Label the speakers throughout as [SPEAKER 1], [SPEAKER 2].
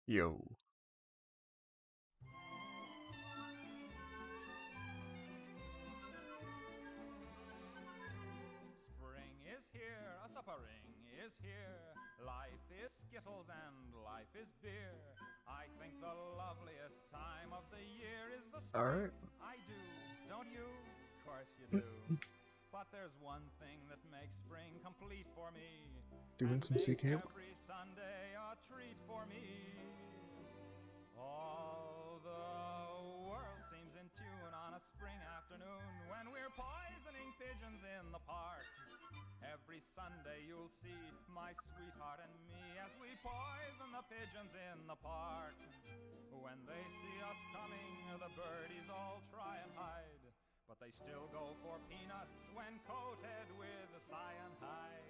[SPEAKER 1] Yo.
[SPEAKER 2] Spring is here, a suffering is here. Life is skittles and life is beer. I think the loveliest time of the year is the spring.
[SPEAKER 1] Alright.
[SPEAKER 2] I do, don't you? Of course you do. But there's one thing that makes spring complete for me,
[SPEAKER 1] Doing
[SPEAKER 2] and
[SPEAKER 1] some
[SPEAKER 2] makes
[SPEAKER 1] CK.
[SPEAKER 2] every Sunday a treat for me. All the world seems in tune on a spring afternoon when we're poisoning pigeons in the park. Every Sunday you'll see my sweetheart and me as we poison the pigeons in the park. When they see us coming, the birdies all try and hide, but they still go for peanuts when coated with cyanide.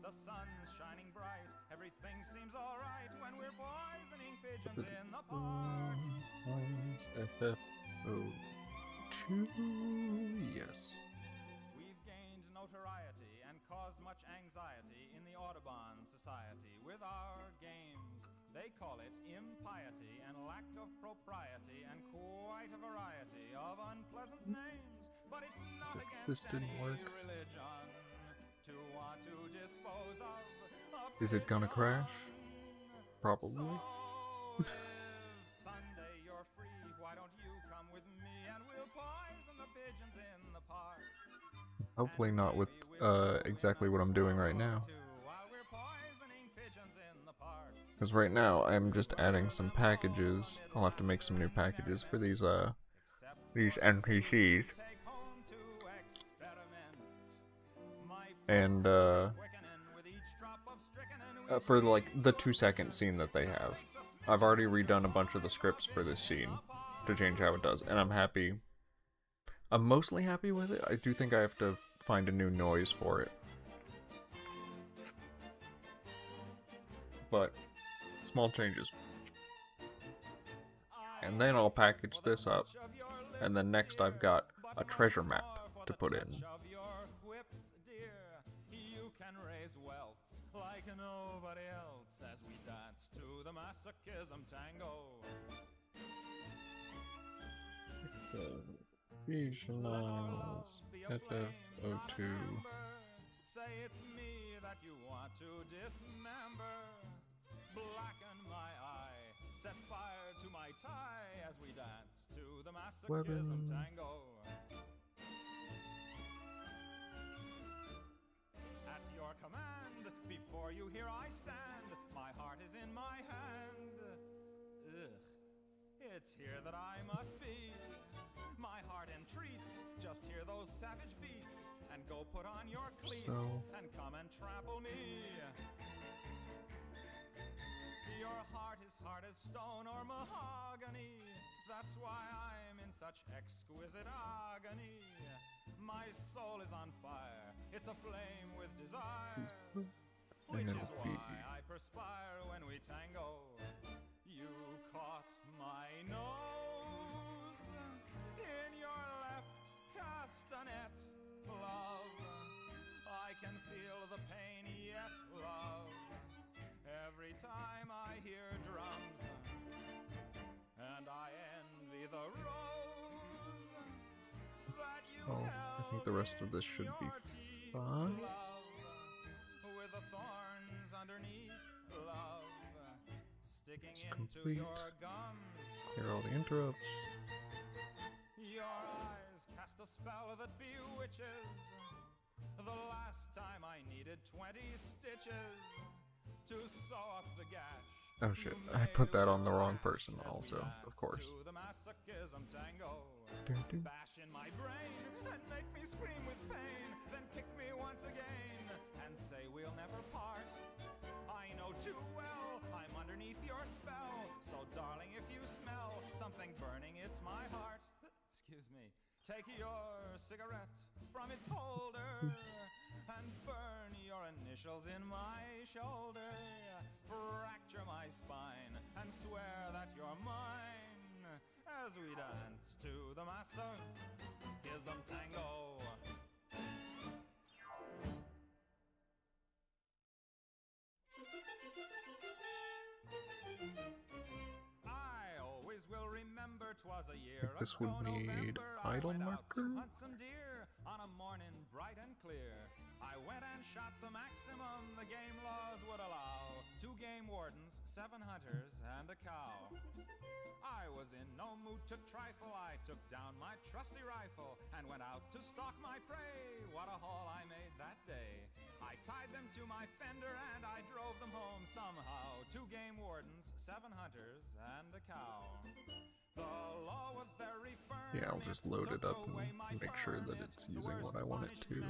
[SPEAKER 2] The sun's shining bright, everything seems alright when we're poisoning pigeons in the park.
[SPEAKER 1] FFO2. Yes.
[SPEAKER 2] We've gained notoriety and caused much anxiety in the Audubon Society with our games. They call it impiety and lack of propriety and quite a variety of unpleasant names. But it's not
[SPEAKER 1] This
[SPEAKER 2] against
[SPEAKER 1] didn't
[SPEAKER 2] any
[SPEAKER 1] work.
[SPEAKER 2] religion to want to dispose of a
[SPEAKER 1] Is it gonna crash?
[SPEAKER 2] pigeon.
[SPEAKER 1] Probably.
[SPEAKER 2] So if Sunday you're free, why don't you come with me and we'll poison the pigeons in the park.
[SPEAKER 1] Hopefully not with exactly what I'm doing right now. Because right now I'm just adding some packages. I'll have to make some new packages for these NPCs. And for like the 2-second scene that they have. I've already redone a bunch of the scripts for this scene to change how it does, and I'm happy. I'm mostly happy with it. I do think I have to find a new noise for it. But small changes. And then I'll package this up. And then next I've got a treasure map to put in.
[SPEAKER 2] You can raise wealth like nobody else as we dance to the masochism tango.
[SPEAKER 1] Regionals FFO2.
[SPEAKER 2] Say it's me that you want to dismember. Blacken my eye, set fire to my tie as we dance to the masochism tango. At your command, before you here I stand. My heart is in my hand. Ugh, it's here that I must be. My heart entreats, just hear those savage beats, and go put on your cleats, and come and trample me. Your heart is hard as stone or mahogany, that's why I'm in such exquisite agony. My soul is on fire, it's aflame with desire, which is why I perspire when we tango. You caught my nose in your left castanet, love. I can feel the pain yet, love, every time I hear drums, and I envy the rose that you
[SPEAKER 1] I think the rest of this should be fine.
[SPEAKER 2] with the thorns underneath, love, sticking
[SPEAKER 1] It's
[SPEAKER 2] into
[SPEAKER 1] complete.
[SPEAKER 2] your gums.
[SPEAKER 1] Clear all the interrupts.
[SPEAKER 2] Your eyes cast a spell that bewitches. The last time I needed 20 stitches to sew up the gash.
[SPEAKER 1] Oh shit, I put that on the wrong person also, of course.
[SPEAKER 2] To the masochism tango.
[SPEAKER 1] Doo-doo.
[SPEAKER 2] Bash in my brain and make me scream with pain. Then kick me once again and say we'll never part. I know too well I'm underneath your spell. So darling, if you smell something burning, it's my heart. Excuse me. Take your cigarette from its holder and burn your initials in my shoulder. Fracture my spine and swear that you're mine as we dance to the masochism tango. 'twas a year
[SPEAKER 1] this would
[SPEAKER 2] ago
[SPEAKER 1] need
[SPEAKER 2] November,
[SPEAKER 1] idle
[SPEAKER 2] I went out to
[SPEAKER 1] marker.
[SPEAKER 2] hunt some deer on a morning bright and clear. I went and shot the maximum the game laws would allow. 2 game wardens, 7 hunters, and a cow. I was in no mood to trifle. I took down my trusty rifle and went out to stalk my prey. What a haul I made that day. I tied them to my fender and I drove them home somehow. 2 game wardens, 7 hunters, and a cow. The law was very firm.
[SPEAKER 1] Yeah, I'll just load it up and make sure that it's using what I want it to.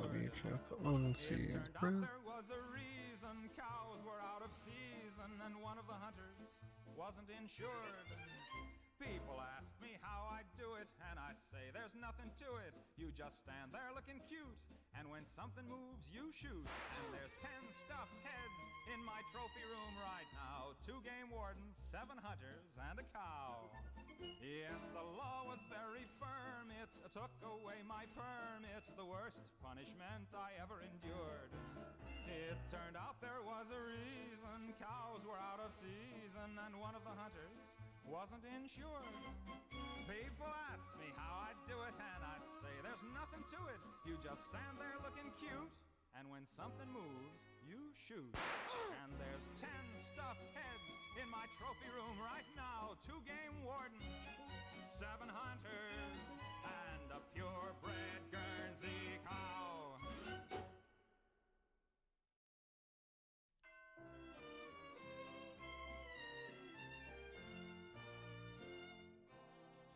[SPEAKER 1] WHF unseized breath.
[SPEAKER 2] There was a reason cows were out of season and one of the hunters wasn't insured. People ask me how I do it, and I say there's nothing to it. You just stand there looking cute, and when something moves, you shoot. And there's 10 stuffed heads in my trophy room right now. 2 game wardens, 7 hunters, and a cow. Yes, the law was very firm. It took away my permit, the worst punishment I ever endured. It turned out there was a reason cows were out of season and one of the hunters wasn't insured. People ask me how I do it, and I say there's nothing to it. You just stand there looking cute, and when something moves, you shoot. And there's 10 stuffed heads in my trophy room right now. 2 game wardens, 7 hunters, and a purebred Guernsey cow.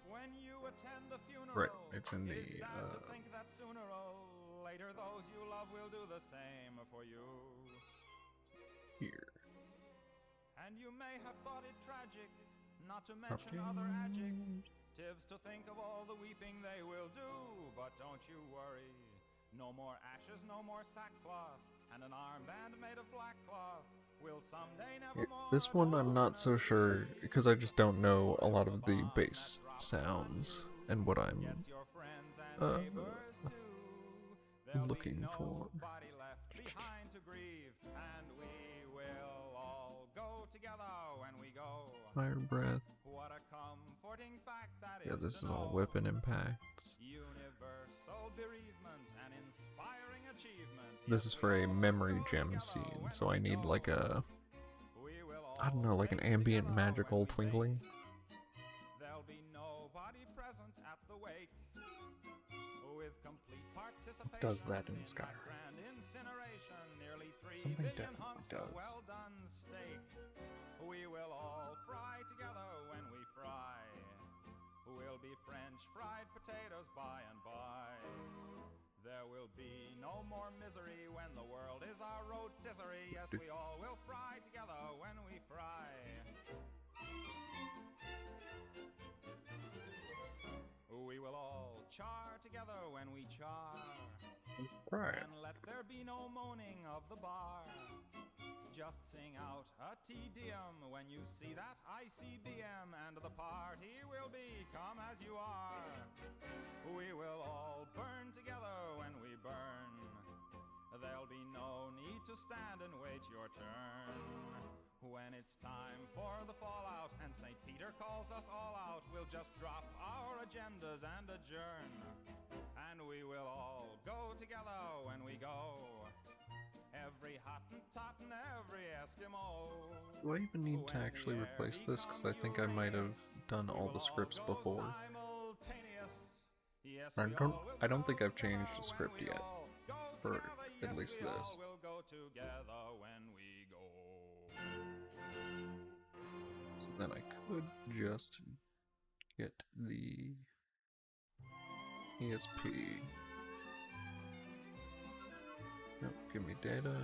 [SPEAKER 2] When you attend a funeral,
[SPEAKER 1] Right, it's in the,
[SPEAKER 2] it is sad to think that sooner or later those you love will do the same for you.
[SPEAKER 1] Here.
[SPEAKER 2] And you may have thought it tragic, not to mention other adjectives, to think of all the weeping they will do. But don't you worry, no more ashes, no more sackcloth, and an armband made of black cloth will someday never more.
[SPEAKER 1] This one I'm not so sure, because I just don't know a lot of the bass sounds and what I'm looking for.
[SPEAKER 2] Nobody left behind to grieve, and we will all go together when we go.
[SPEAKER 1] Fire breath.
[SPEAKER 2] What a comforting fact that
[SPEAKER 1] Yeah,
[SPEAKER 2] is
[SPEAKER 1] this
[SPEAKER 2] to
[SPEAKER 1] is all
[SPEAKER 2] know.
[SPEAKER 1] weapon impacts.
[SPEAKER 2] Universal bereavement and inspiring achievement.
[SPEAKER 1] This is for a memory gem scene, so I need like a, I don't know, like an ambient magical twinkling.
[SPEAKER 2] There'll be nobody present at the wake. With complete participation
[SPEAKER 3] Does that in Skyrim?
[SPEAKER 2] that grand incineration, nearly 3
[SPEAKER 3] Something
[SPEAKER 2] billion
[SPEAKER 3] definitely
[SPEAKER 2] hunks
[SPEAKER 3] does.
[SPEAKER 2] of well-done steak. We will all fry together when we fry. We'll be French fried potatoes by and by. There will be no more misery when the world is our rotisserie. Yes, we all will fry together when we fry. We will all char together when we char.
[SPEAKER 1] Right.
[SPEAKER 2] And let there be no moaning of the bar. Just sing out a Te Deum when you see that ICBM, and the party will be come as you are. We will all burn together when we burn. There'll be no need to stand and wait your turn. When it's time for the fallout and St. Peter calls us all out, we'll just drop our agendas and adjourn. And we will all go together when we go. Every Hottentot and every Eskimo.
[SPEAKER 1] Do I even need to actually replace this? Because I think I might have done all the scripts before. I don't think I've changed the script yet, for at least this. So then I could just get the ESP. Nope, give me data.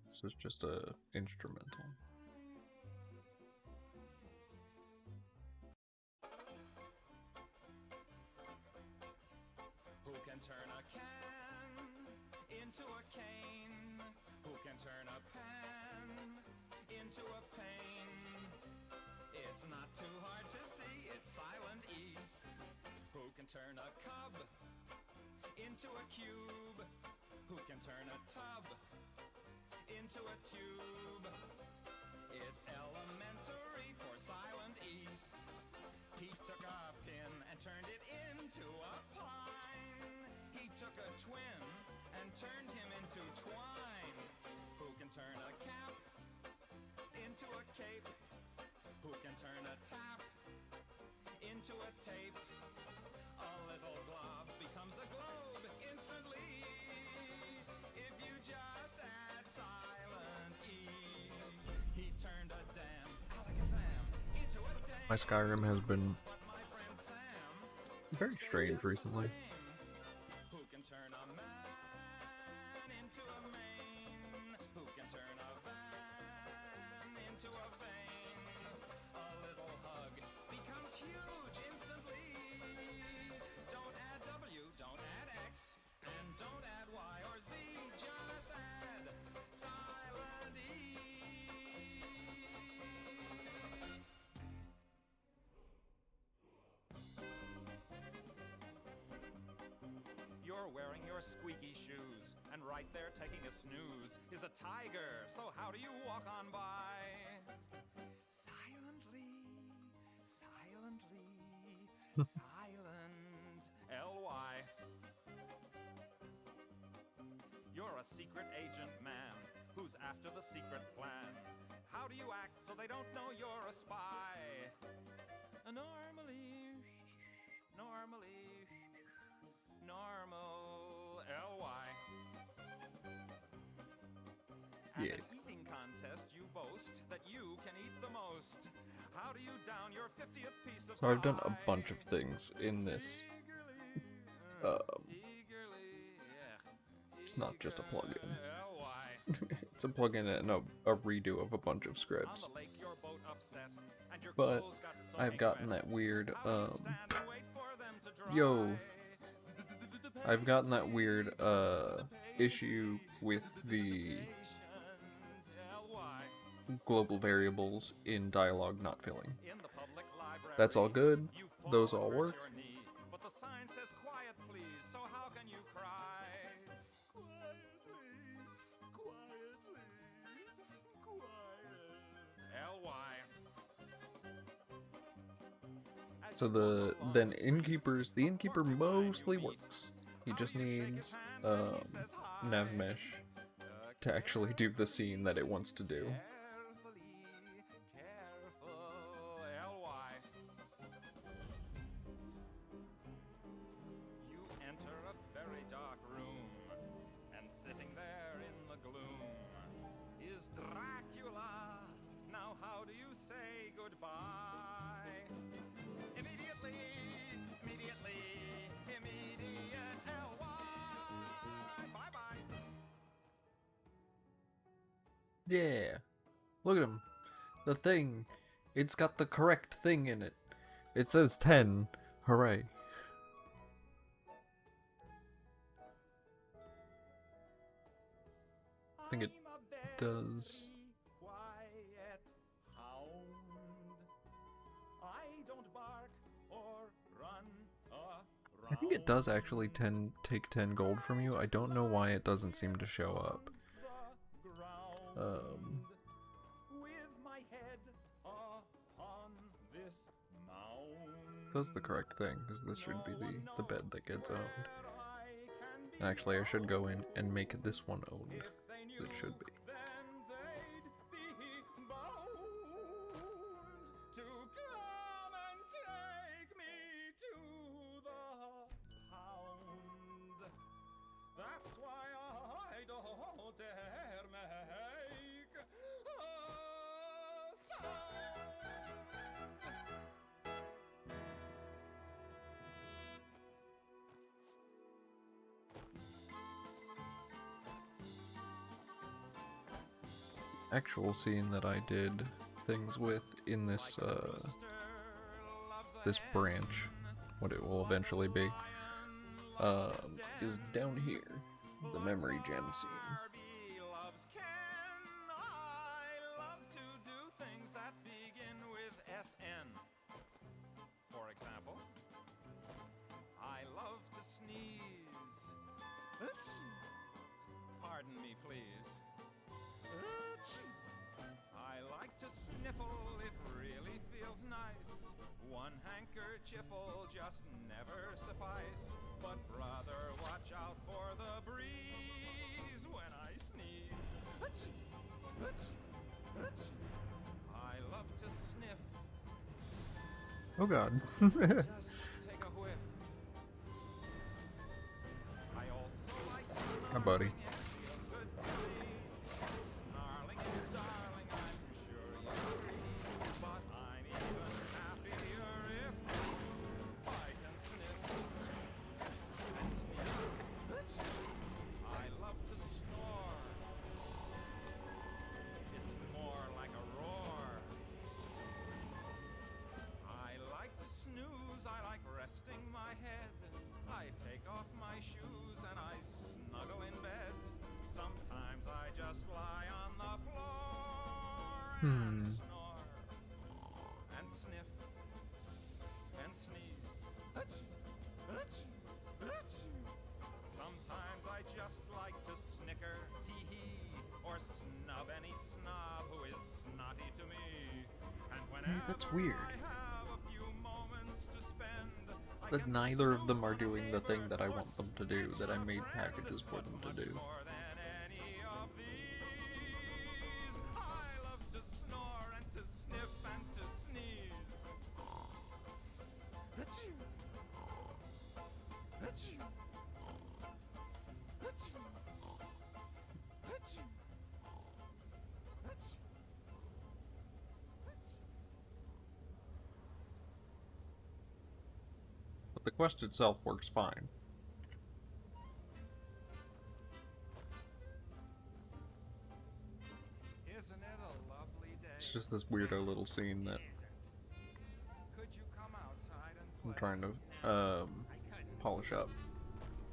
[SPEAKER 1] This was just a instrumental.
[SPEAKER 2] Who can turn a can into a cane? Who can turn a pen into a pane? It's not too hard to see, it's silent E. Who can turn a cub into a cube? Who can turn a tub into a tube. It's elementary for silent E. He took a pin and turned it into a pine. He took a twin and turned him into twine. Who can turn a cap into a cape? Who can turn a tap into a tape? A little glob becomes a globe instantly if you just add silent E. He turned a damn alakazam into a damn.
[SPEAKER 1] My Skyrim has been
[SPEAKER 2] But my friend Sam
[SPEAKER 1] very strange recently.
[SPEAKER 2] who can turn a man into a mane? Who can turn a van into a vein? A little hug becomes huge instantly. Don't add W, don't add X, and don't add Y or Z. Just add silent E. You're wearing your squeaky shoes, and right there taking a snooze is a tiger. So how do you walk on by? Silently, silently, silent, L-Y. You're a secret agent man who's after the secret plan. How do you act so they don't know you're a spy? Normally, normally, normal, L-Y. At
[SPEAKER 1] Yeah.
[SPEAKER 2] an eating contest, you boast that you can eat the most. How do you down your 50th piece of
[SPEAKER 1] So I've done a
[SPEAKER 2] pie?
[SPEAKER 1] bunch of things in this.
[SPEAKER 2] Eagerly,
[SPEAKER 1] It's not just a plugin.
[SPEAKER 2] L-Y.
[SPEAKER 1] It's a plugin and a redo of a bunch of
[SPEAKER 2] On
[SPEAKER 1] scripts.
[SPEAKER 2] the lake, your boat upset, and your
[SPEAKER 1] But
[SPEAKER 2] clothes got
[SPEAKER 1] I've
[SPEAKER 2] soaking
[SPEAKER 1] gotten
[SPEAKER 2] wet.
[SPEAKER 1] that weird,
[SPEAKER 2] How do you stand and wait for them to dry?
[SPEAKER 1] yo, I've gotten that weird, issue with the
[SPEAKER 2] L-Y.
[SPEAKER 1] global variables in dialogue not filling.
[SPEAKER 2] In the public library,
[SPEAKER 1] That's all good.
[SPEAKER 2] you
[SPEAKER 1] Those
[SPEAKER 2] fall
[SPEAKER 1] all
[SPEAKER 2] over
[SPEAKER 1] work.
[SPEAKER 2] your knee, but the sign says quiet please, so how can you cry? Quietly, quietly, quiet. L-Y. As
[SPEAKER 1] So
[SPEAKER 2] you
[SPEAKER 1] the
[SPEAKER 2] walk
[SPEAKER 1] then
[SPEAKER 2] along the
[SPEAKER 1] innkeepers, the innkeeper
[SPEAKER 2] street, or behind
[SPEAKER 1] mostly
[SPEAKER 2] you meet.
[SPEAKER 1] works. He
[SPEAKER 2] How
[SPEAKER 1] just
[SPEAKER 2] do you shake his
[SPEAKER 1] needs
[SPEAKER 2] hand when he says hi?
[SPEAKER 1] nav mesh to actually do the scene that it wants to do.
[SPEAKER 2] Carefully, careful, L-Y. You enter a very dark room, and sitting there in the gloom is Dracula. Now how do you say goodbye? Immediately, immediately, immediate L-Y. Bye-bye.
[SPEAKER 1] Yeah. Look at him. The thing. It's got the correct thing in it. It says 10. Hooray. I think it does.
[SPEAKER 2] Quiet hound. I don't bark or run around.
[SPEAKER 1] I think it does actually take 10 gold from you. I don't know why it doesn't seem to show up.
[SPEAKER 2] The ground. With my head upon this mound.
[SPEAKER 1] That's the correct thing, because this should be the bed that gets owned.
[SPEAKER 2] Where I can be
[SPEAKER 1] And actually, I should go in
[SPEAKER 2] found.
[SPEAKER 1] and make this one owned,
[SPEAKER 2] If they
[SPEAKER 1] as
[SPEAKER 2] knew,
[SPEAKER 1] it should be.
[SPEAKER 2] then they'd be bound to come and take me to the pound. That's why I don't dare make a sound.
[SPEAKER 1] Actual scene that I did things with in this this branch, what it will eventually be, is down here, the memory gem scene.
[SPEAKER 2] Barbie loves Ken. I love to do things that begin with SN. For example, I love to sneeze. Pardon me, please. sniffle, it really feels nice. One handkerchief'll just never suffice. But brother, watch out for the breeze when I sneeze. Achoo, achoo, achoo. I love to sniff.
[SPEAKER 1] Oh god.
[SPEAKER 2] Just take a whiff. I also like
[SPEAKER 1] Hi, buddy.
[SPEAKER 2] snarling, it feels good to me. Snarling is darling, I'm sure you agree. But I'm even happier if I can sniff and sneeze. I love to snore. It's more like a roar. I like to snooze, I like resting my head. I take off my shoes and I snuggle in bed. Sometimes I just lie on the floor and snore and sniff and sneeze. Achoo, achoo, achoo. Sometimes I just like to snicker, tee-hee, or snub any snob who is snotty to me. And whenever
[SPEAKER 1] that's weird.
[SPEAKER 2] I have a few moments to spend, I
[SPEAKER 1] That
[SPEAKER 2] can
[SPEAKER 1] neither of them
[SPEAKER 2] snooze
[SPEAKER 1] are doing the thing that I want them to do, that I made
[SPEAKER 2] friend,
[SPEAKER 1] packages for them to
[SPEAKER 2] much
[SPEAKER 1] do.
[SPEAKER 2] more than any of these. I love to snore and to sniff and to sneeze. Achoo. Achoo. Achoo. Achoo. Achoo.
[SPEAKER 1] But the quest itself works fine.
[SPEAKER 2] Isn't it a lovely day?
[SPEAKER 1] It's just this weirdo little scene that
[SPEAKER 2] Could you come outside and play?
[SPEAKER 1] I'm trying to
[SPEAKER 2] I couldn't.
[SPEAKER 1] polish up.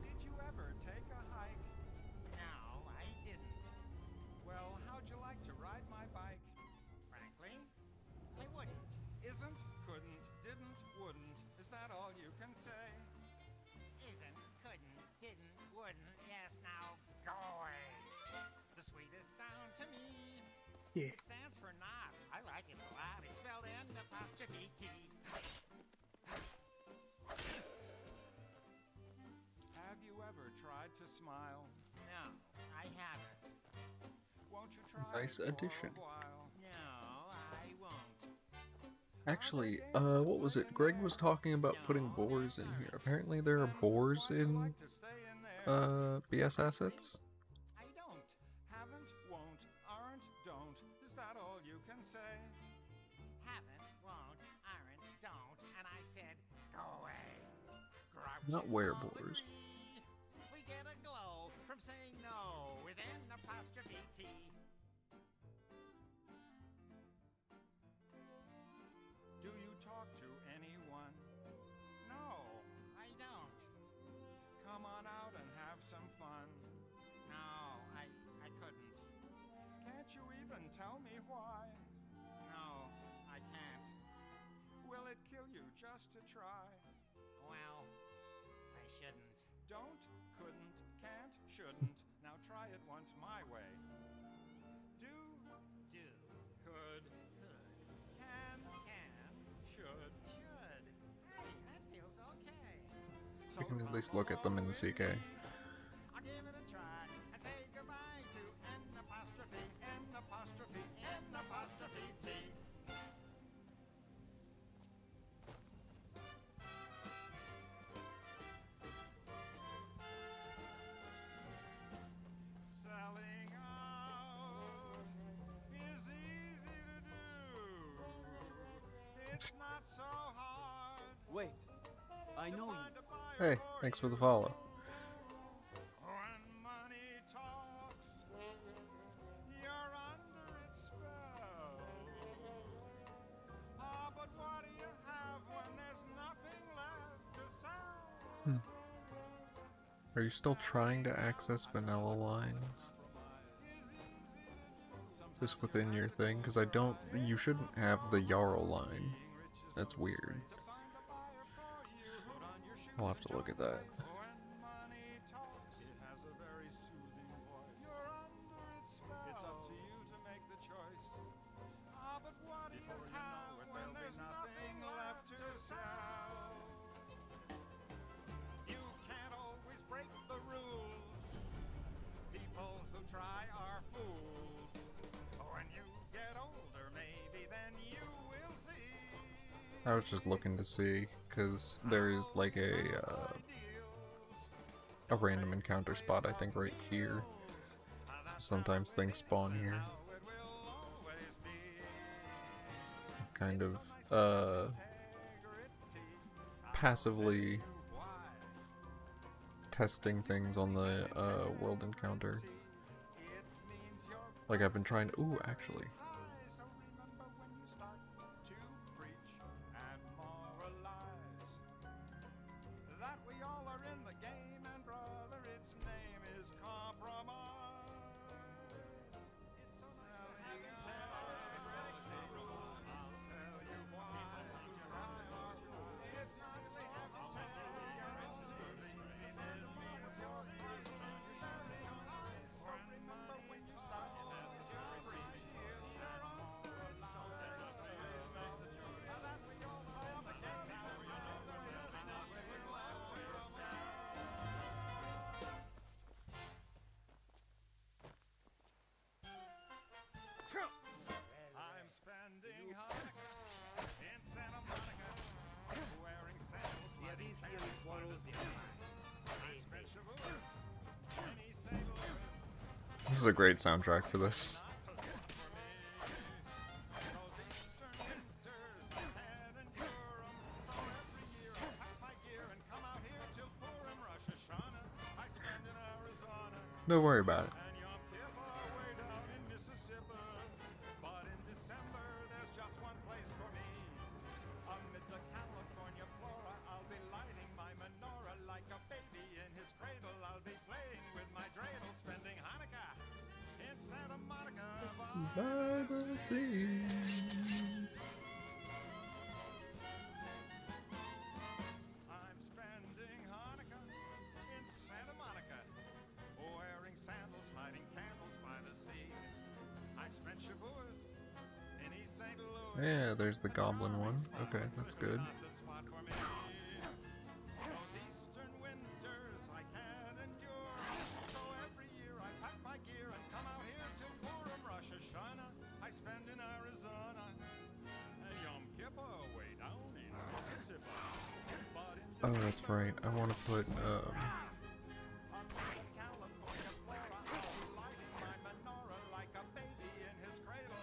[SPEAKER 2] Did you ever take a hike?
[SPEAKER 3] No, I didn't.
[SPEAKER 2] Well, how'd you like to ride my bike?
[SPEAKER 3] Frankly, I wouldn't.
[SPEAKER 2] Isn't, couldn't, didn't, wouldn't. Is that all you can say?
[SPEAKER 3] Isn't, couldn't, didn't, wouldn't. Yes, now go away. The sweetest sound to me.
[SPEAKER 1] Yeah.
[SPEAKER 3] It stands for not. I like it a lot. It's spelled N''T.
[SPEAKER 2] Have you ever tried to smile?
[SPEAKER 3] No, I haven't.
[SPEAKER 2] Won't you try
[SPEAKER 1] Nice
[SPEAKER 2] it for
[SPEAKER 1] addition.
[SPEAKER 2] a while?
[SPEAKER 3] No, I won't.
[SPEAKER 1] Actually, what was it? Greg was talking about putting boars in here. Apparently there are
[SPEAKER 2] Then
[SPEAKER 1] boars
[SPEAKER 2] why'd you
[SPEAKER 1] in,
[SPEAKER 2] like to stay in there?
[SPEAKER 1] BS assets?
[SPEAKER 2] I don't. Haven't, won't, aren't, don't. Is that all you can say?
[SPEAKER 3] Haven't, won't, aren't, don't. And I said, go away. Grouches
[SPEAKER 1] Not where
[SPEAKER 3] all
[SPEAKER 1] boars.
[SPEAKER 3] agree. We get a glow from saying no with N''T.
[SPEAKER 2] Do you talk to anyone? No.
[SPEAKER 3] I don't.
[SPEAKER 2] Come on out and have some fun.
[SPEAKER 3] No, I couldn't.
[SPEAKER 2] Can't you even tell me why?
[SPEAKER 3] No, I can't.
[SPEAKER 2] Will it kill you just to try?
[SPEAKER 3] Well, I shouldn't.
[SPEAKER 2] Don't, couldn't, can't, shouldn't. Now try it once my way. Do,
[SPEAKER 3] Do,
[SPEAKER 2] could, can, should.
[SPEAKER 3] should. Hey, that feels okay.
[SPEAKER 1] We can at least look at them in the CK.
[SPEAKER 3] I'll give it a try and say goodbye to N''T.
[SPEAKER 2] Selling out is easy to do. It's not so hard.
[SPEAKER 4] Wait, I
[SPEAKER 2] to
[SPEAKER 4] know you.
[SPEAKER 2] find a buyer
[SPEAKER 1] Hey,
[SPEAKER 2] for
[SPEAKER 1] thanks for the
[SPEAKER 2] you.
[SPEAKER 1] follow.
[SPEAKER 2] When money talks, you're under its spell. Ah, but what do you have when there's nothing left to sell?
[SPEAKER 1] Are you still trying to access vanilla lines? Just within your thing? Because I don't... You shouldn't have the Jarl line. That's weird. I'll have to look at that.
[SPEAKER 2] When money talks, it has a very soothing voice. You're under its spell. It's up to you to make the choice. Ah, but what do
[SPEAKER 1] I was just looking to see, because there is like a random encounter spot, I think, right here. So sometimes things spawn here. Kind of, passively testing things on the, world encounter. Like, I've been trying to... Ooh, actually.
[SPEAKER 2] So remember when you start to preach and moralize that we all are in the game, and brother, its name is compromise. It's so nice to have you tell everyone. I'll tell you why. It's nice to have you tell everyone. So remember when you start to preach. I'm spending Hanukkah in Santa Monica, wearing sandals, lighting candles by the sea. I spent Shavuos in East St. Louis.
[SPEAKER 1] This is a great soundtrack for this. Don't worry about it.
[SPEAKER 2] But in December, there's just one place for me. Amid the California flora, I'll be lighting my menorah like a baby in his cradle. I'll be playing with my dreidel, spending Hanukkah in Santa Monica
[SPEAKER 1] By the sea.
[SPEAKER 2] I'm spending Hanukkah in Santa Monica, wearing sandals, lighting candles by the sea. I spent Shavuos in East St. Louis.
[SPEAKER 1] Yeah, there's the goblin one. Okay, that's good.
[SPEAKER 2] Not the spot for me. Those eastern winters I can't endure. So every year I pack my gear and come out here to Purim, Rosh Hashanah. I spend in Arizona and Yom Kippur way down in Mississippi. But in
[SPEAKER 1] Oh, that's right. I want to put,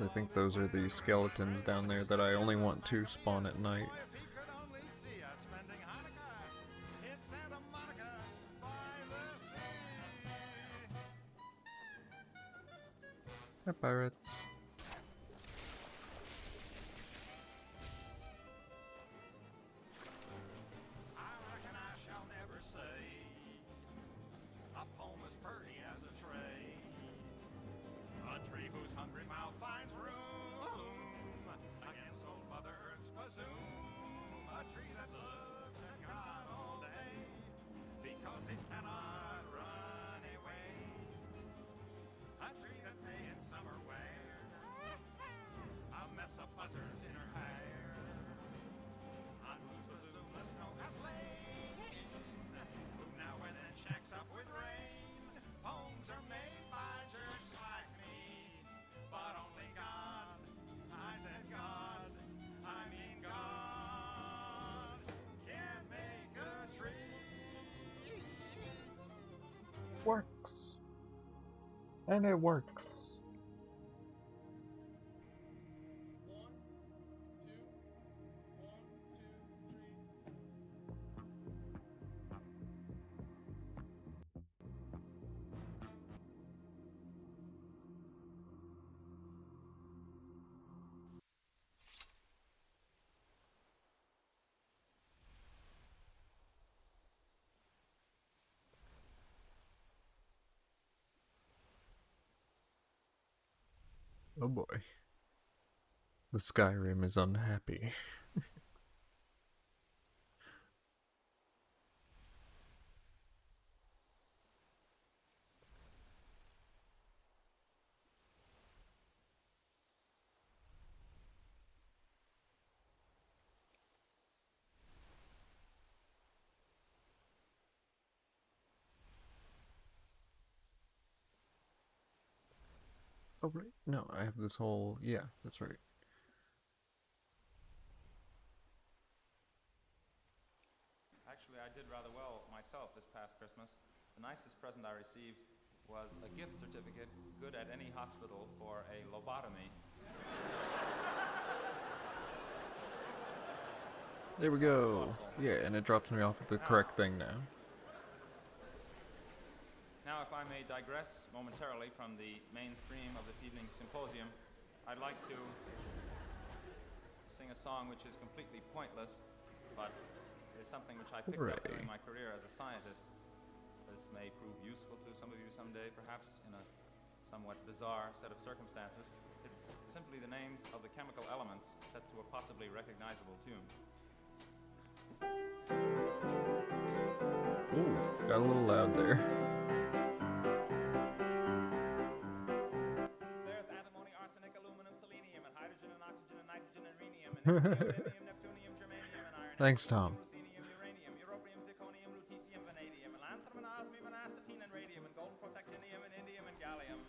[SPEAKER 1] I think those are the skeletons down there that I only want to spawn at night.
[SPEAKER 2] if he could only see us spending Hanukkah in Santa Monica by the sea.
[SPEAKER 1] Hi, pirates.
[SPEAKER 2] I reckon I shall never say a poem as pretty as a tree. A tree whose hungry mouth finds room against old Mother Earth's presume. A tree that looks at God all day because it cannot run away. A tree that may in summer wear a mess of buzzards in her hair, on whose bosom the snow has lain, who now and then shacks up with rain. Poems are made by jerks like me, but only God, I said God, I mean God, can make a tree.
[SPEAKER 1] Works. And it works. Oh boy. The Skyrim is unhappy. Oh, right. No, I have this whole... Yeah, that's right.
[SPEAKER 2] Christmas, the nicest present I received was a gift certificate good at any hospital for a lobotomy.
[SPEAKER 1] There we go. Yeah, and it drops me off at the correct thing now.
[SPEAKER 2] Now, if I may digress momentarily from the mainstream of this evening's symposium, I'd like to sing a song which is completely pointless, but is something which I picked up during my career as a scientist. This may prove useful to some of you someday, perhaps in a somewhat bizarre set of circumstances. It's simply the names of the chemical elements set to a possibly recognizable tune.
[SPEAKER 1] Ooh, got a little loud there.
[SPEAKER 2] There's antimony, arsenic, aluminum, selenium, and hydrogen, and oxygen, and nitrogen, and rhenium, and neodymium, neptunium, germanium, and iron.
[SPEAKER 1] Thanks, Tom.
[SPEAKER 2] Ruthenium, uranium, europium, zirconium, lutetium, vanadium, and lanthanum, and osmium, and astatine, and radium, and golden protactinium, and indium, and gallium,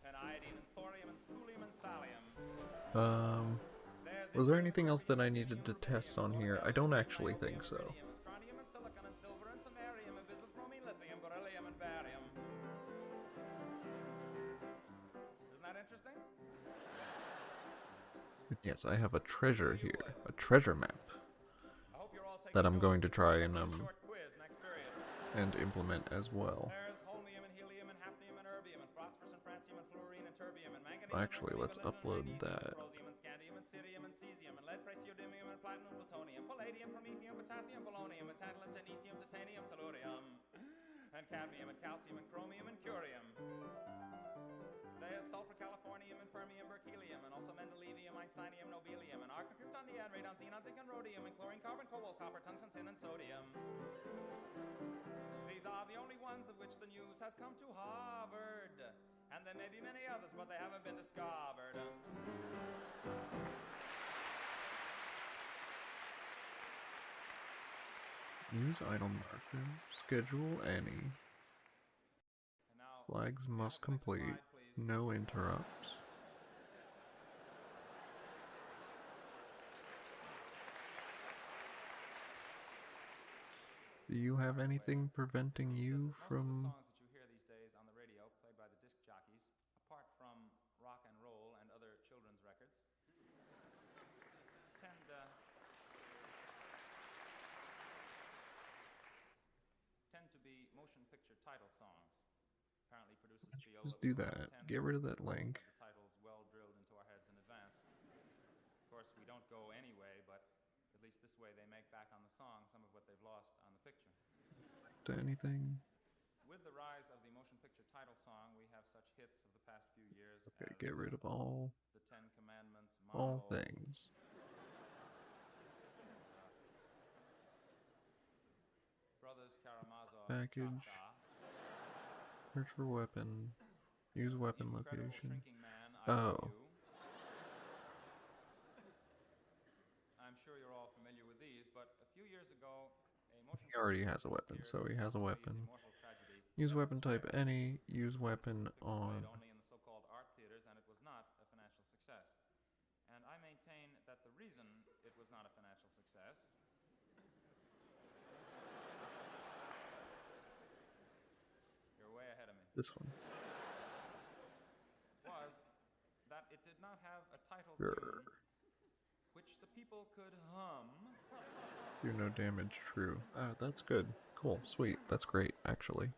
[SPEAKER 2] and iodine, and thorium, and thulium, and thallium.
[SPEAKER 1] Was there anything else that I needed to test on here? I don't actually think so.
[SPEAKER 2] Strontium, and silicon, and silver, and samarium, and bismuth, bromine, lithium, beryllium, and barium. Isn't that interesting?
[SPEAKER 1] Yes, I have a treasure here, a treasure map that I'm going to try and implement as well.
[SPEAKER 2] There's holmium and helium and hafnium and erbium and phosphorus and francium and fluorine and terbium and manganese.
[SPEAKER 1] Actually, let's upload that.
[SPEAKER 2] Rhodium and scandium and cerium and cesium and lead, praseodymium and platinum, plutonium, palladium, promethium, potassium, polonium, and tantalum, technetium, titanium, tellurium, and cadmium and calcium and chromium and curium. There's sulfur, californium, and fermium, berkelium, and also mendelevium, einsteinium, nobelium, and argon, krypton, neon, radon, xenon, zinc, and rhodium, and chlorine, carbon, cobalt, copper, tungsten, tin, and sodium. These are the only ones of which the news has come to Harvard. And there may be many others, but they haven't been discovered.
[SPEAKER 1] Use idle marker. Schedule any. Flags must complete. No interrupts. Do you have anything preventing you from...
[SPEAKER 2] Songs that you hear these days on the radio, played by the disc jockeys, apart from rock and roll and other children's records, tend to be motion picture title songs. Apparently produces Viola.
[SPEAKER 1] Just do that. Get rid of that link.
[SPEAKER 2] The titles well drilled into our heads in advance. Of course, we don't go anyway, but at least this way they make back on the song some of what they've lost on the picture.
[SPEAKER 1] To anything?
[SPEAKER 2] With the rise of the motion picture title song, we have such hits of the past few years
[SPEAKER 1] Okay,
[SPEAKER 2] as
[SPEAKER 1] get rid of all...
[SPEAKER 2] the Ten Commandments,
[SPEAKER 1] all
[SPEAKER 2] Mono,
[SPEAKER 1] things.
[SPEAKER 2] Brothers Karamazov,
[SPEAKER 1] Package.
[SPEAKER 2] Cha-Cha,
[SPEAKER 1] Search for weapon. Use weapon
[SPEAKER 2] Incredible
[SPEAKER 1] location.
[SPEAKER 2] Shrinking Man, I
[SPEAKER 1] Oh.
[SPEAKER 2] Love You. I'm sure you're all familiar with these, but a few years ago, a motion
[SPEAKER 1] He already has a
[SPEAKER 2] picture
[SPEAKER 1] weapon, so he
[SPEAKER 2] appeared
[SPEAKER 1] has a
[SPEAKER 2] with
[SPEAKER 1] weapon.
[SPEAKER 2] Immortal Tragedy.
[SPEAKER 1] Use
[SPEAKER 2] That
[SPEAKER 1] weapon
[SPEAKER 2] was
[SPEAKER 1] type
[SPEAKER 2] rare.
[SPEAKER 1] any. Use weapon
[SPEAKER 2] Picture
[SPEAKER 1] on...
[SPEAKER 2] played only in the so-called art theaters, and it was not a financial success. And I maintain that the reason it was not a financial success you're way ahead of me.
[SPEAKER 1] This one.
[SPEAKER 2] Was that it did not have a title
[SPEAKER 1] Sure.
[SPEAKER 2] tune which the people could hum.
[SPEAKER 1] Do no damage, true. Oh, that's good. Cool, sweet. That's great, actually.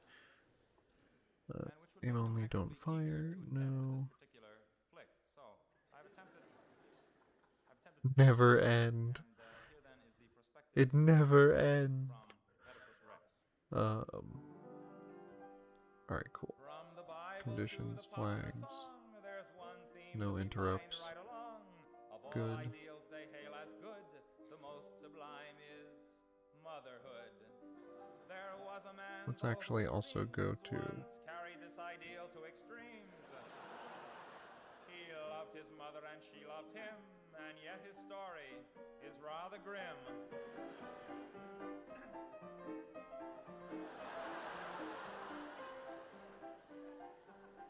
[SPEAKER 2] And which would
[SPEAKER 1] Aim
[SPEAKER 2] make them
[SPEAKER 1] only,
[SPEAKER 2] actually
[SPEAKER 1] don't
[SPEAKER 2] eager
[SPEAKER 1] fire.
[SPEAKER 2] to attend
[SPEAKER 1] No.
[SPEAKER 2] this particular flick. So I've attempted to
[SPEAKER 1] Never end.
[SPEAKER 2] and here then is the prospective
[SPEAKER 1] It never ends.
[SPEAKER 2] from Oedipus Rex.
[SPEAKER 1] Alright, cool.
[SPEAKER 2] From the Bible
[SPEAKER 1] Conditions,
[SPEAKER 2] to the popular
[SPEAKER 1] flags.
[SPEAKER 2] song, there's one theme
[SPEAKER 1] No
[SPEAKER 2] to be
[SPEAKER 1] interrupts.
[SPEAKER 2] found right along. Of all
[SPEAKER 1] Good.
[SPEAKER 2] ideals they hail as good, the most sublime is motherhood. There was a man
[SPEAKER 1] Let's
[SPEAKER 2] though,
[SPEAKER 1] actually
[SPEAKER 2] who it
[SPEAKER 1] also
[SPEAKER 2] seems
[SPEAKER 1] go to...
[SPEAKER 2] once carried this ideal to extremes. He loved his mother and she loved him, and yet his story is rather grim.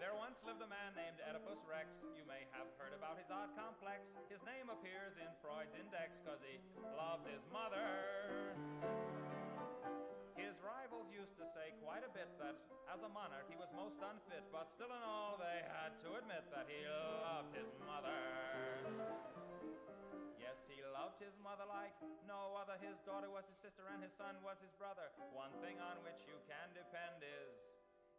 [SPEAKER 2] There once lived a man named Oedipus Rex. You may have heard about his odd complex. His name appears in Freud's index cause he loved his mother. His rivals used to say quite a bit that, as a monarch, he was most unfit, but still in all, they had to admit that he loved his mother. Yes, he loved his mother like no other. His daughter was his sister and his son was his brother. One thing on which you can depend is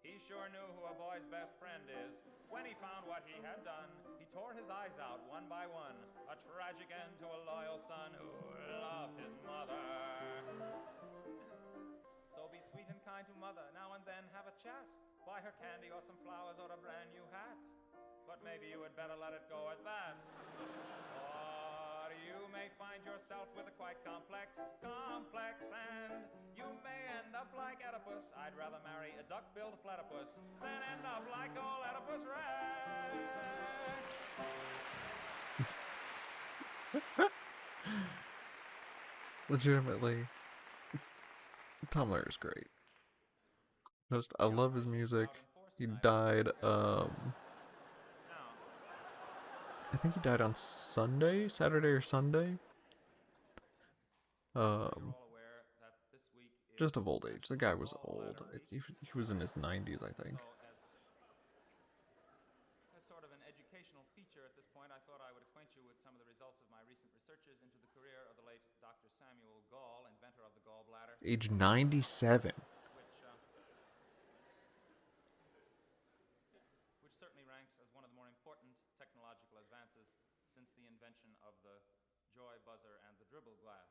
[SPEAKER 2] he sure knew who a boy's best friend is. When he found what he had done, he tore his eyes out one by one. A tragic end to a loyal son who loved his mother. So be sweet and kind to mother. Now and then have a chat. Buy her candy or some flowers or a brand new hat. But maybe you would better let it go at that. Or you may find yourself with a quite complex, and you may end up like Oedipus. I'd rather marry a duck-billed platypus than end up like old Oedipus Rex.
[SPEAKER 1] Legitimately, Tom Lehrer is great. Just, I love his music. He died, I think he died on Sunday? Saturday or Sunday? Just of old age. The guy was old. He was in his 90s, I think.
[SPEAKER 2] As sort of an educational feature at this point, I thought I would acquaint you with some of the results of my recent researches into the career of the late Dr. Samuel Gall, inventor of the gallbladder.
[SPEAKER 1] Age 97.
[SPEAKER 2] Which certainly ranks as one of the more important technological advances since the invention of the joy buzzer and the dribble glass.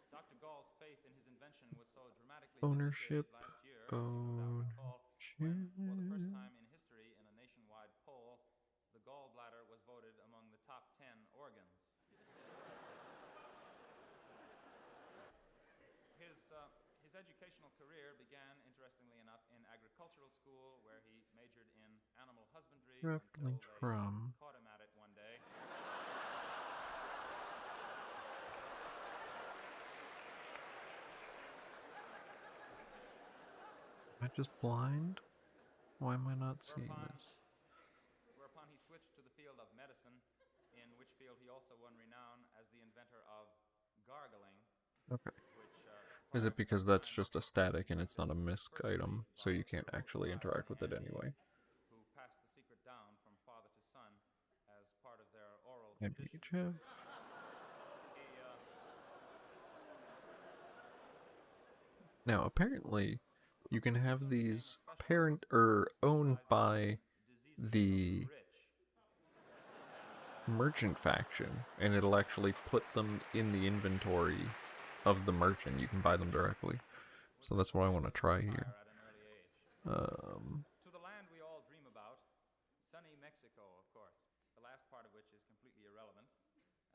[SPEAKER 2] Dr. Gall's faith in his invention was so dramatically
[SPEAKER 1] Ownership.
[SPEAKER 2] last year, as you recall, when, for the first time in history in a nationwide poll, the gallbladder was voted among the top 10 organs. His educational career began, interestingly enough, in agricultural school, where he majored in animal husbandry until they caught him at it one day.
[SPEAKER 1] Am I just blind? Why am I not seeing this?
[SPEAKER 2] Whereupon he switched to the field of medicine, in which field he also won renown as the inventor of gargling.
[SPEAKER 1] Okay. Is it because that's just a static and it's not a misc item, so you can't actually interact with it anyway?
[SPEAKER 2] Who passed the secret down from father to son as part of their oral
[SPEAKER 1] Maybe
[SPEAKER 2] tradition.
[SPEAKER 1] Now, apparently, you can have these parent or owned by the merchant faction, and it'll actually put them in the inventory of the merchant. You can buy them directly. So that's what I want to try here.
[SPEAKER 2] To the land we all dream about, sunny Mexico, of course. The last part of which is completely irrelevant,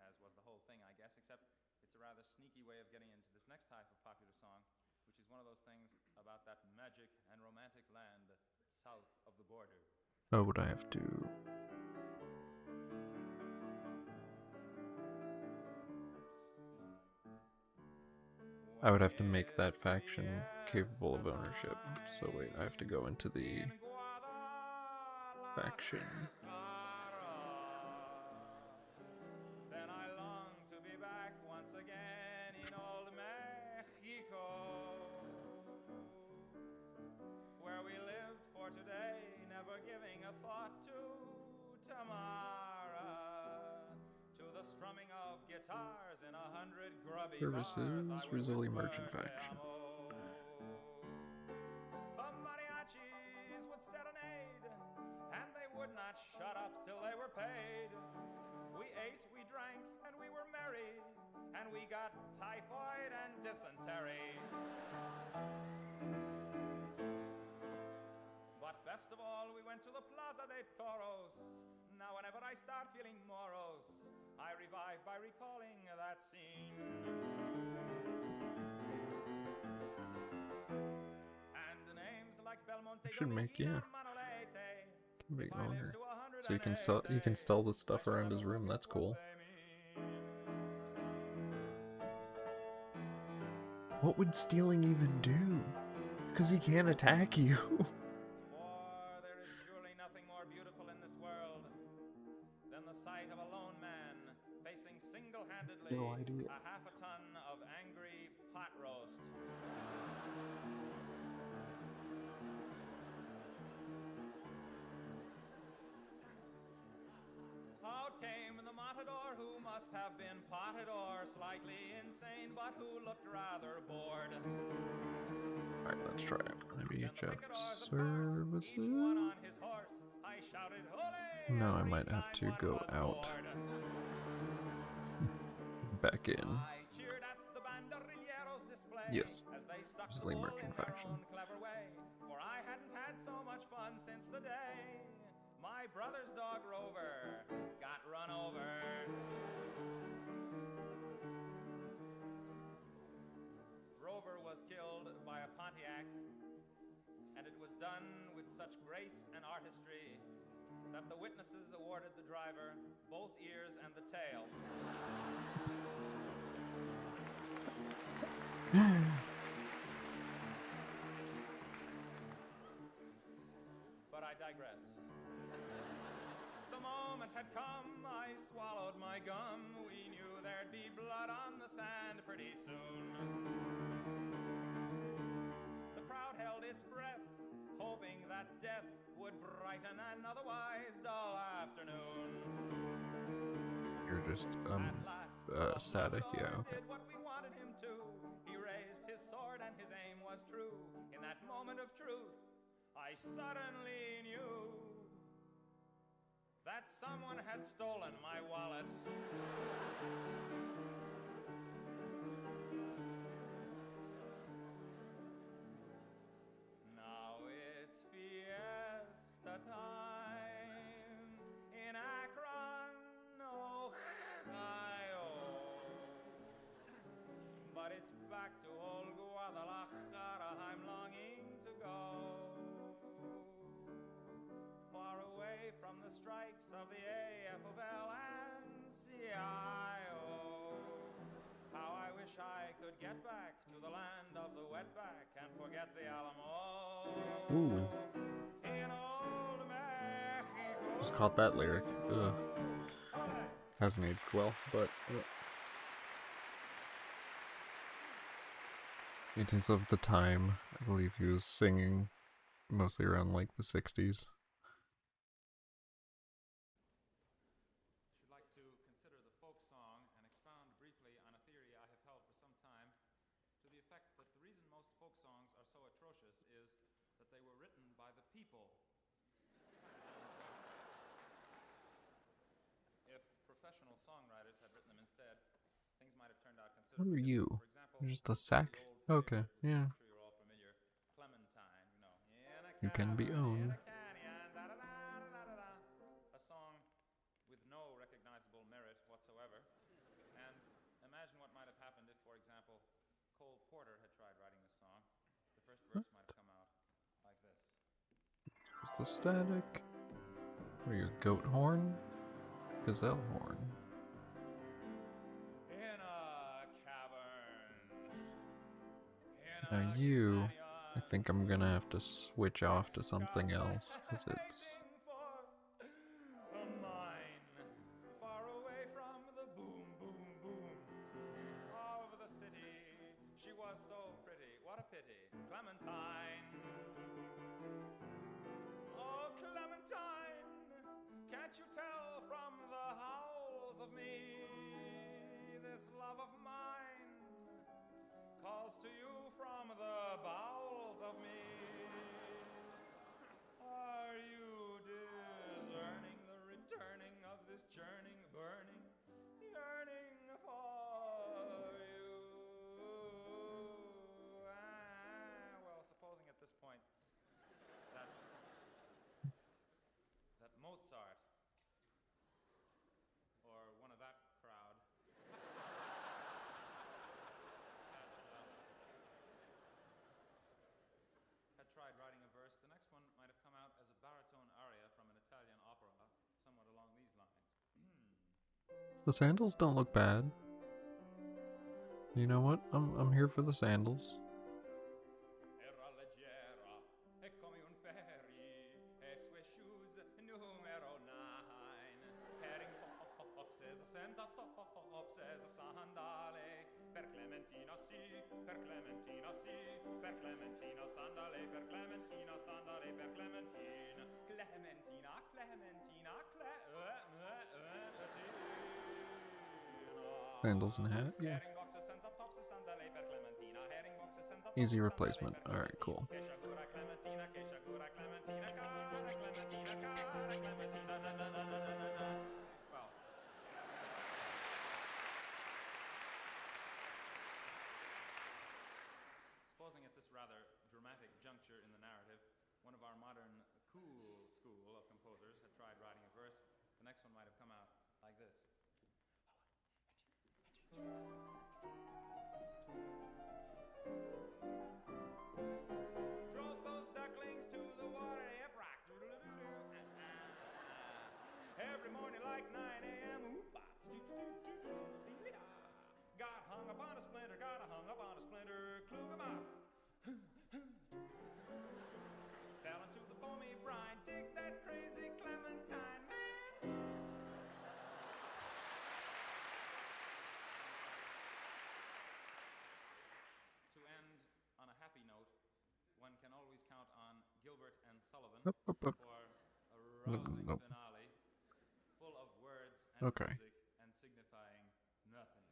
[SPEAKER 2] as was the whole thing, I guess, except it's a rather sneaky way of getting into this next type of popular song, which is one of those things about that magic and romantic land south of the border.
[SPEAKER 1] Oh, would I have to... I would have to make that faction capable of ownership. So wait, I have to go into the faction.
[SPEAKER 2] Then I long to be back once again in old Mexico, where we lived for today, never giving a thought to tomorrow, to the strumming of guitars in 100 grubby
[SPEAKER 1] Services,
[SPEAKER 2] bars.
[SPEAKER 1] Rizzoli Merchant Faction.
[SPEAKER 2] The mariachis would serenade, and they would not shut up till they were paid. We ate, we drank, and we were merry, and we got typhoid and dysentery. But best of all, we went to the Plaza de Toros. Now whenever I start feeling morose, I revive by recalling that scene. And names like Belmonte,
[SPEAKER 1] I should make, yeah,
[SPEAKER 2] Manolete,
[SPEAKER 1] big owner. So he can sell the stuff around his room. That's cool. What would stealing even do? Because he can't attack you.
[SPEAKER 2] For there is surely nothing more beautiful in this world than the sight of a lone man facing single-handedly
[SPEAKER 1] No idea.
[SPEAKER 2] a half a ton of angry pot roast. must have been potted or slightly insane, but who looked rather bored.
[SPEAKER 1] Alright, let's try it. Maybe
[SPEAKER 2] Then the
[SPEAKER 1] check
[SPEAKER 2] picadors, of course, each one
[SPEAKER 1] services.
[SPEAKER 2] on his horse. I shouted, "Ole!"
[SPEAKER 1] No, I
[SPEAKER 2] every
[SPEAKER 1] might have
[SPEAKER 2] time
[SPEAKER 1] to
[SPEAKER 2] one
[SPEAKER 1] go
[SPEAKER 2] was
[SPEAKER 1] out.
[SPEAKER 2] bored.
[SPEAKER 1] Back in.
[SPEAKER 2] I cheered at the banderilleros display
[SPEAKER 1] Yes.
[SPEAKER 2] as they stuck
[SPEAKER 1] There's
[SPEAKER 2] the
[SPEAKER 1] the
[SPEAKER 2] bull
[SPEAKER 1] merchant
[SPEAKER 2] in their
[SPEAKER 1] faction.
[SPEAKER 2] own clever way. For I hadn't had so much fun since the day my brother's dog Rover got run over. Rover was killed by a Pontiac, and it was done with such grace and artistry that the witnesses awarded the driver both ears and the tail. But I digress. The moment had come, I swallowed my gum. We knew there'd be blood on the sand pretty soon. The crowd held its breath, hoping that death would brighten an otherwise dull afternoon.
[SPEAKER 1] You're just,
[SPEAKER 2] At last,
[SPEAKER 1] static, yeah, okay.
[SPEAKER 2] did what we wanted him to. He raised his sword and his aim was true. In that moment of truth, I suddenly knew that someone had stolen my wallet. Now it's fiesta time in Akron, Ohio. But it's back to old Guadalajara I'm longing to go. Far away from the strikes of the AFL and CIO. How I wish I could get back to the land of the wetback and forget the Alamo.
[SPEAKER 1] Ooh.
[SPEAKER 2] In old Mexico.
[SPEAKER 1] Just caught that lyric. Ugh. Hasn't aged well, but it is of the time. I believe he was singing mostly around like the 60s.
[SPEAKER 2] Should like to consider the folk song and expound briefly on a theory I have held for some time, to the effect that the reason most folk songs are so atrocious is that they were written by the people. If professional songwriters had written them instead, things might have turned out
[SPEAKER 1] What
[SPEAKER 2] considerably
[SPEAKER 1] are you?
[SPEAKER 2] different. For example,
[SPEAKER 1] You're just a
[SPEAKER 2] the
[SPEAKER 1] sack?
[SPEAKER 2] old
[SPEAKER 1] Okay,
[SPEAKER 2] favorite, which
[SPEAKER 1] yeah.
[SPEAKER 2] I'm sure you're all familiar, Clementine, you know. In a
[SPEAKER 1] You can be
[SPEAKER 2] cavern, in
[SPEAKER 1] owned.
[SPEAKER 2] a canyon, da-da-da-da-da-da. A song with no recognizable merit whatsoever. And imagine what might have happened if, for example, Cole Porter had tried writing this song. The first verse might have come out like this.
[SPEAKER 1] Just the static. What are you, goat horn? Gazelle horn.
[SPEAKER 2] In a cavern.
[SPEAKER 1] Now you, I think I'm gonna have to switch off to something else, because it's...
[SPEAKER 2] A mine, far away from the boom, boom, boom of the city. She was so pretty, what a pity, Clementine. Oh, Clementine, can't you tell from the howls of me, this love of mine calls to you from the bowels of me. Are you discerning the returning of this churning, burning, yearning for you? Well, supposing at this point that Mozart, or one of that crowd, had tried writing a verse, the next one might have come out as a baritone aria from an Italian opera, somewhat along these lines.
[SPEAKER 1] The sandals don't look bad. You know what? I'm here for the sandals.
[SPEAKER 2] Era leggera e come un ferry, e sue shoes numero 9. Herring boxes senza tops e sandale. Per Clementina sì, per Clementina sì, per Clementina sandale, per Clementina sandale, per Clementina. Clementina, Clementina,
[SPEAKER 1] Sandals and hat, yeah. Easy replacement. Alright, cool.
[SPEAKER 2] Supposing at this rather dramatic juncture in the narrative, one of our modern cool school of composers had tried writing a verse, the next one might have come out like this. Drove those ducklings to the water, yep, rock. Every morning like 9 a.m. Got hung up on a splinter, klug 'em up. Fell into the foamy brine, dig that crazy Clementine, man. To end on a happy note, one can always count on Gilbert and Sullivan for a rousing finale, full of words and music and signifying nothing.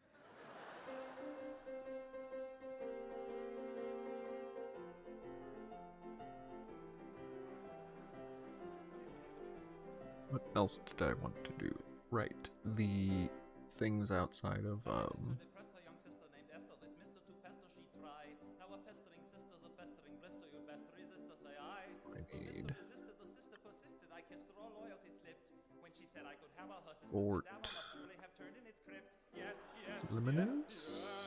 [SPEAKER 1] What else did I want to do? Right, the things outside of
[SPEAKER 2] Depressed her young sister named Esther. This mister to pester she try. Now a pestering sister's a festering blister. You best resist her, say I.
[SPEAKER 1] I need
[SPEAKER 2] The mister resisted, the sister persisted. I kissed her, all loyalty slipped. When she said I could have her, her sister's
[SPEAKER 1] Fort.
[SPEAKER 2] cadaver must surely have turned in its crypt. Yes, yes,
[SPEAKER 1] Luminous.
[SPEAKER 2] yes.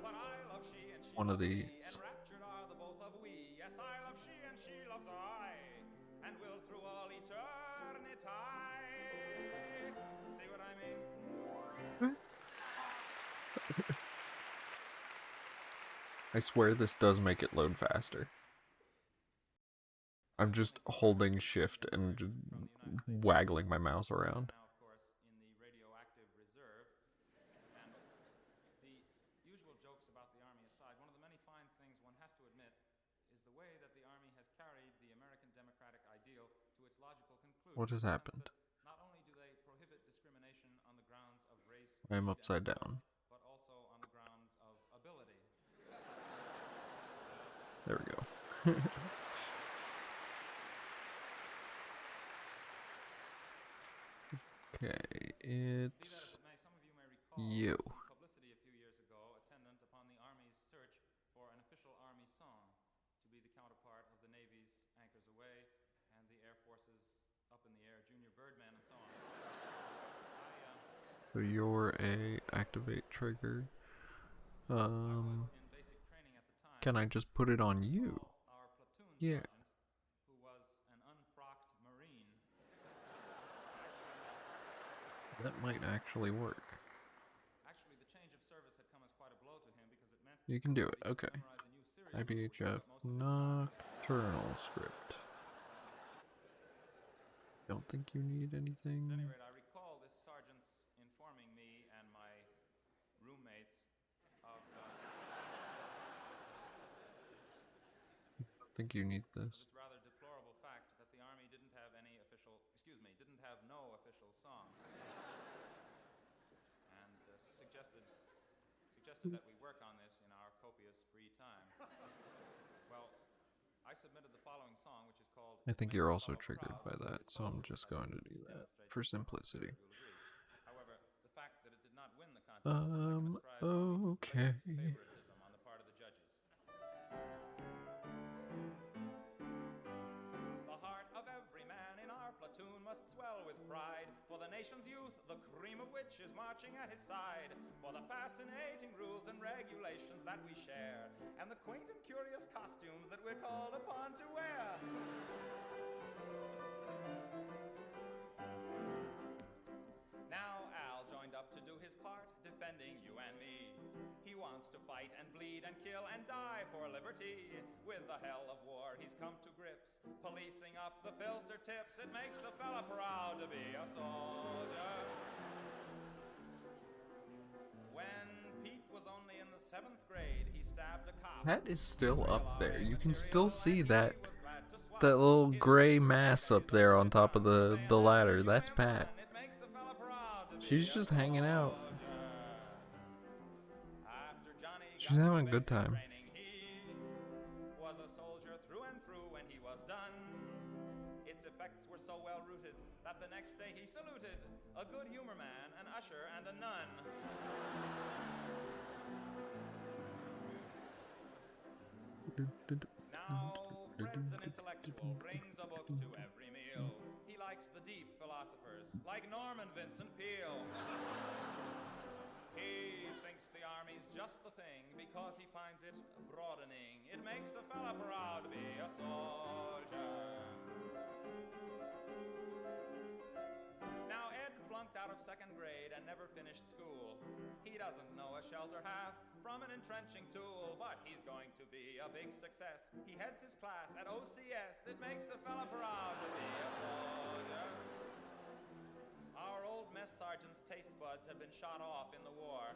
[SPEAKER 2] But I love she and she
[SPEAKER 1] One of
[SPEAKER 2] loves
[SPEAKER 1] these.
[SPEAKER 2] me, enraptured are the both of we. Yes, I love she and she loves I, and will through all eternity. See what I mean?
[SPEAKER 1] I swear this does make it load faster. I'm just holding shift and just waggling my mouse around.
[SPEAKER 2] Now, of course, in the radioactive reserve, and the usual jokes about the Army aside, one of the many fine things one has to admit is the way that the Army has carried the American democratic ideal to its logical conclusion.
[SPEAKER 1] What has
[SPEAKER 2] in the sense
[SPEAKER 1] happened?
[SPEAKER 2] that not only do they prohibit discrimination on the grounds of race,
[SPEAKER 1] I am
[SPEAKER 2] creed, and
[SPEAKER 1] upside
[SPEAKER 2] color,
[SPEAKER 1] down.
[SPEAKER 2] but also on the grounds of ability.
[SPEAKER 1] There we go. Okay, it's
[SPEAKER 2] Be that as it may, some of you may recall
[SPEAKER 1] you.
[SPEAKER 2] publicity a few years ago attendant upon the Army's search for an official Army song to be the counterpart of the Navy's Anchors Aweigh and the Air Force's Up in the Air, Junior Birdman, and so on.
[SPEAKER 1] So you're a activate trigger.
[SPEAKER 2] I was in basic training at the time.
[SPEAKER 1] Can I just put it on you?
[SPEAKER 2] Our platoon
[SPEAKER 1] Yeah.
[SPEAKER 2] sergeant, who was an unfrocked Marine,
[SPEAKER 1] That might actually work.
[SPEAKER 2] actually the change of service had come as quite a blow to him because it meant
[SPEAKER 1] You can do it.
[SPEAKER 2] that he had to
[SPEAKER 1] Okay.
[SPEAKER 2] memorize a new series book, which took
[SPEAKER 1] IBHF
[SPEAKER 2] up most of his time.
[SPEAKER 1] nocturnal script. Don't think you need
[SPEAKER 2] At any
[SPEAKER 1] anything.
[SPEAKER 2] rate, I recall this sergeant's informing me and my roommates of
[SPEAKER 1] I think you need this.
[SPEAKER 2] this rather deplorable fact that the Army didn't have no official song, and suggested that we work on this in our copious free time. Well, I submitted the following song, which is called
[SPEAKER 1] I think
[SPEAKER 2] Makes
[SPEAKER 1] you're
[SPEAKER 2] a
[SPEAKER 1] also
[SPEAKER 2] Fellow
[SPEAKER 1] triggered
[SPEAKER 2] Proud,
[SPEAKER 1] by
[SPEAKER 2] to
[SPEAKER 1] that,
[SPEAKER 2] its
[SPEAKER 1] so I'm
[SPEAKER 2] soldiers,
[SPEAKER 1] just
[SPEAKER 2] I
[SPEAKER 1] going to
[SPEAKER 2] think
[SPEAKER 1] do that
[SPEAKER 2] demonstrates
[SPEAKER 1] for
[SPEAKER 2] the
[SPEAKER 1] simplicity.
[SPEAKER 2] spirit you'll agree. However, the fact that it did not win the contest, I can ascribe
[SPEAKER 1] Okay.
[SPEAKER 2] to favoritism on the part of the judges. The heart of every man in our platoon must swell with pride for the nation's youth, the cream of which is marching at his side, for the fascinating rules and regulations that we share, and the quaint and curious costumes that we're called upon to wear. Now Al joined up to do his part, defending you and me. He wants to fight and bleed and kill and die for liberty. With the hell of war he's come to grips, policing up the filter tips. It makes a fella proud to be a soldier. When Pete was only in the 7th grade, he stabbed a cop.
[SPEAKER 1] That is still up there. You can still see
[SPEAKER 2] He
[SPEAKER 1] that
[SPEAKER 2] was glad to swap
[SPEAKER 1] little
[SPEAKER 2] his
[SPEAKER 1] gray
[SPEAKER 2] sister's
[SPEAKER 1] mass up
[SPEAKER 2] days
[SPEAKER 1] there
[SPEAKER 2] on
[SPEAKER 1] on top of the ladder. That's
[SPEAKER 2] UM1.
[SPEAKER 1] Pat.
[SPEAKER 2] It makes a fella proud to be
[SPEAKER 1] She's
[SPEAKER 2] a
[SPEAKER 1] just hanging out.
[SPEAKER 2] soldier.
[SPEAKER 1] She's having a good time.
[SPEAKER 2] He was a soldier through and through when he was done. Its effects were so well rooted that the next day he saluted a good humor man, an usher, and a nun. Now, Fred's an intellectual, brings a book to every meal. He likes the deep philosophers, like Norman Vincent Peale. He thinks the army's just the thing because he finds it broadening. It makes a fella proud to be a soldier. Now Ed flunked out of 2nd grade and never finished school. He doesn't know a shelter half from an entrenching tool, but he's going to be a big success. He heads his class at OCS. It makes a fella proud to be a soldier. Our old mess sergeant's taste buds have been shot off in the war,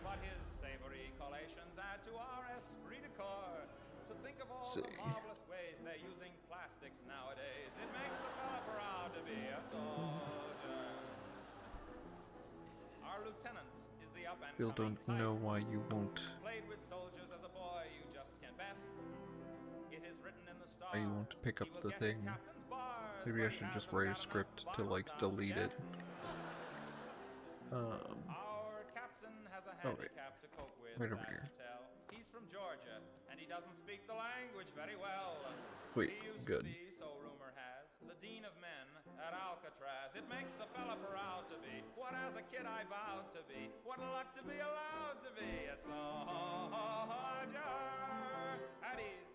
[SPEAKER 2] but his savory collations add to our esprit de corps. To think of all the marvelous ways they're using plastics nowadays, it makes a fella proud to be a soldier. Our lieutenant is the up and
[SPEAKER 1] Still don't know why you won't.
[SPEAKER 2] Played with soldiers as a boy, you just can't bet. It is written in the stars.
[SPEAKER 1] Why you won't pick up the thing. Maybe I should just write a script to like delete it.
[SPEAKER 2] Our captain has a handicap to cope with.
[SPEAKER 1] Right over here.
[SPEAKER 2] He's from Georgia, and he doesn't speak the language very well.
[SPEAKER 1] Wait,
[SPEAKER 2] he used
[SPEAKER 1] good.
[SPEAKER 2] to be, so rumor has, the dean of men at Alcatraz. It makes a fella proud to be what as a kid I vowed to be. What a luck to be allowed to be a soldier at ease.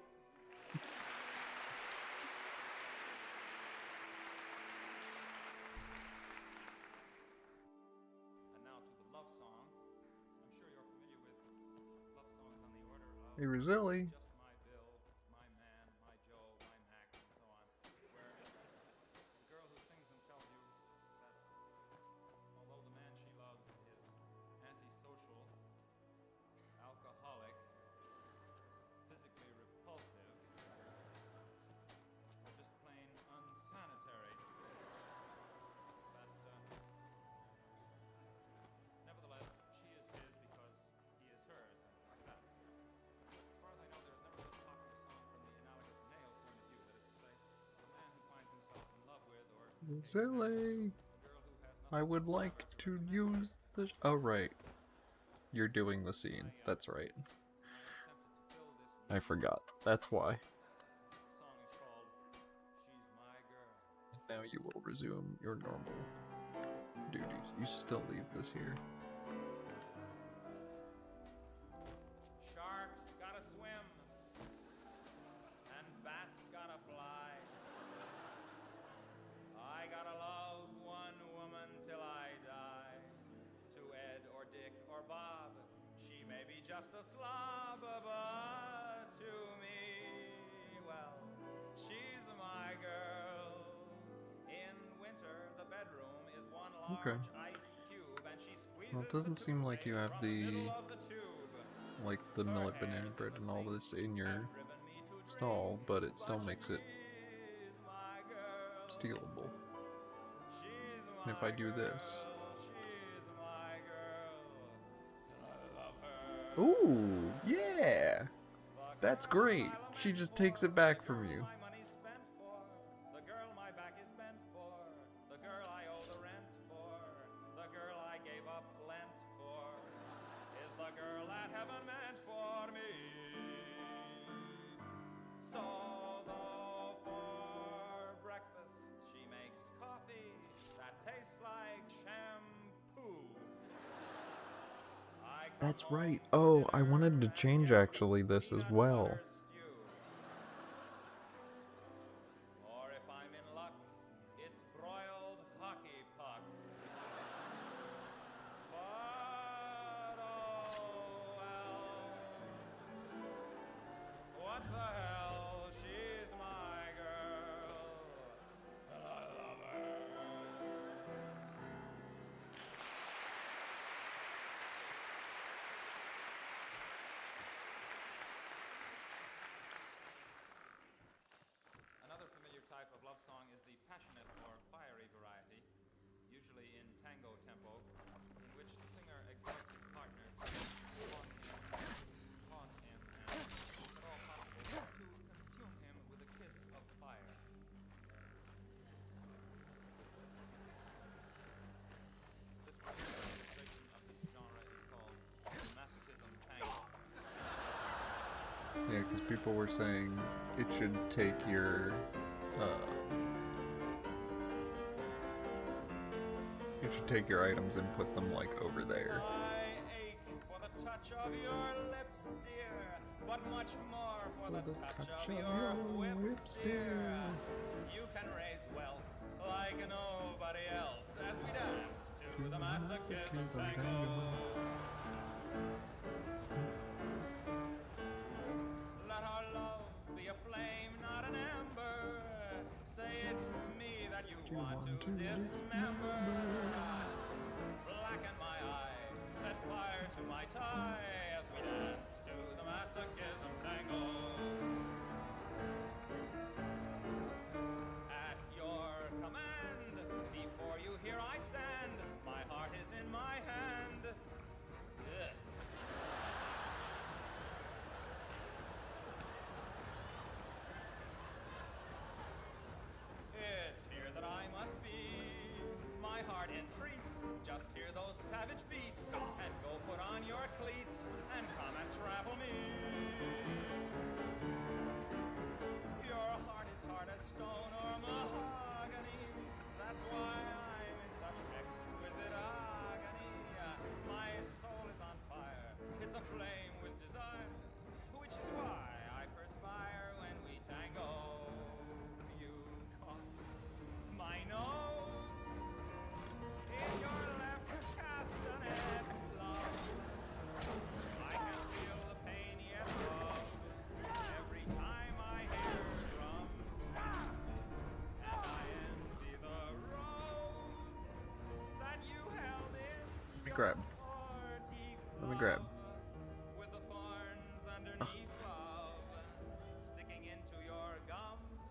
[SPEAKER 1] Hey, Roselli.
[SPEAKER 2] Just my Bill, my man, my Joe, my Mac, and so on. Where the girl who sings them tells you that although the man she loves is antisocial, alcoholic, physically repulsive, or just plain unsanitary, that nevertheless she is his because he is hers, like that. As far as I know, there's never been a popular song from the analogous male point of view, that is to say, of a man who finds himself in love with or
[SPEAKER 1] Silly. I would like to use the. Oh, right. You're doing the scene. That's right. I forgot. That's why.
[SPEAKER 2] The song is called She's My Girl.
[SPEAKER 1] Now you will resume your normal duties. You still leave this here.
[SPEAKER 2] Sharks gotta swim, and bats gotta fly. I gotta love one woman till I die. To Ed or Dick or Bob, she may be just a slob, but to me, well, she's my girl. In winter, the bedroom is one large ice cube, and she squeezes.
[SPEAKER 1] Well, it doesn't seem like you have the like the millet banana bread and all this in your stall, but it still makes it stealable. And if I do this, ooh, yeah, that's great. She just takes it back from you.
[SPEAKER 2] My money's spent for, the girl my back is bent for, the girl I owe the rent for, the girl I gave up Lent for, is the girl that heaven meant for me. So though for breakfast she makes coffee that tastes like shampoo.
[SPEAKER 1] That's right. Oh, I wanted to change actually this as well.
[SPEAKER 2] Or if I'm in luck, it's broiled hockey puck. But oh well, what the hell? She's my girl, and I love her. Another familiar type of love song is the passionate or fiery variety, usually in tango tempo, in which the singer exalts his partner to one
[SPEAKER 1] people were saying it should take your items and put them like over there.
[SPEAKER 2] I ache for the touch of your lips, dear, but much more for the touch of your whips, dear. You can raise welts like nobody else as we dance to the masochism tango. Let our love be a flame, not an ember. Say it's me that you want to dismember. Blacken my eye, set fire to my tie as we dance to the masochism tango. At your command, before you here I stand. My heart is in my hand. Ugh. It's here that I must be. My heart entreats. Just hear those savage beats. And go put on your cleats and come and trample me. Your heart is hard as stone or mahogany. That's why I'm in such exquisite agony. My soul is on fire. It's aflame with desire. Which is why I perspire when we tango. You caught my nose in your left castanet, love. I can feel the pain yet, love, every time I hear drums. And I envy the rose that you held in
[SPEAKER 1] Let me grab.
[SPEAKER 2] your teeth,
[SPEAKER 1] Let me grab.
[SPEAKER 2] with the thorns underneath, love, sticking into your gums.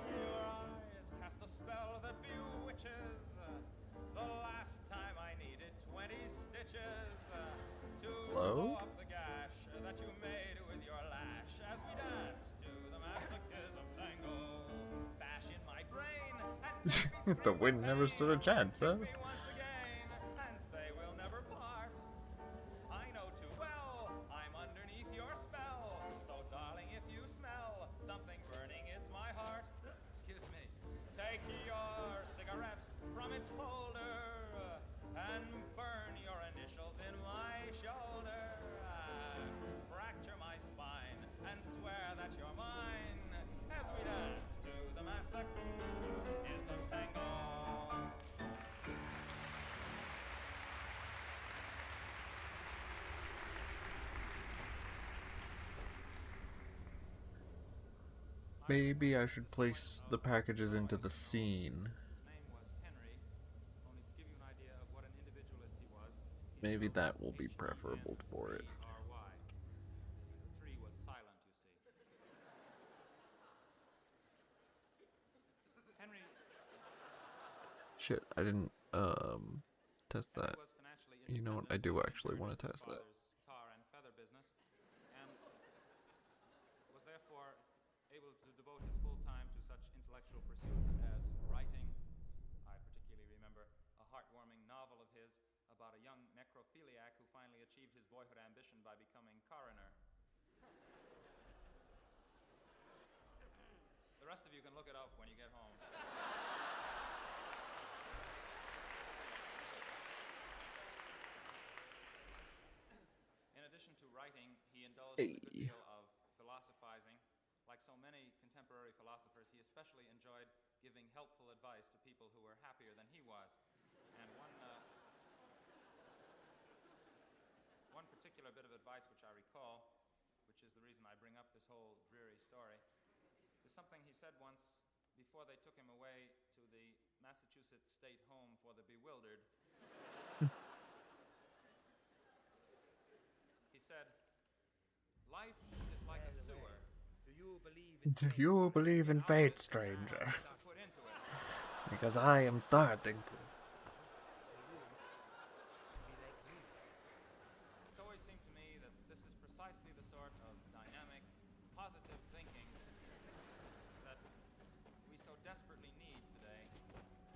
[SPEAKER 2] Your eyes cast a spell that bewitches. The last time I needed 20 stitches to sew
[SPEAKER 1] Hello?
[SPEAKER 2] up the gash that you made with your lash as we dance to the masochism tango. Bash in my brain and
[SPEAKER 1] The wind never stood a chance, huh?
[SPEAKER 2] me once again and say we'll never part. I know too well I'm underneath your spell. So darling, if you smell something burning, it's my heart. Excuse me. Take your cigarette from its holder and burn your initials in my shoulder. Fracture my spine and swear that you're mine as we dance to the masochism tango.
[SPEAKER 1] Maybe I should place the packages into the scene.
[SPEAKER 2] His name was Henry. Only to give you an idea of what an individualist he was.
[SPEAKER 1] Maybe that will be preferable for it.
[SPEAKER 2] Henry. The 3 was silent, you see. Henry
[SPEAKER 1] Shit, I didn't test that.
[SPEAKER 2] was financially
[SPEAKER 1] You know what? I
[SPEAKER 2] independent,
[SPEAKER 1] do actually want to
[SPEAKER 2] inherited his
[SPEAKER 1] test that.
[SPEAKER 2] father's tar and feather business, and was therefore able to devote his full time to such intellectual pursuits as writing. I particularly remember a heartwarming novel of his about a young necrophiliac who finally achieved his boyhood ambition by becoming coroner. The rest of you can look it up when you get home. In addition to writing, he indulged in a good
[SPEAKER 1] Hey.
[SPEAKER 2] deal of philosophizing. Like so many contemporary philosophers, he especially enjoyed giving helpful advice to people who were happier than he was. And one particular bit of advice which I recall, which is the reason I bring up this whole dreary story, is something he said once before they took him away to the Massachusetts State Home for the Bewildered. He said, "Life is like a sewer.
[SPEAKER 3] Do you believe in
[SPEAKER 4] Do you believe in fate,
[SPEAKER 2] Hours
[SPEAKER 4] stranger?
[SPEAKER 2] are put into it.
[SPEAKER 4] Because I am starting to.
[SPEAKER 2] It's always seemed to me that this is precisely the sort of dynamic, positive thinking that we so desperately need today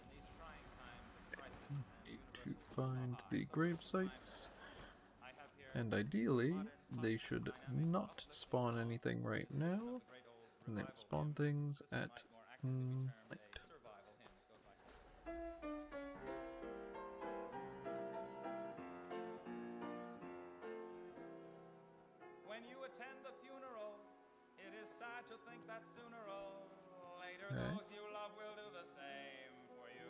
[SPEAKER 2] in these trying times of crisis and
[SPEAKER 1] Need to
[SPEAKER 2] universal
[SPEAKER 1] find
[SPEAKER 2] aha,
[SPEAKER 1] the
[SPEAKER 2] such as
[SPEAKER 1] grave
[SPEAKER 2] mine.
[SPEAKER 1] sites,
[SPEAKER 2] I have here
[SPEAKER 1] and ideally,
[SPEAKER 2] modern
[SPEAKER 1] they should not spawn anything right now, and they will spawn things at night.
[SPEAKER 2] When you attend the funeral, it is sad to think that sooner or later
[SPEAKER 1] Okay.
[SPEAKER 2] those you love will do the same for you.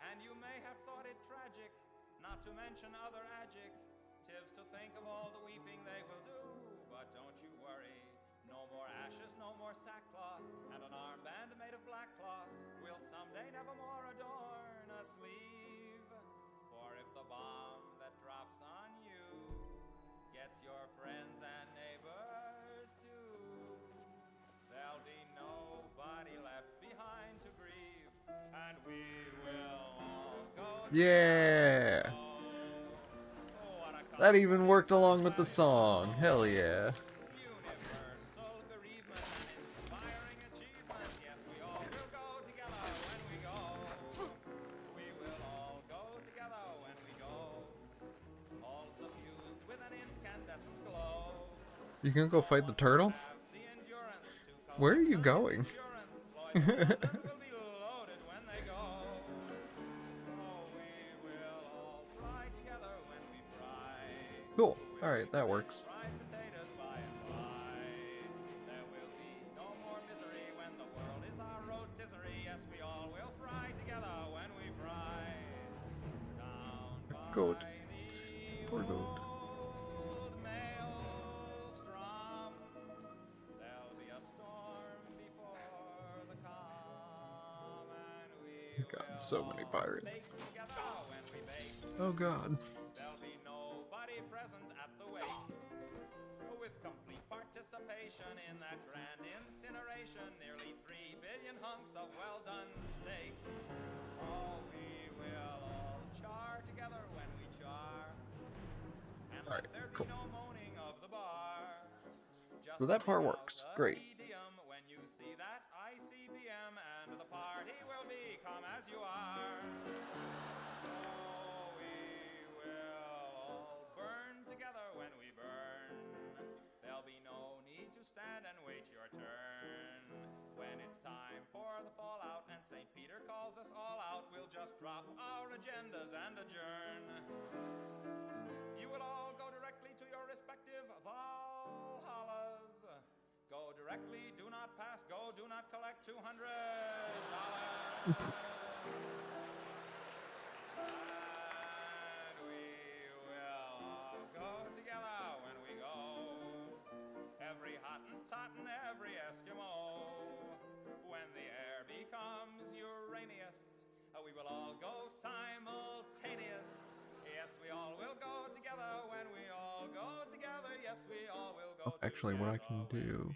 [SPEAKER 2] And you may have thought it tragic, not to mention other adjectives, to think of all the weeping they will do. But don't you worry, no more ashes, no more sackcloth, and an armband made of black cloth will someday nevermore adorn a sleeve. For if the bomb that drops on you gets your friends and neighbors too, there'll be nobody left behind to grieve, and we will all go.
[SPEAKER 1] Yeah! That even worked along with the song. Hell yeah.
[SPEAKER 2] Universal bereavement and inspiring achievement. Yes, we all will go together when we go. We will all go together when we go. All suffused with an incandescent glow.
[SPEAKER 1] You gonna go fight the turtle?
[SPEAKER 2] Have the endurance to
[SPEAKER 1] Where are you
[SPEAKER 2] collect
[SPEAKER 1] going?
[SPEAKER 2] his endurance. Lloyd's of London will be loaded when they go. Oh, we will all fly together when we fry.
[SPEAKER 1] Cool. Alright, that works.
[SPEAKER 2] Fried potatoes by and by. There will be no more misery when the world is our rotisserie. Yes, we all will fry together when we fry. Down by
[SPEAKER 1] Goat.
[SPEAKER 2] the
[SPEAKER 1] Poor goat.
[SPEAKER 2] old maelstrom, there'll be a storm before the calm, and we
[SPEAKER 1] God, so many
[SPEAKER 2] will
[SPEAKER 1] pirates.
[SPEAKER 2] bake together when we bake.
[SPEAKER 1] Oh god.
[SPEAKER 2] There'll be nobody present at the wake. With complete participation in that grand incineration, nearly 3 billion hunks of well-done steak. Oh, we will all char together when we char. And
[SPEAKER 1] Alright,
[SPEAKER 2] let there
[SPEAKER 1] cool.
[SPEAKER 2] be no moaning of the bar. Just
[SPEAKER 1] So that part
[SPEAKER 2] sing out
[SPEAKER 1] works.
[SPEAKER 2] the
[SPEAKER 1] Great.
[SPEAKER 2] tedium when you see that ICBM, and the party will be come as you are. Oh, we will all burn together when we burn. There'll be no need to stand and wait your turn. When it's time for the fallout and St. Peter calls us all out, we'll just drop our agendas and adjourn. You will all go directly to your respective Valhallas. Go directly, do not pass, go, do not collect $200. And we will all go together when we go. Every Hottentot and every Eskimo. When the air becomes Uranus, we will all go simultaneous. Yes, we all will go together when we all go together. Yes, we all will go
[SPEAKER 1] Actually, what I can do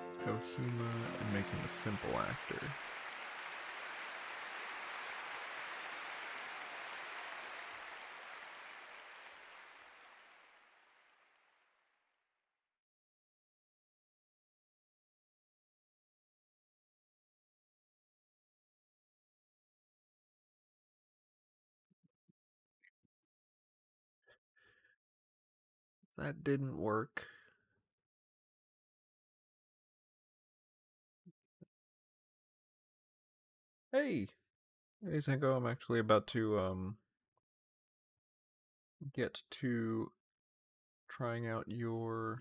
[SPEAKER 1] is go Hema and make him a simple actor. That didn't work. Hey! Hey, Sanko, I'm actually about to, get to trying out your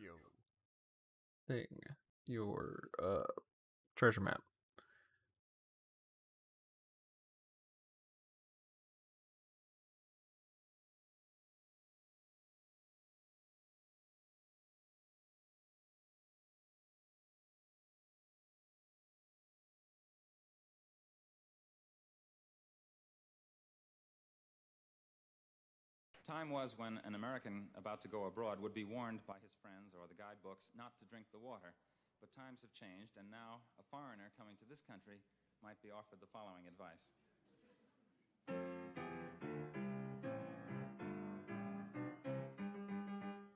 [SPEAKER 1] thing. Your, treasure map.
[SPEAKER 2] Time was when an American about to go abroad would be warned by his friends or the guidebooks not to drink the water. But times have changed, and now a foreigner coming to this country might be offered the following advice.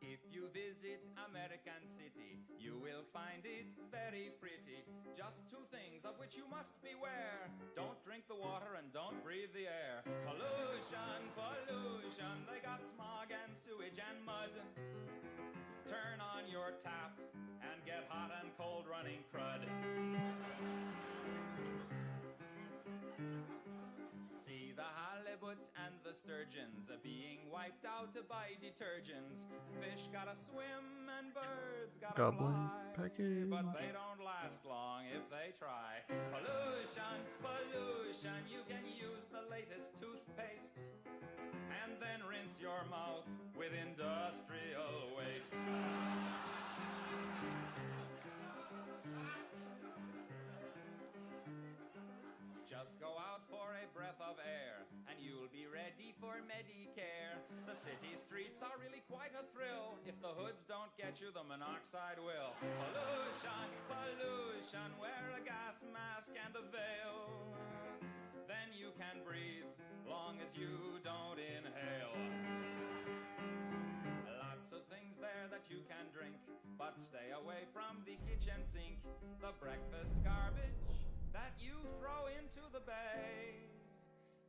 [SPEAKER 2] If you visit American City, you will find it very pretty. Just two things of which you must beware. Don't drink the water and don't breathe the air. Pollution, pollution, they got smog and sewage and mud. Turn on your tap and get hot and cold running crud. See the halibuts and the sturgeons being wiped out by detergents. Fish gotta swim and birds gotta
[SPEAKER 1] Goblin
[SPEAKER 2] fly,
[SPEAKER 1] package.
[SPEAKER 2] but they don't last long if they try. Pollution, pollution, you can use the latest toothpaste and then rinse your mouth with industrial waste. Just go out for a breath of air, and you'll be ready for Medicare. The city streets are really quite a thrill. If the hoods don't get you, the monoxide will. Pollution, pollution, wear a gas mask and a veil. Then you can breathe, long as you don't inhale. Lots of things there that you can drink, but stay away from the kitchen sink. The breakfast garbage that you throw into the bay,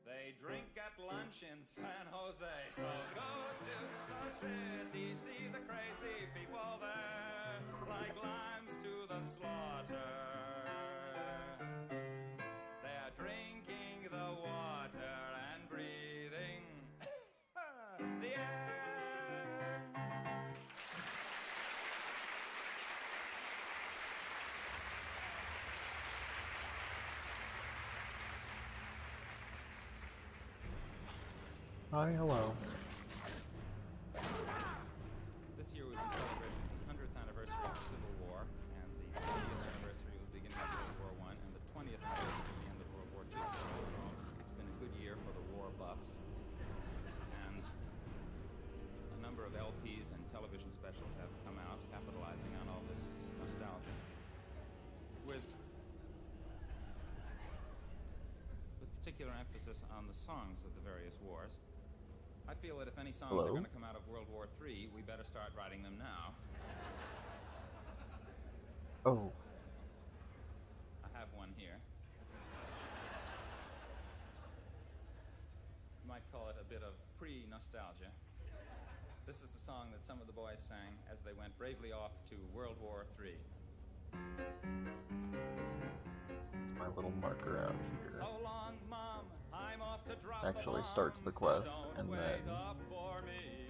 [SPEAKER 2] they drink at lunch in San Jose. So go to the city, see the crazy people there, like lambs to the slaughter. They're drinking the water and breathing the air.
[SPEAKER 1] Hi, hello.
[SPEAKER 2] This year we've been celebrating the 100th anniversary of the Civil War, and the 50th anniversary of the beginning of World War I, and the 20th anniversary of the end of World War II. So all in all, it's been a good year for the war buffs, and a number of LPs and television specials have come out capitalizing on all this nostalgia. With particular emphasis on the songs of the various wars. I feel that if any songs are going to come out of World War III, we better start writing them now.
[SPEAKER 1] Oh.
[SPEAKER 2] I have one here. You might call it a bit of pre-nostalgia. This is the song that some of the boys sang as they went bravely off to World War III.
[SPEAKER 1] It's my little marker out here.
[SPEAKER 2] So long, Mom, I'm off to drop
[SPEAKER 1] Actually
[SPEAKER 2] the
[SPEAKER 1] starts the
[SPEAKER 2] bomb,
[SPEAKER 1] quest,
[SPEAKER 2] so don't
[SPEAKER 1] and
[SPEAKER 2] wait
[SPEAKER 1] then
[SPEAKER 2] up for me.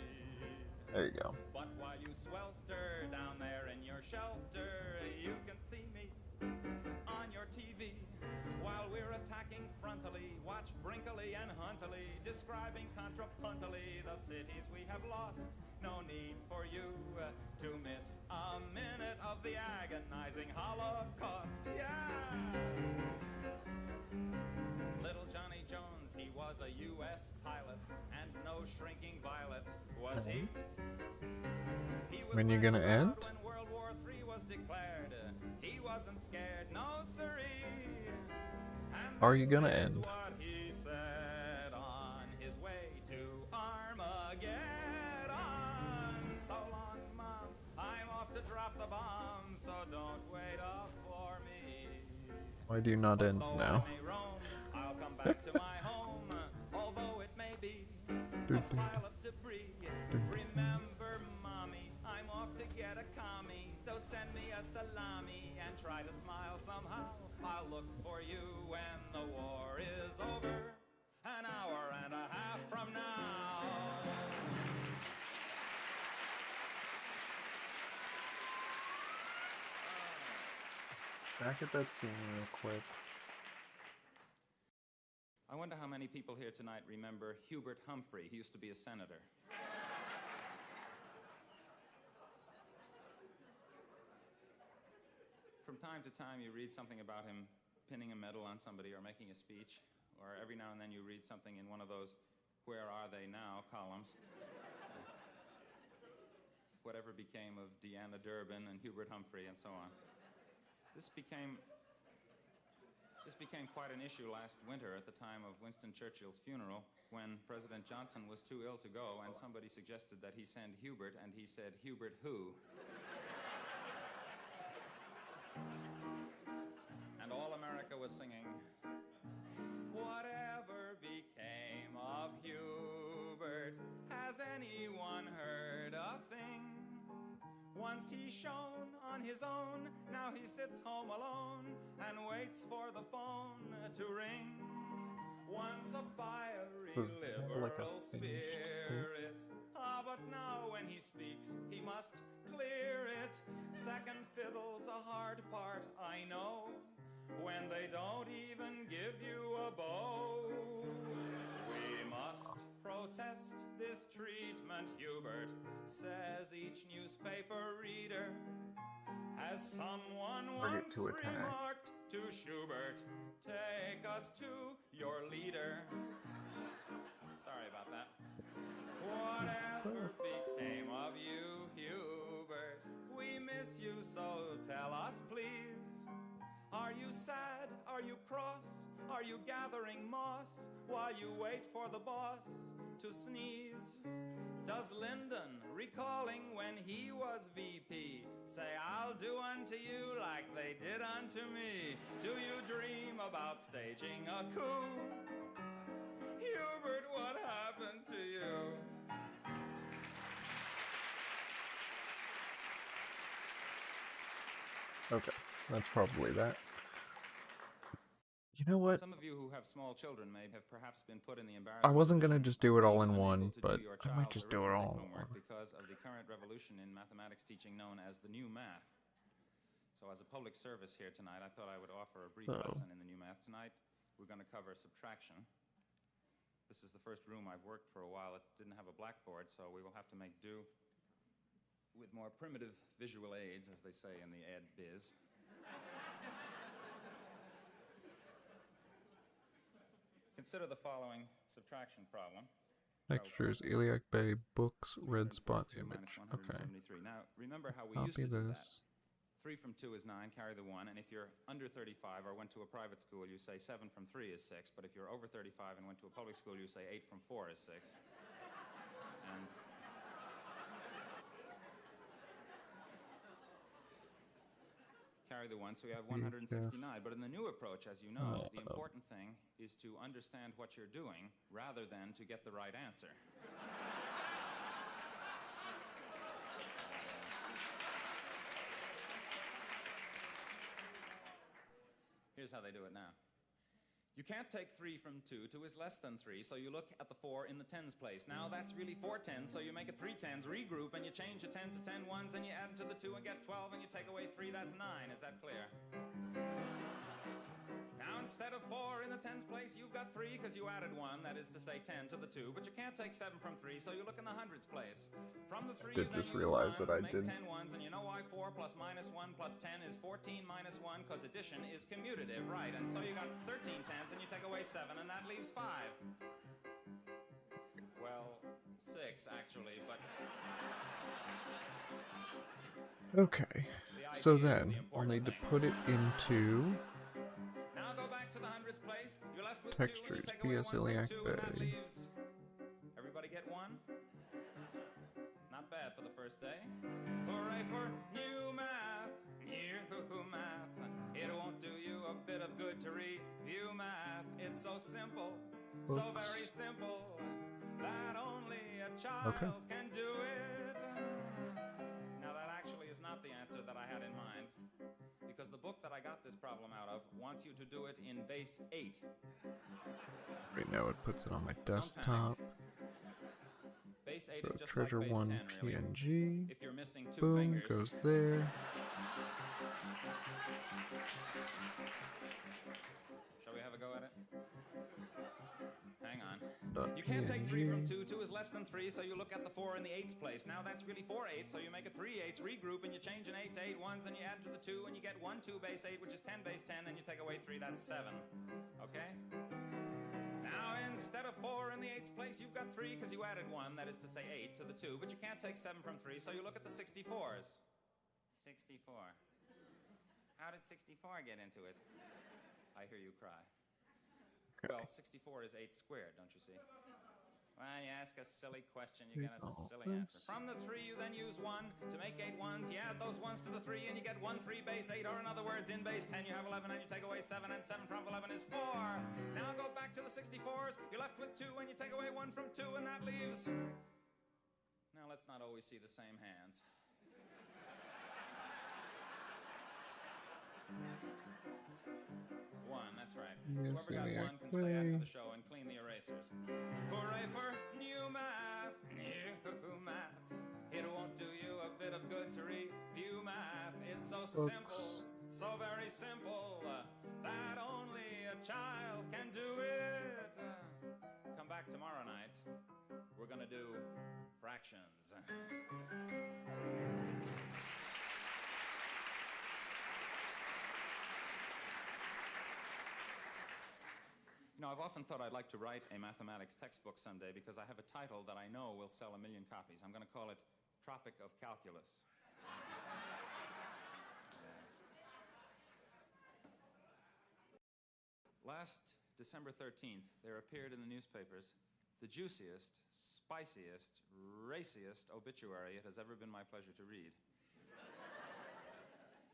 [SPEAKER 1] there you go.
[SPEAKER 2] But while you swelter down there in your shelter, you can see me on your TV. While we're attacking frontally, watch Brinkley and Huntily, describing contrapuntily the cities we have lost. No need for you to miss a minute of the agonizing Holocaust. Yeah! Little Johnny Jones, he was a U.S. pilot, and no shrinking violet was he. He was
[SPEAKER 1] When you gonna end?
[SPEAKER 2] when World War III was declared. He wasn't scared, no siree. And
[SPEAKER 1] Are you
[SPEAKER 2] this
[SPEAKER 1] gonna
[SPEAKER 2] is
[SPEAKER 1] end?
[SPEAKER 2] what he said on his way to Armageddon. So long, Mom, I'm off to drop the bomb, so don't wait up for me.
[SPEAKER 1] Why do you not end
[SPEAKER 2] Although
[SPEAKER 1] now?
[SPEAKER 2] I may roam, I'll come back to my home, although it may be a pile of debris. Remember, Mommy, I'm off to get a commie, so send me a salami and try to smile somehow. I'll look for you when the war is over, an hour and a half from now.
[SPEAKER 1] Back at that scene real quick.
[SPEAKER 2] I wonder how many people here tonight remember Hubert Humphrey. He used to be a senator. From time to time, you read something about him pinning a medal on somebody or making a speech, or every now and then you read something in one of those "Where Are They Now" columns. Whatever became of Deanna Durbin and Hubert Humphrey and so on. This became quite an issue last winter at the time of Winston Churchill's funeral, when President Johnson was too ill to go and somebody suggested that he send Hubert, and he said, "Hubert who?" And all America was singing, Whatever became of Hubert? Has anyone heard a thing? Once he shone on his own, now he sits home alone and waits for the phone to ring. Once a fiery liberal spirit, but now when he speaks, he must clear it. Second fiddle's a hard part, I know, when they don't even give you a bow. We must protest this treatment, Hubert, says each newspaper reader. Has someone once remarked to Schubert, take us to your leader. Sorry about that. Whatever became of you, Hubert? We miss you, so tell us, please. Are you sad? Are you cross? Are you gathering moss while you wait for the boss to sneeze? Does Lyndon, recalling when he was VP, say, I'll do unto you like they did unto me? Do you dream about staging a coup? Hubert, what happened to you?
[SPEAKER 1] Okay, that's probably that. You know what?
[SPEAKER 2] Some of you who have small children may have perhaps been put in the
[SPEAKER 1] I wasn't gonna just do it all in
[SPEAKER 2] unable
[SPEAKER 1] one,
[SPEAKER 2] to
[SPEAKER 1] but
[SPEAKER 2] do your
[SPEAKER 1] I might
[SPEAKER 2] child's
[SPEAKER 1] just do it all in
[SPEAKER 2] arithmetic homework
[SPEAKER 1] one.
[SPEAKER 2] because of the current revolution in mathematics teaching known as the new math. So as a public service here tonight, I thought I would offer a brief lesson in the new math. Tonight, we're going to cover subtraction. This is the first room I've worked for a while. It didn't have a blackboard, so we will have to make do with more primitive visual aids, as they say in the ed biz. Consider the following subtraction problem.
[SPEAKER 1] Textures, Iliac Bay, books, red spot image. Okay.
[SPEAKER 2] Now, remember how we used
[SPEAKER 1] Copy
[SPEAKER 2] to do that.
[SPEAKER 1] this.
[SPEAKER 2] 3 from 2 is 9, carry the 1, and if you're under 35 or went to a private school, you say 7 from 3 is 6, but if you're over 35 and went to a public school, you say 8 from 4 is 6. And carry the 1, so we have 169. But in the new approach, as you know, the important thing is to understand what you're doing rather than to get the right answer. Here's how they do it now. You can't take 3 from 2. 2 is less than 3, so you look at the 4 in the tens place. Now that's really 4 tens, so you make it 3 tens, regroup, and you change a 10 to 10 ones, and you add them to the 2 and get 12, and you take away 3, that's 9. Is that clear? Now instead of 4 in the tens place, you've got 3 because you added 1, that is to say 10 to the 2, but you can't take 7 from 3, so you look in the hundreds place. From the 3, you then use 1 to make 10 ones, and you know why 4 plus minus 1 plus 10 is 14 minus 1, because addition is commutative, right? And so you got 13 tens, and you take away 7, and that leaves 5. Well, 6, actually, but...
[SPEAKER 1] Okay, so then we'll need to put it into
[SPEAKER 2] Now go back to the hundreds place. You're left with
[SPEAKER 1] textures,
[SPEAKER 2] 2, and you take away
[SPEAKER 1] PS
[SPEAKER 2] 1
[SPEAKER 1] Iliac
[SPEAKER 2] from 2, and that
[SPEAKER 1] Bay.
[SPEAKER 2] leaves... Everybody get 1? Not bad for the first day. Hooray for new math, new math. It won't do you a bit of good to review math. It's so simple, so very simple, that only a child can do it. Now that actually is not the answer that I had in mind, because the book that I got this problem out of wants you to do it in base 8.
[SPEAKER 1] Right now it puts it on my desktop.
[SPEAKER 2] Base 8
[SPEAKER 1] So
[SPEAKER 2] is just
[SPEAKER 1] treasure
[SPEAKER 2] like base
[SPEAKER 1] 1
[SPEAKER 2] 10, really.
[SPEAKER 1] PNG.
[SPEAKER 2] If you're missing 2
[SPEAKER 1] Boom,
[SPEAKER 2] fingers.
[SPEAKER 1] goes there.
[SPEAKER 2] Shall we have a go at it? Hang on.
[SPEAKER 1] Dot
[SPEAKER 2] You can't take 3 from
[SPEAKER 1] PNG.
[SPEAKER 2] 2. 2 is less than 3, so you look at the 4 in the 8's place. Now that's really 4 8s, so you make it 3 8s, regroup, and you change an 8 to 8 ones, and you add to the 2, and you get 1 2 base 8, which is 10 base 10, and you take away 3, that's 7. Okay? Now instead of 4 in the 8's place, you've got 3 because you added 1, that is to say 8 to the 2, but you can't take 7 from 3, so you look at the 64s. 64. How did 64 get into it? I hear you cry.
[SPEAKER 1] Okay.
[SPEAKER 2] Well, 64 is 8 squared, don't you see? When you ask a silly question, you get a silly answer. From the 3, you then use 1 to make 8 ones. You add those ones to the 3, and you get 1 3 base 8, or in other words, in base 10, you have 11, and you take away 7, and 7 from 11 is 4. Now go back to the 64s. You're left with 2, and you take away 1 from 2, and that leaves... Now let's not always see the same hands. One, that's right.
[SPEAKER 1] Yes,
[SPEAKER 2] Whoever got
[SPEAKER 1] Iliac
[SPEAKER 2] 1 can stay after
[SPEAKER 1] Bay.
[SPEAKER 2] the show and clean the erasers. Hooray for new math, new math. It won't do you a bit of good to review math. It's so simple, so very simple, that only a child can do it. Come back tomorrow night. We're gonna do fractions. You know, I've often thought I'd like to write a mathematics textbook someday because I have a title that I know will sell 1 million copies. I'm going to call it Tropic of Calculus. Yes. Last December 13th, there appeared in the newspapers the juiciest, spiciest, raciest obituary it has ever been my pleasure to read.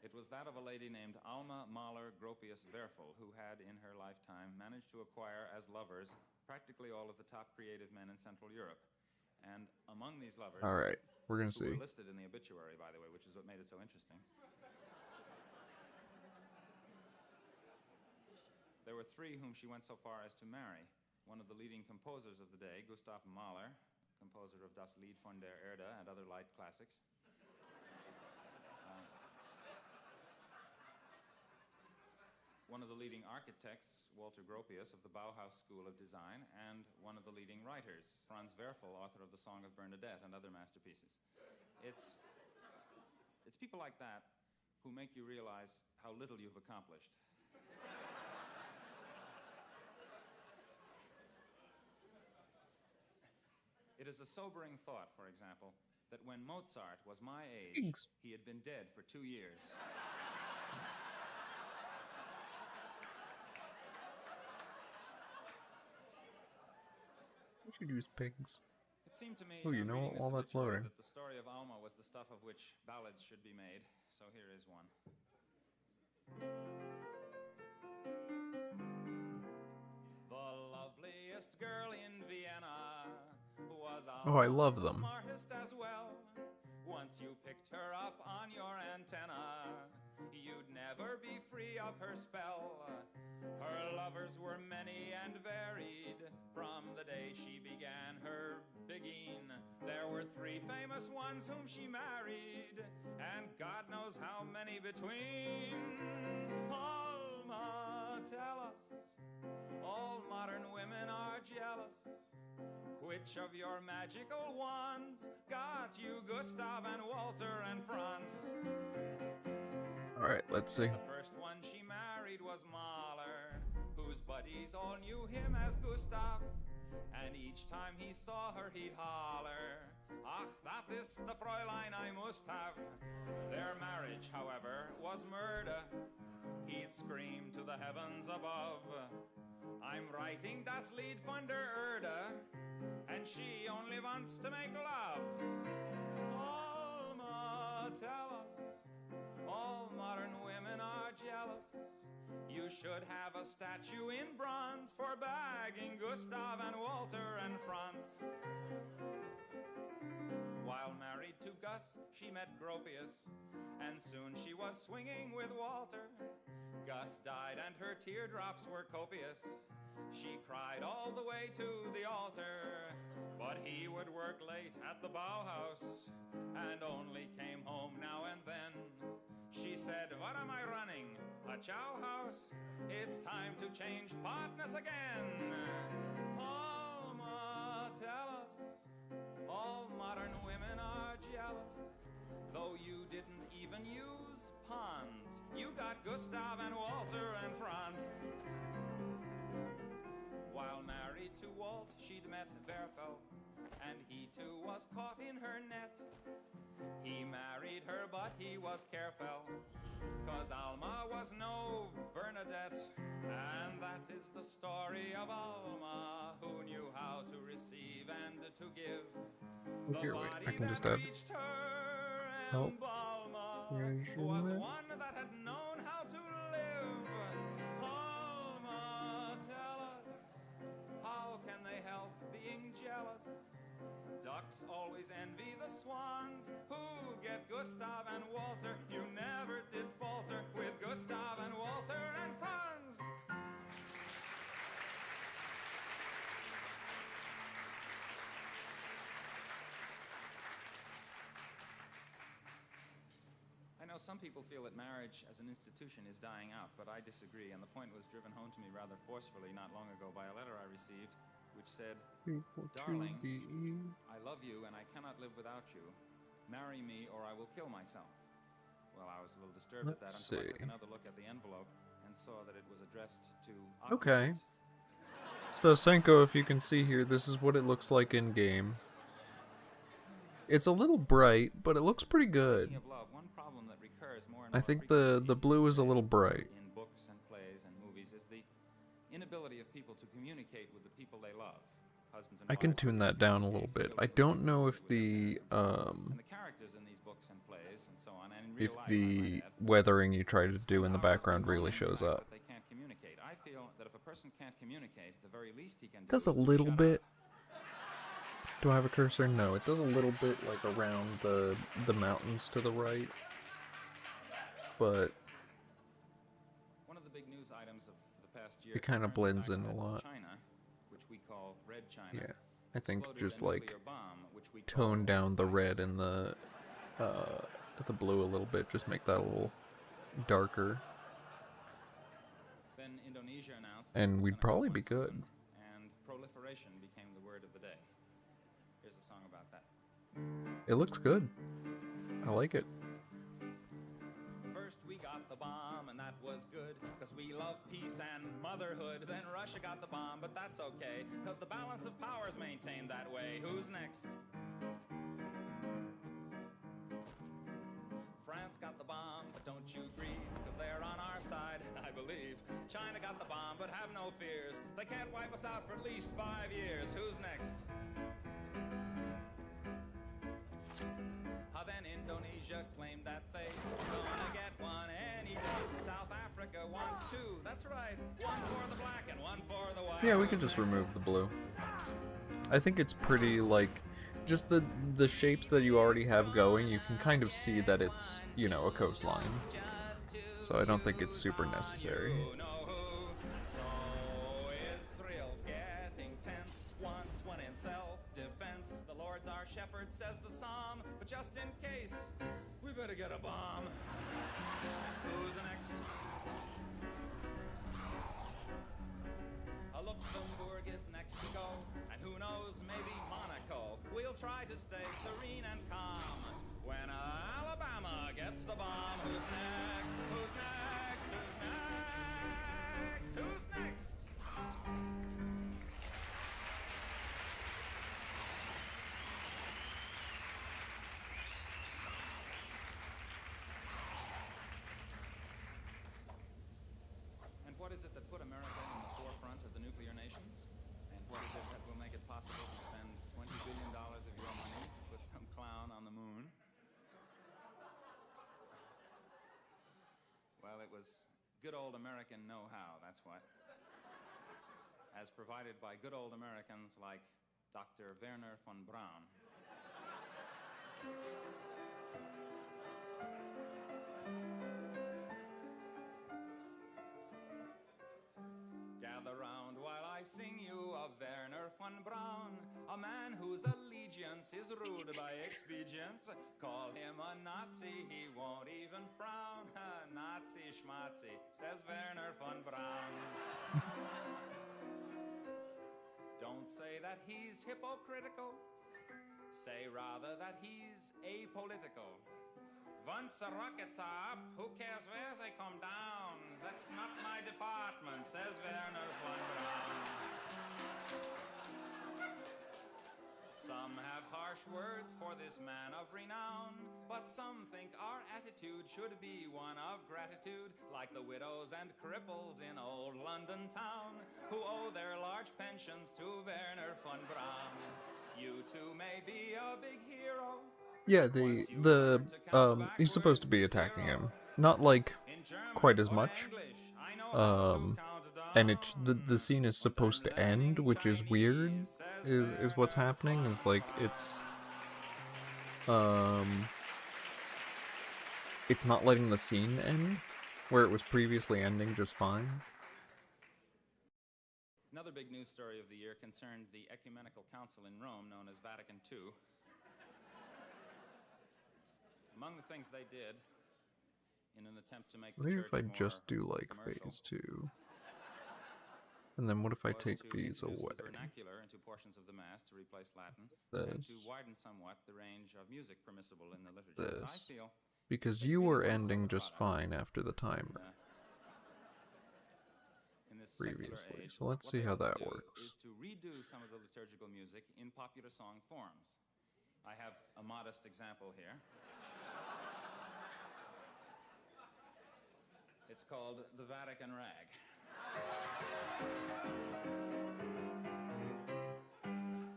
[SPEAKER 2] It was that of a lady named Alma Mahler Gropius Werfel, who had, in her lifetime, managed to acquire as lovers practically all of the top creative men in Central Europe. And among these lovers...
[SPEAKER 1] All right, we're going to
[SPEAKER 2] who
[SPEAKER 1] see.
[SPEAKER 2] were listed in the obituary, by the way, which is what made it so interesting. There were 3 whom she went so far as to marry. One of the leading composers of the day, Gustav Mahler, composer of Das Lied von der Erde and other light classics. One of the leading architects, Walter Gropius, of the Bauhaus School of Design, and one of the leading writers, Franz Werfel, author of The Song of Bernadette and other masterpieces. It's people like that who make you realize how little you've accomplished. It is a sobering thought, for example, that when Mozart was my age, he had been dead for 2 years.
[SPEAKER 1] You should use pigs.
[SPEAKER 2] It seemed to me,
[SPEAKER 1] Oh, you know
[SPEAKER 2] reading this
[SPEAKER 1] all that's
[SPEAKER 2] obituary,
[SPEAKER 1] loading.
[SPEAKER 2] that the story of Alma was the stuff of which ballads should be made. So here is one. The loveliest girl in Vienna was Alma,
[SPEAKER 1] Oh, I love
[SPEAKER 2] the
[SPEAKER 1] them.
[SPEAKER 2] smartest as well. Once you picked her up on your antenna, you'd never be free of her spell. Her lovers were many and varied. From the day she began her bigging, there were 3 famous ones whom she married, and God knows how many between. Alma, tell us, all modern women are jealous. Which of your magical wands got you Gustav and Walter and Franz?
[SPEAKER 1] All right, let's see.
[SPEAKER 2] The first one she married was Mahler, whose buddies all knew him as Gustav. And each time he saw her, he'd holler, "Ach, that is the Fräulein I must have." Their marriage, however, was murder. He'd scream to the heavens above, "I'm writing das Lied von der Erde, and she only wants to make love." Alma, tell us, all modern women are jealous. You should have a statue in bronze for bagging Gustav and Walter and Franz. While married to Gus, she met Gropius, and soon she was swinging with Walter. Gus died and her teardrops were copious. She cried all the way to the altar, but he would work late at the Bauhaus and only came home now and then. She said, "What am I running? A chow house? It's time to change partners again." Alma, tell us, all modern women are jealous. Though you didn't even use pawns, you got Gustav and Walter and Franz. While married to Walt, she'd met Werfel, and he too was caught in her net. He married her, but he was was Carefell, 'cause Alma was no Bernadette. And that is the story of Alma, who knew how to receive and to give. The
[SPEAKER 1] Here, wait, I
[SPEAKER 2] body
[SPEAKER 1] can just
[SPEAKER 2] that
[SPEAKER 1] add
[SPEAKER 2] reached her
[SPEAKER 1] help.
[SPEAKER 2] embalmer
[SPEAKER 1] Resume.
[SPEAKER 2] was one that had known how to live. Alma, tell us, how can they help being jealous? Ducks always envy the swans who get Gustav and Walter. You never did falter with Gustav and Walter and Franz. I know some people feel that marriage as an institution is dying out, but I disagree, and the point was driven home to me rather forcefully not long ago by a letter I received, which said, "Darling, I love you and I cannot live without you. Marry me or I will kill myself." Well, I was a little disturbed at that
[SPEAKER 1] Let's
[SPEAKER 2] until I
[SPEAKER 1] see.
[SPEAKER 2] took another look at the envelope and saw that it was addressed to
[SPEAKER 1] Okay.
[SPEAKER 2] Occupant.
[SPEAKER 1] So Senko, if you can see here, this is what it looks like in game. It's a little bright, but it looks pretty good.
[SPEAKER 2] Speaking of love, one problem that recurs more and
[SPEAKER 1] I
[SPEAKER 2] more
[SPEAKER 1] think
[SPEAKER 2] frequently
[SPEAKER 1] the blue is a little bright.
[SPEAKER 2] in books and plays and movies is the inability of people to communicate with the people they love. Husbands and
[SPEAKER 1] I can
[SPEAKER 2] wives
[SPEAKER 1] tune that down a little bit. I don't know if the
[SPEAKER 2] and the characters in these books and plays and so on, and in real
[SPEAKER 1] if
[SPEAKER 2] life,
[SPEAKER 1] the
[SPEAKER 2] I might add,
[SPEAKER 1] weathering you try to do in the
[SPEAKER 2] spend hours
[SPEAKER 1] background really
[SPEAKER 2] bemoaning the
[SPEAKER 1] shows
[SPEAKER 2] fact
[SPEAKER 1] up.
[SPEAKER 2] that they can't communicate. I feel that if a person can't communicate, the very least he can do
[SPEAKER 1] Does a
[SPEAKER 2] is to
[SPEAKER 1] little
[SPEAKER 2] shut
[SPEAKER 1] bit.
[SPEAKER 2] up.
[SPEAKER 1] Do I have a cursor? No, it does a little bit like around the mountains to the right. But
[SPEAKER 2] One of the big news items of the past year
[SPEAKER 1] it kind of
[SPEAKER 2] concerned the
[SPEAKER 1] blends in
[SPEAKER 2] fact
[SPEAKER 1] a
[SPEAKER 2] that
[SPEAKER 1] lot.
[SPEAKER 2] China, which we call Red China,
[SPEAKER 1] Yeah, I think
[SPEAKER 2] exploded
[SPEAKER 1] just
[SPEAKER 2] a
[SPEAKER 1] like
[SPEAKER 2] nuclear bomb, which we
[SPEAKER 1] tone
[SPEAKER 2] call
[SPEAKER 1] down the
[SPEAKER 2] ice.
[SPEAKER 1] red and the blue a little bit, just make that a little darker,
[SPEAKER 2] Then Indonesia announced that it
[SPEAKER 1] and
[SPEAKER 2] was
[SPEAKER 1] we'd
[SPEAKER 2] gonna
[SPEAKER 1] probably
[SPEAKER 2] have
[SPEAKER 1] be
[SPEAKER 2] one
[SPEAKER 1] good.
[SPEAKER 2] soon, and proliferation became the word of the day. Here's a song about that.
[SPEAKER 1] It looks good. I like it.
[SPEAKER 2] First we got the bomb, and that was good, cause we love peace and motherhood. Then Russia got the bomb, but that's okay, cause the balance of power's maintained that way. Who's next? France got the bomb, but don't you grieve, cause they're on our side, I believe. China got the bomb, but have no fears. They can't wipe us out for at least 5 years. Who's next? Then Indonesia claimed that they were gonna get one any day. South Africa wants two, that's right. One for the black and one for the white.
[SPEAKER 1] Yeah, we could just remove the blue. I think it's pretty, like, just the shapes that you already have going, you can kind of see that it's, you know, a coastline. So I don't think it's super necessary.
[SPEAKER 2] So Israel's getting tense once when in self-defense. The Lord's our shepherd, says the psalm. But just in case, we better get a bomb. Who's next? Luxembourg is next to go, and who knows, maybe Monaco. We'll try to stay serene and calm when Alabama gets the bomb. Who's next? Who's next? Who's next? Who's next? And what is it that put America in the forefront of the nuclear nations? And what is it that will make it possible to spend $20 billion of your money to put some clown on the moon? Well, it was good old American know-how, that's what. As provided by good old Americans like Dr. Werner von Braun. Gather round while I sing you of Werner von Braun, a man whose allegiance is ruled by expedience. Call him a Nazi, he won't even frown. Nazi schmatzi, says Werner von Braun. Don't say that he's hypocritical, say rather that he's apolitical. Once the rockets are up, who cares where they come down? That's not my department, says Werner von Braun. Some have harsh words for this man of renown, but some think our attitude should be one of gratitude, like the widows and cripples in old London town, who owe their large pensions to Werner von Braun. You too may be a big hero.
[SPEAKER 1] Yeah, he's supposed to be attacking him. Not like quite as much. And the scene is supposed to end, which is weird. Is what's happening is like it's not letting the scene end where it was previously ending just fine.
[SPEAKER 2] Another big news story of the year concerned the Ecumenical Council in Rome, known as Vatican II. Among the things they did, in an attempt to make the
[SPEAKER 1] Maybe
[SPEAKER 2] church
[SPEAKER 1] if I
[SPEAKER 2] more
[SPEAKER 1] just do like
[SPEAKER 2] commercial,
[SPEAKER 1] phase 2. And then what if I
[SPEAKER 2] was
[SPEAKER 1] take
[SPEAKER 2] to
[SPEAKER 1] these
[SPEAKER 2] introduce
[SPEAKER 1] away?
[SPEAKER 2] the vernacular into portions of the Mass to replace Latin, and to
[SPEAKER 1] This.
[SPEAKER 2] widen somewhat the range of music permissible in the liturgy. I
[SPEAKER 1] This.
[SPEAKER 2] feel
[SPEAKER 1] Because
[SPEAKER 2] it
[SPEAKER 1] you
[SPEAKER 2] really
[SPEAKER 1] were
[SPEAKER 2] was
[SPEAKER 1] ending
[SPEAKER 2] something
[SPEAKER 1] just
[SPEAKER 2] about it.
[SPEAKER 1] fine after the timer
[SPEAKER 2] In this secular
[SPEAKER 1] previously.
[SPEAKER 2] age,
[SPEAKER 1] So let's
[SPEAKER 2] what
[SPEAKER 1] see
[SPEAKER 2] they
[SPEAKER 1] how
[SPEAKER 2] want to
[SPEAKER 1] that
[SPEAKER 2] do
[SPEAKER 1] works.
[SPEAKER 2] is to redo some of the liturgical music in popular song forms. I have a modest example here. It's called the Vatican Rag.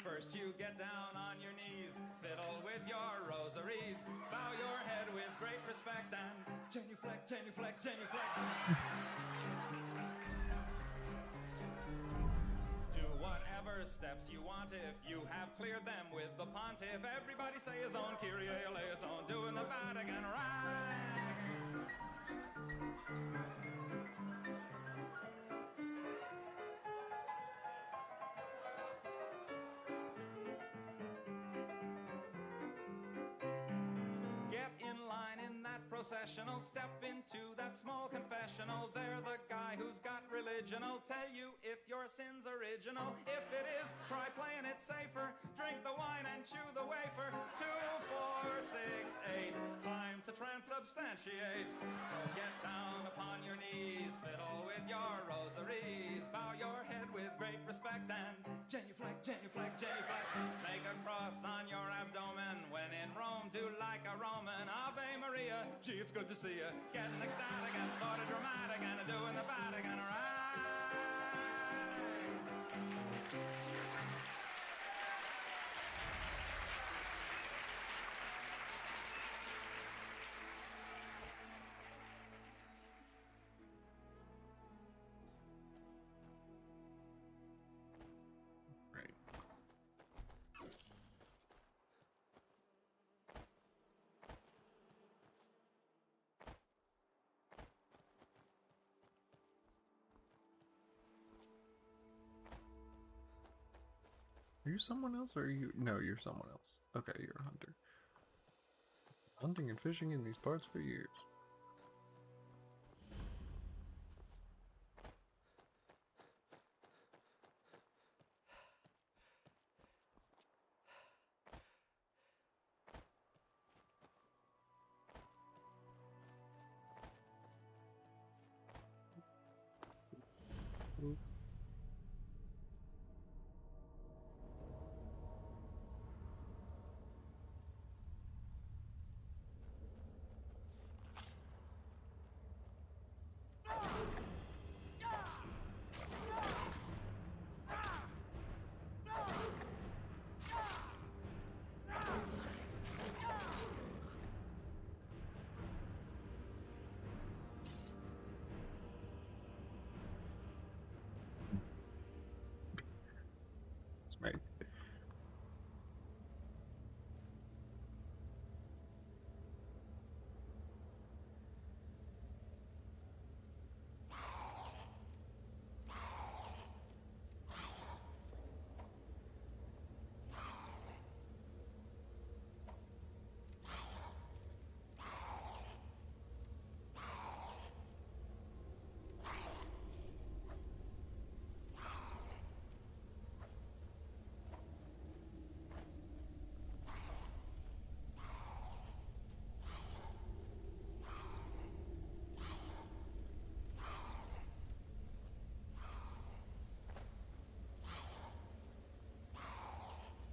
[SPEAKER 2] First you get down on your knees, fiddle with your rosaries, bow your head with great respect and genuflect, genuflect, genuflect. Do whatever steps you want if you have cleared them with the pontiff. Everybody say his own Kyrie eleison, doing the Vatican Rag. Get in line in that processional, step into that small confessional. They're the guy who's got religion'll tell you if your sin's original. If it is, try playing it safer. Drink the wine and chew the wafer. 2, 4, 6, 8. Time to transubstantiate. So get down upon your knees, fiddle with your rosaries, bow your head with great respect and genuflect, genuflect, genuflect. Make a cross on your abdomen. When in Rome, do like a Roman. Ave Maria, gee, it's good to see you. Getting ecstatic and sort of dramatic and doing the Vatican Rag.
[SPEAKER 1] Right. Are you someone else or are you? No, you're someone else. Okay, you're a hunter. Hunting and fishing in these parts for years.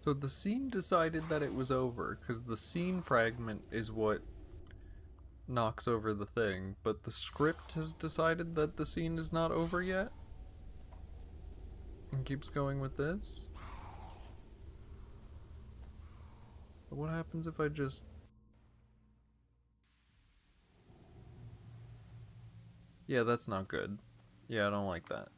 [SPEAKER 1] So the scene decided that it was over, because the scene fragment is what knocks over the thing, but the script has decided that the scene is not over yet? And keeps going with this? But what happens if I just... Yeah, that's not good. Yeah, I don't like that.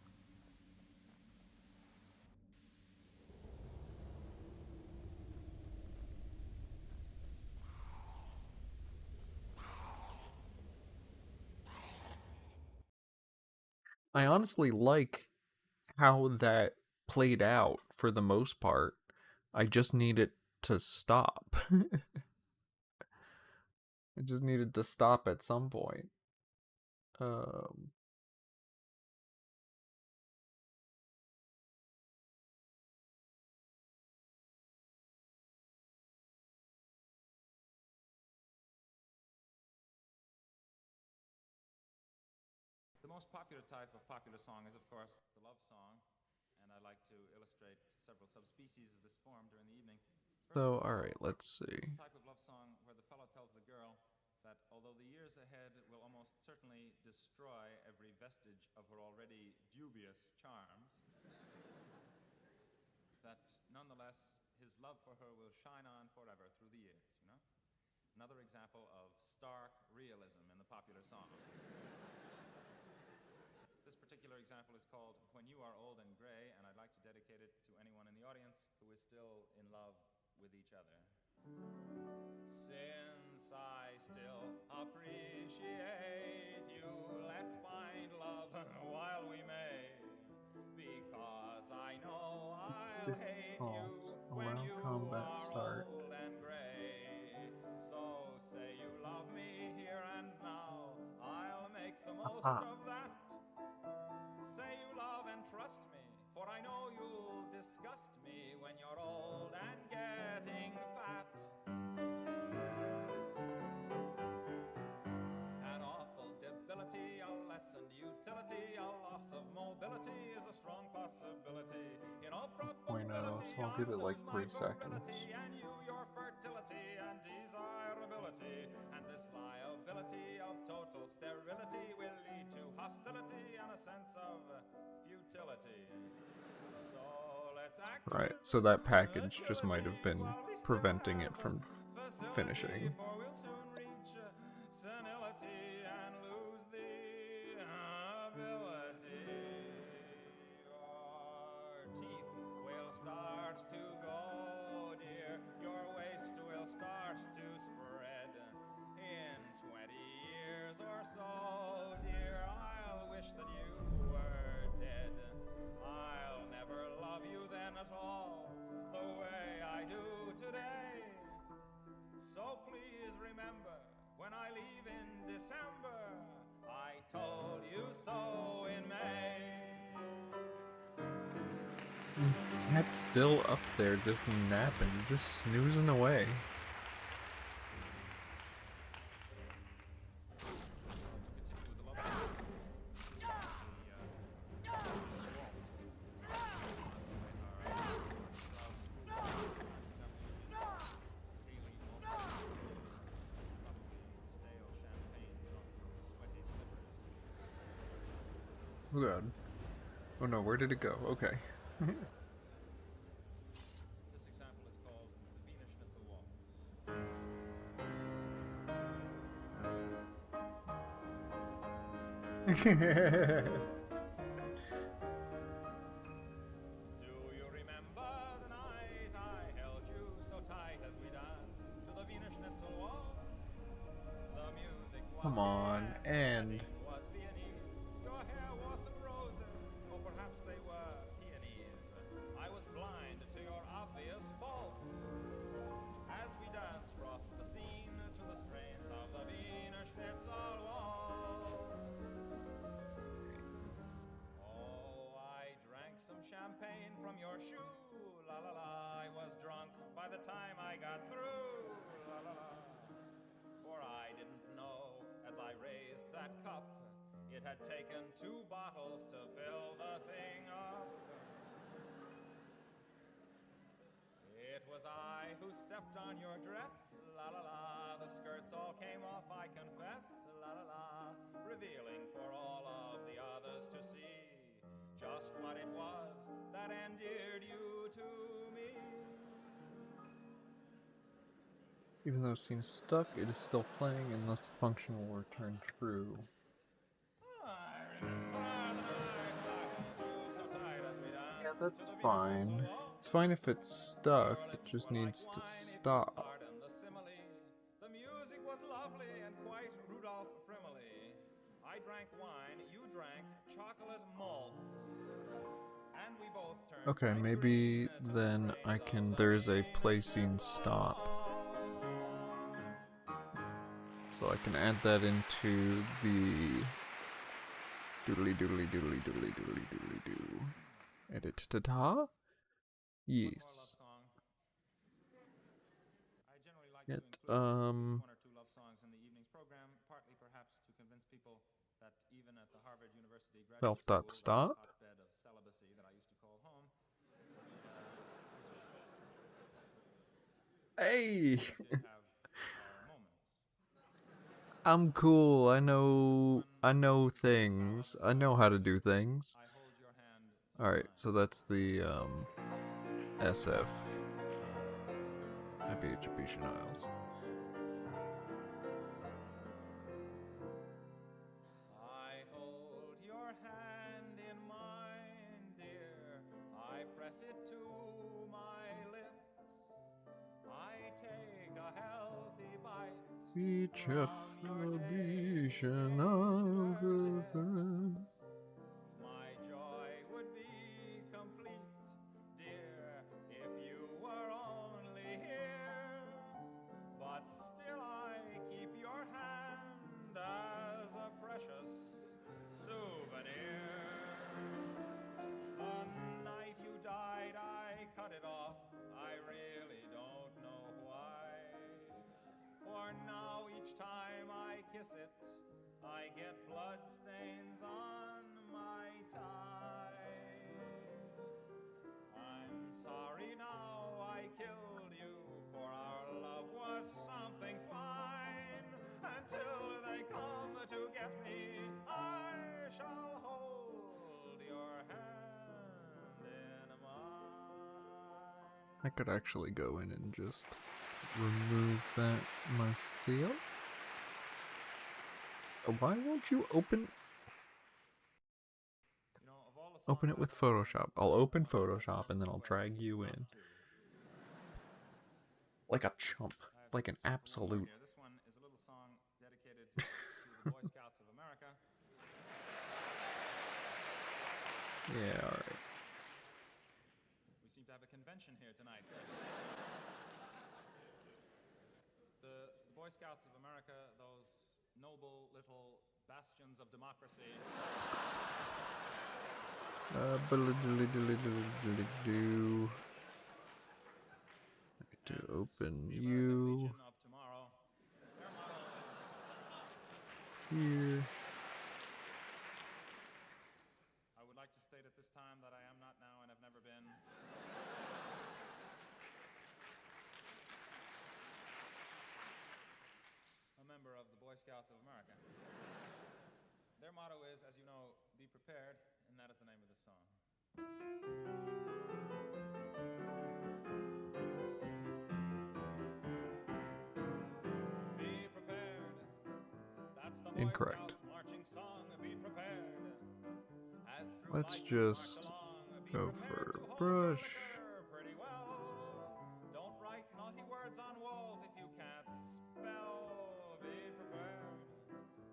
[SPEAKER 1] I honestly like how that played out for the most part. I just need it to stop. I just needed to stop at some point. Um,
[SPEAKER 2] The most popular type of popular song is, of course, the love song, and I like to illustrate several subspecies of this form during the evening.
[SPEAKER 1] so, alright, let's see.
[SPEAKER 2] Type of love song where the fellow tells the girl that although the years ahead will almost certainly destroy every vestige of her already dubious charms, that nonetheless his love for her will shine on forever through the years, you know? Another example of stark realism in the popular song. This particular example is called When You Are Old and Gray, and I'd like to dedicate it to anyone in the audience who is still in love with each other. Since I still appreciate you, let's find love while we may, because I know I'll hate you when
[SPEAKER 1] Allow
[SPEAKER 2] you
[SPEAKER 1] combat
[SPEAKER 2] are
[SPEAKER 1] start.
[SPEAKER 2] old and gray. So say you love me here and now, I'll make the most of that. Say you love and trust me, for I know you'll disgust me when you're old and getting fat. An awful debility, a lessened utility, a loss of mobility is a strong possibility. In all probability,
[SPEAKER 1] So I'll give it like 3 seconds.
[SPEAKER 2] and you your fertility and desirability. And this liability of total sterility will lead to hostility and a sense of futility. So let's act.
[SPEAKER 1] Right, so that package just might have been preventing it from finishing.
[SPEAKER 2] For we'll soon reach senility and lose the ability. Your teeth will start to go, dear. Your waist will start to spread. In 20 years or so, dear, I'll wish that you were dead. I'll never love you then at all, the way I do today. So please remember, when I leave in December, I told you so in May.
[SPEAKER 1] Cat's still up there, just napping, just snoozing away. Oh god. Oh no, where did it go? Okay.
[SPEAKER 2] This example is called the Wiener Schnitzel Waltz. Do you remember the night I held you so tight as we danced to the Wiener Schnitzel Waltz? The music was
[SPEAKER 1] Come on, and
[SPEAKER 2] was Viennese. Your hair wore some roses, or perhaps they were peonies. I was blind to your obvious faults. As we danced across the scene to the strains of the Wiener Schnitzel Waltz. Oh, I drank some champagne from your shoe. La la la, I was drunk by the time I got through. La la la. For I didn't know, as I raised that cup, it had taken 2 bottles to fill the thing up. It was I who stepped on your dress. La la la, the skirts all came off, I confess. La la la, revealing for all of the others to see just what it was that endeared you to me.
[SPEAKER 1] Even though it seems stuck, it is still playing and thus the function will return true.
[SPEAKER 2] I remember the night when I held you so tight as we danced
[SPEAKER 1] Yeah,
[SPEAKER 2] to
[SPEAKER 1] that's
[SPEAKER 2] the beat of
[SPEAKER 1] fine.
[SPEAKER 2] Solo.
[SPEAKER 1] It's fine if it's stuck, it just needs to stop.
[SPEAKER 2] Pardon the simile. The music was lovely and quite Rudolph Frimley. I drank wine, you drank chocolate malts. And we both turned
[SPEAKER 1] Okay,
[SPEAKER 2] bright
[SPEAKER 1] maybe
[SPEAKER 2] green to the
[SPEAKER 1] then
[SPEAKER 2] strains
[SPEAKER 1] I
[SPEAKER 2] of
[SPEAKER 1] can,
[SPEAKER 2] the
[SPEAKER 1] there's a
[SPEAKER 2] main
[SPEAKER 1] play scene
[SPEAKER 2] schnitzel.
[SPEAKER 1] stop. So I can add that into the doodly doodly doodly doodly doodly doodly doo. Edit ta-ta? Yes.
[SPEAKER 2] I generally like
[SPEAKER 1] Yet,
[SPEAKER 2] to include at least one or two love songs in the evening's program, partly perhaps to convince people that even at the Harvard University graduate school, that
[SPEAKER 1] Self.stop.
[SPEAKER 2] hotbed of celibacy that I used to call home,
[SPEAKER 1] Hey!
[SPEAKER 2] did have our moments.
[SPEAKER 1] I'm cool. I know things. I know how to do things.
[SPEAKER 2] I hold your hand.
[SPEAKER 1] Alright, so that's the SF. Happy Education Isles.
[SPEAKER 2] I hold your hand in mine, dear. I press it to my lips. I take a healthy bite.
[SPEAKER 1] Beach
[SPEAKER 2] From your
[SPEAKER 1] Education Isles of
[SPEAKER 2] fingertips. My joy would be complete, dear, if you were only here. But still I keep your hand as a precious souvenir. The night you died, I cut it off. I really don't know why. For now, each time I kiss it, I get blood stains on my tie. I'm sorry now I killed you, for our love was something fine. Until they come to get me, I shall hold your hand in mine.
[SPEAKER 1] I could actually go in and just remove that myself. Why won't you open it with Photoshop? I'll open Photoshop and then I'll drag you in. Like a chump. Like an absolute.
[SPEAKER 2] This one is a little song dedicated to the Boy Scouts of America.
[SPEAKER 1] Yeah, alright.
[SPEAKER 2] We seem to have a convention here tonight. The Boy Scouts of America, those noble little bastions of democracy.
[SPEAKER 1] Do to open you here.
[SPEAKER 2] I would like to state at this time that I am not now and have never been a member of the Boy Scouts of America. Their motto is, as you know, be prepared, and that is the name of this song. Be prepared. That's the Boy
[SPEAKER 1] Incorrect.
[SPEAKER 2] Scouts marching song. Be prepared. As through
[SPEAKER 1] Let's
[SPEAKER 2] life you march
[SPEAKER 1] just
[SPEAKER 2] along, be
[SPEAKER 1] go
[SPEAKER 2] prepared
[SPEAKER 1] for
[SPEAKER 2] to hold your
[SPEAKER 1] brush.
[SPEAKER 2] liquor pretty well. Don't write naughty words on walls if you can't spell. Be prepared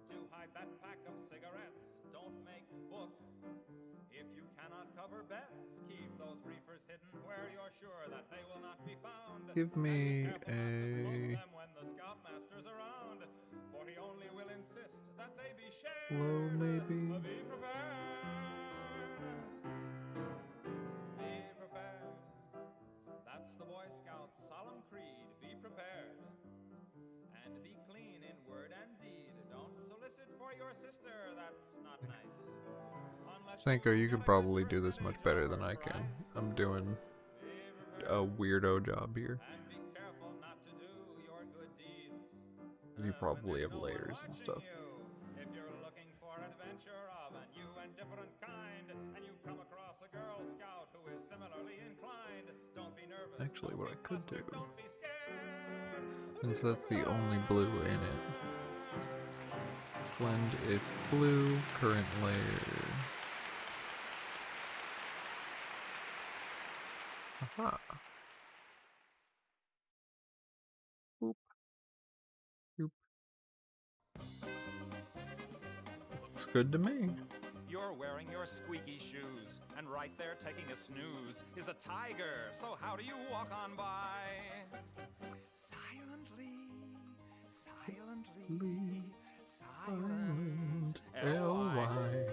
[SPEAKER 2] to hide that pack of cigarettes. Don't make book if you cannot cover bets. Keep those reefers hidden where you're sure that they will not be found.
[SPEAKER 1] Give me
[SPEAKER 2] and be careful not to smoke
[SPEAKER 1] a
[SPEAKER 2] them when the scoutmaster's around, for he only will insist that they be shared.
[SPEAKER 1] slow, maybe.
[SPEAKER 2] Be prepared. Be prepared. That's the Boy Scouts' solemn creed. Be prepared. And be clean in word and deed. Don't solicit for your sister. That's not nice. Unless
[SPEAKER 1] Sanko, you
[SPEAKER 2] get
[SPEAKER 1] could
[SPEAKER 2] a good
[SPEAKER 1] probably do this much
[SPEAKER 2] percentage
[SPEAKER 1] better
[SPEAKER 2] of
[SPEAKER 1] than
[SPEAKER 2] her
[SPEAKER 1] I can.
[SPEAKER 2] price.
[SPEAKER 1] I'm doing
[SPEAKER 2] Be
[SPEAKER 1] a weirdo job here.
[SPEAKER 2] And be careful not to do your good deeds.
[SPEAKER 1] You probably have
[SPEAKER 2] When there's no one
[SPEAKER 1] layers and
[SPEAKER 2] watching
[SPEAKER 1] stuff.
[SPEAKER 2] you, if you're looking for adventure of a new and different kind, and you come across a Girl Scout who is similarly inclined, don't be nervous.
[SPEAKER 1] Actually,
[SPEAKER 2] don't
[SPEAKER 1] what
[SPEAKER 2] be
[SPEAKER 1] I could
[SPEAKER 2] flustered,
[SPEAKER 1] do,
[SPEAKER 2] don't be scared.
[SPEAKER 1] since that's the only blue in it, blend if blue, current layer. Aha. Boop. Boop. Looks good to me.
[SPEAKER 2] You're wearing your squeaky shoes, and right there taking a snooze is a tiger. So how do you walk on by? Silently, silently, silent. L.Y.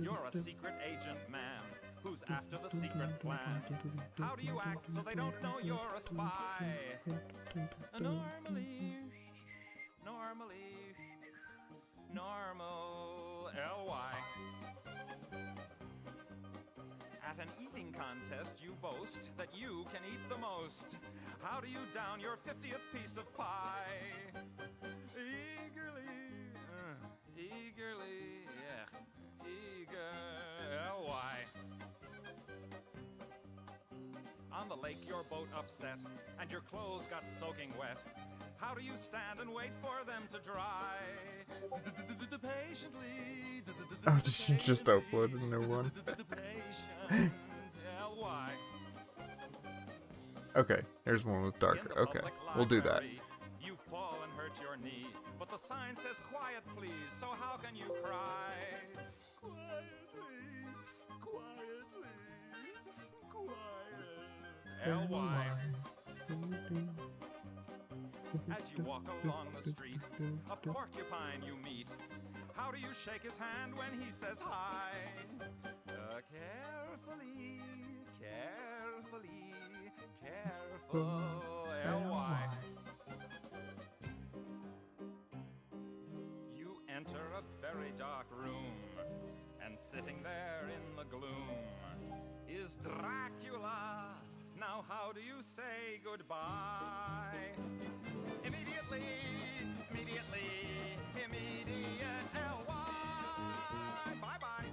[SPEAKER 2] You're a secret agent man who's after the secret plan. How do you act so they don't know you're a spy? Normally, normal, L.Y. At an eating contest, you boast that you can eat the most. How do you down your 50th piece of pie? Eagerly, eager, L.Y. On the lake, your boat upset, and your clothes got soaking wet. How do you stand and wait for them to dry? Patiently.
[SPEAKER 1] Oh, did you just upload a new one?
[SPEAKER 2] Patient, L.Y.
[SPEAKER 1] Okay, here's one with darker. Okay, we'll do that.
[SPEAKER 2] You fall and hurt your knee, but the sign says quiet please, so how can you cry? Quiet. L.Y. As you walk along the street, a porcupine you meet. How do you shake his hand when he says hi? Carefully, careful, L.Y. You enter a very dark room, and sitting there in the gloom is Dracula. Now how do you say goodbye? Immediately, immediate L.Y. Bye-bye.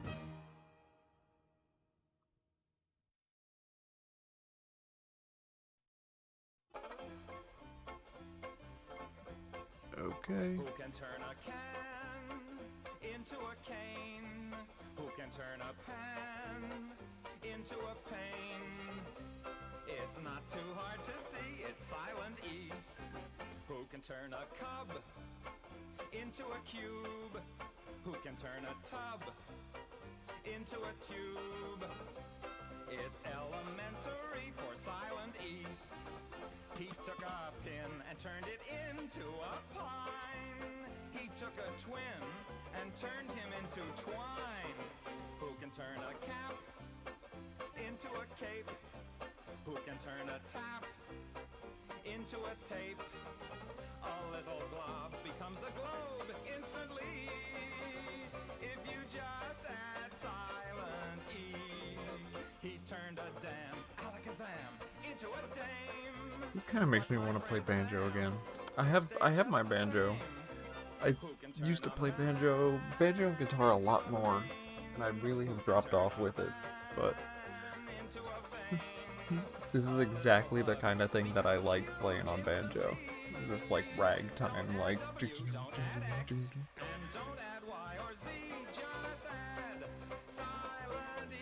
[SPEAKER 1] Okay.
[SPEAKER 2] Who can turn a can into a cane? Who can turn a pan into a pane? It's not too hard to see, it's silent E. Who can turn a cub into a cube? Who can turn a tub into a tube? It's elementary for silent E. He took a pin and turned it into a pine. He took a twin and turned him into twine. Who can turn a cap into a cape? Who can turn a tap into a tape? A little glob becomes a globe instantly if you just add silent E. He turned a damn alakazam into a dame.
[SPEAKER 1] This kind of makes me want to play banjo again. I have my banjo. I used to play banjo and guitar a lot more, and I really have dropped off with it, but this is exactly the kind of thing that I like playing on banjo. Just like ragtime, like.
[SPEAKER 2] And don't add Y or Z, just add silent E.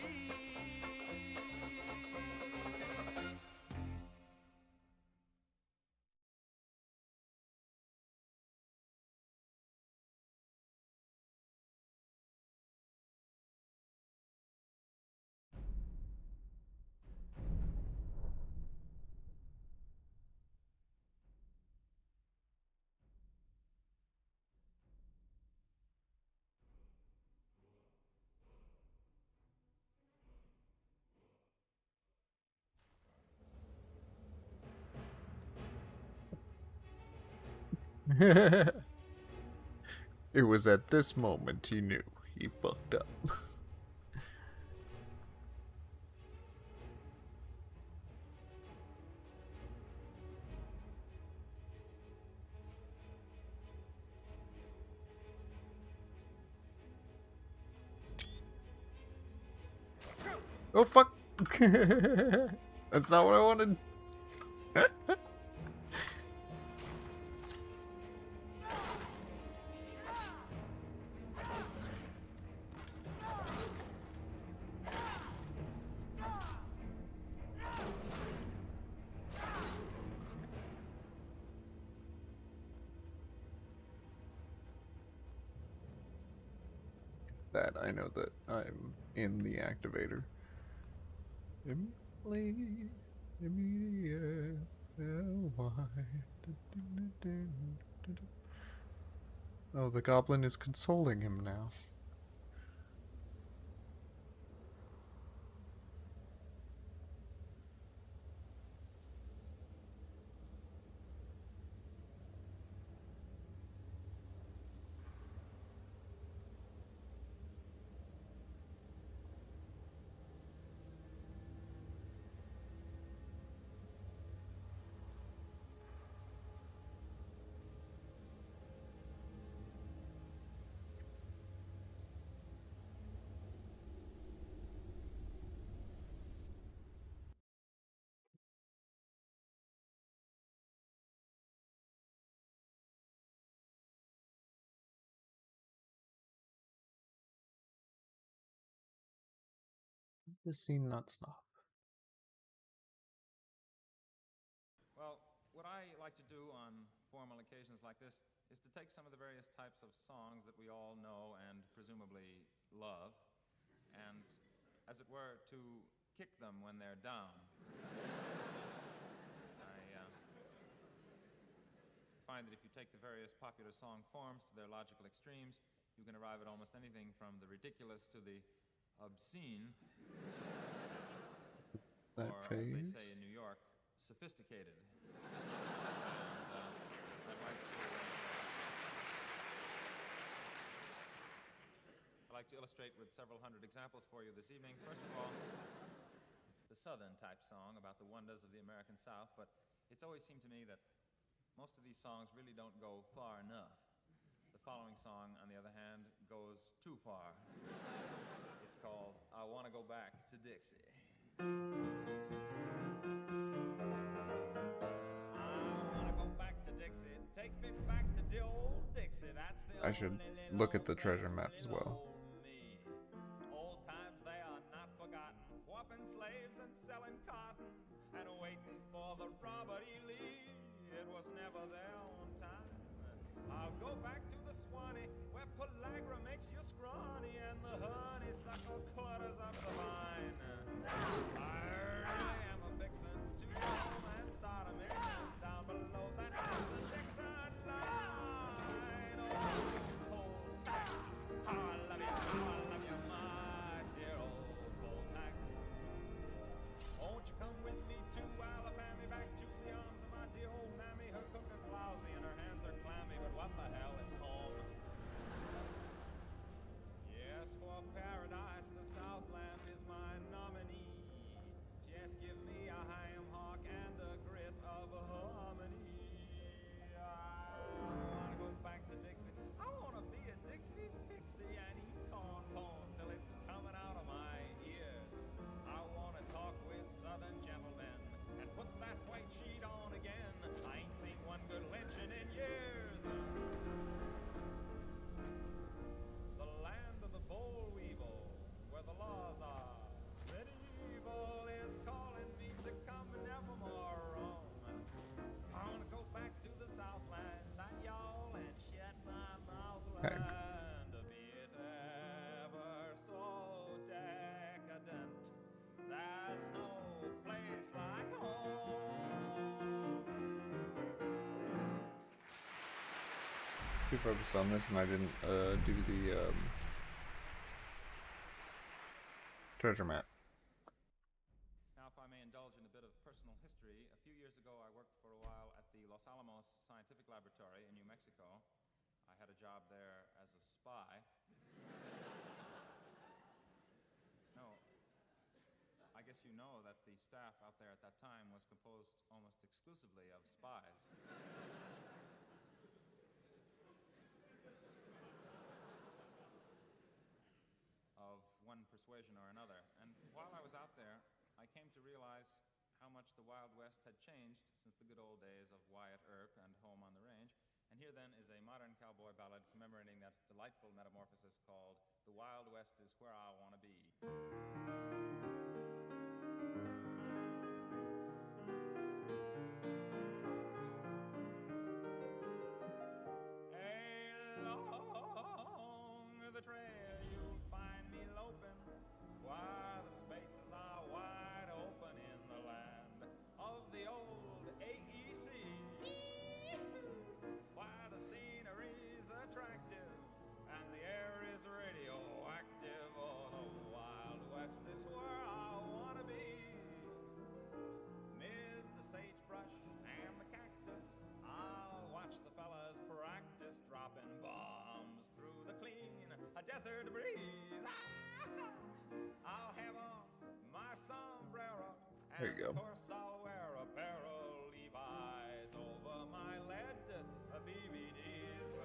[SPEAKER 1] It was at this moment he knew he fucked up. Oh fuck! That's not what I wanted. That I know that I'm in the activator. Immediately, immediate, oh, the goblin is consoling him now. The scene not stop.
[SPEAKER 2] Well, what I like to do on formal occasions like this is to take some of the various types of songs that we all know and presumably love, and, as it were, to kick them when they're down. I find that if you take the various popular song forms to their logical extremes, you can arrive at almost anything from the ridiculous to the obscene,
[SPEAKER 1] That
[SPEAKER 2] or,
[SPEAKER 1] phase.
[SPEAKER 2] as they say in New York, sophisticated. I'd like to illustrate with several hundred examples for you this evening. First of all, the Southern type song about the wonders of the American South, but it's always seemed to me that most of these songs really don't go far enough. The following song, on the other hand, goes too far. It's called I Want to Go Back to Dixie. I want to go back to Dixie. Take me back to the old Dixie. That's the
[SPEAKER 1] I should look at the treasure map as well.
[SPEAKER 2] Old times they are not forgotten. Whopping slaves and selling cotton and waiting for the Robert E. Lee. It was never there on time. I'll go back to the Swanee where pellagra makes you scrawny and the honeysuckle clutters up the vine. I am a fixin' to go home and start a mixin' down below that Dixon line. Oh, old Tex, how I love you, my dear old Tex. Won't you come with me to Alabama, back to the arms of my dear old mammy? Her cooking's lousy and her hands are clammy, but what the hell, it's home. Yes, for paradise, the Southland is my nominee. Just give me a ham hock and a grit of harmony. I wanna go back to Dixie. I wanna be a Dixie pixie and eat corn pone till it's coming out of my ears. I wanna talk with Southern gentlemen and put that white sheet on again. I ain't seen one good lynching in years. The land of the boll weevil, where the laws are medieval, is calling me to come nevermore roam. I wanna go back to the Southland, y'all, and shut my mouth land. Be it ever so decadent, there's no place like home.
[SPEAKER 1] Too focused on this and I didn't do the treasure map.
[SPEAKER 2] Now, if I may indulge in a bit of personal history, a few years ago I worked for a while at the Los Alamos Scientific Laboratory in New Mexico. I had a job there as a spy. No, I guess you know that the staff out there at that time was composed almost exclusively of spies. Of one persuasion or another. And while I was out much the Wild West had changed since the good old days of Wyatt Earp and Home on the Range. And here then is a modern cowboy ballad commemorating that delightful metamorphosis called The Wild West is Where I Want to Be. Along the trail you'll find me loping, while the spaces are wide open in the land of the old AEC. Why the scenery's attractive and the air is radioactive. Oh, the Wild West is where I want to be. Mid the sagebrush and the cactus, I'll watch the fellas practice dropping bombs through the clean desert breeze. I'll have on my sombrero, and
[SPEAKER 1] There you go.
[SPEAKER 2] of course I'll wear a pair of Levi's over my lead BBDs.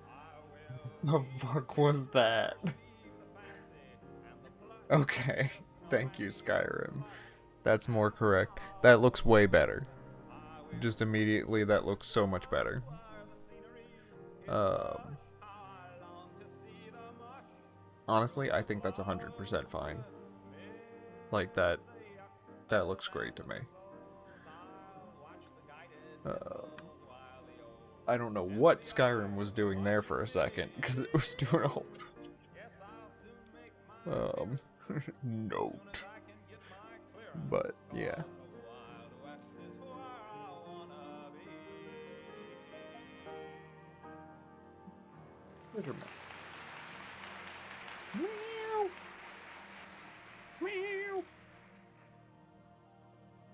[SPEAKER 2] I will
[SPEAKER 1] The fuck was that?
[SPEAKER 2] leave the fancy and the
[SPEAKER 1] Okay, thank you, Skyrim. That's more correct. That looks way better. Just immediately, that looks so much better. Honestly, I think that's 100% fine. Like, that looks great to me. I don't know what Skyrim was doing there for a second, because it was doing a whole... note. But, yeah. Where's your mouth? Meow. Meow.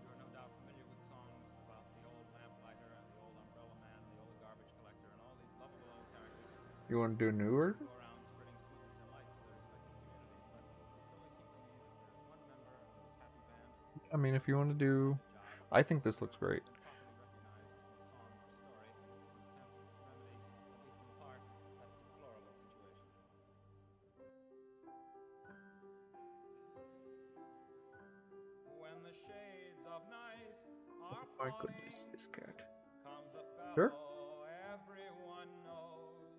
[SPEAKER 2] You're no doubt familiar with songs about the old lamplighter and the old umbrella man and the old garbage collector and all these lovable old characters
[SPEAKER 1] You want to do a new word?
[SPEAKER 2] who go around spreading sweetness and light to their respective communities. But it's always seemed to me that there's one member of this happy band
[SPEAKER 1] I mean, if you want to do... I think this looks great.
[SPEAKER 2] properly recognized in song or story, and this is an attempt to remedy, at least in part, that deplorable situation. When the shades of night are
[SPEAKER 4] My
[SPEAKER 2] falling,
[SPEAKER 4] goodness, this cat.
[SPEAKER 2] comes a fellow
[SPEAKER 1] Sure.
[SPEAKER 2] everyone knows.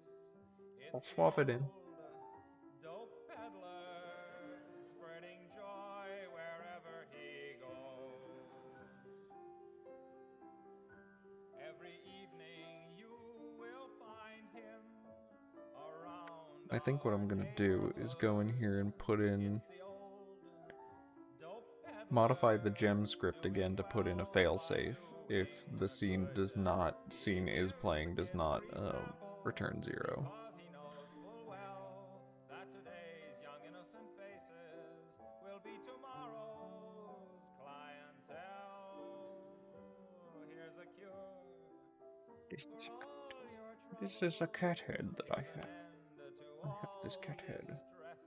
[SPEAKER 4] I'll
[SPEAKER 2] It's
[SPEAKER 4] swap it in.
[SPEAKER 2] the old dope peddler, spreading joy wherever he goes. Every evening you will find him around.
[SPEAKER 1] I think what I'm gonna do is go in here and put in...
[SPEAKER 2] It's the old dope peddler.
[SPEAKER 1] modify the gem script again to put in a failsafe if the scene is playing does not return 0.
[SPEAKER 2] Because he knows full well that today's young innocent faces will be tomorrow's clientele. Here's a cure
[SPEAKER 4] This
[SPEAKER 2] for
[SPEAKER 4] is,
[SPEAKER 2] all your
[SPEAKER 4] this
[SPEAKER 2] troubles.
[SPEAKER 4] is a cat head that I have.
[SPEAKER 2] And to
[SPEAKER 4] I have this
[SPEAKER 2] all
[SPEAKER 4] cat head.
[SPEAKER 2] distress,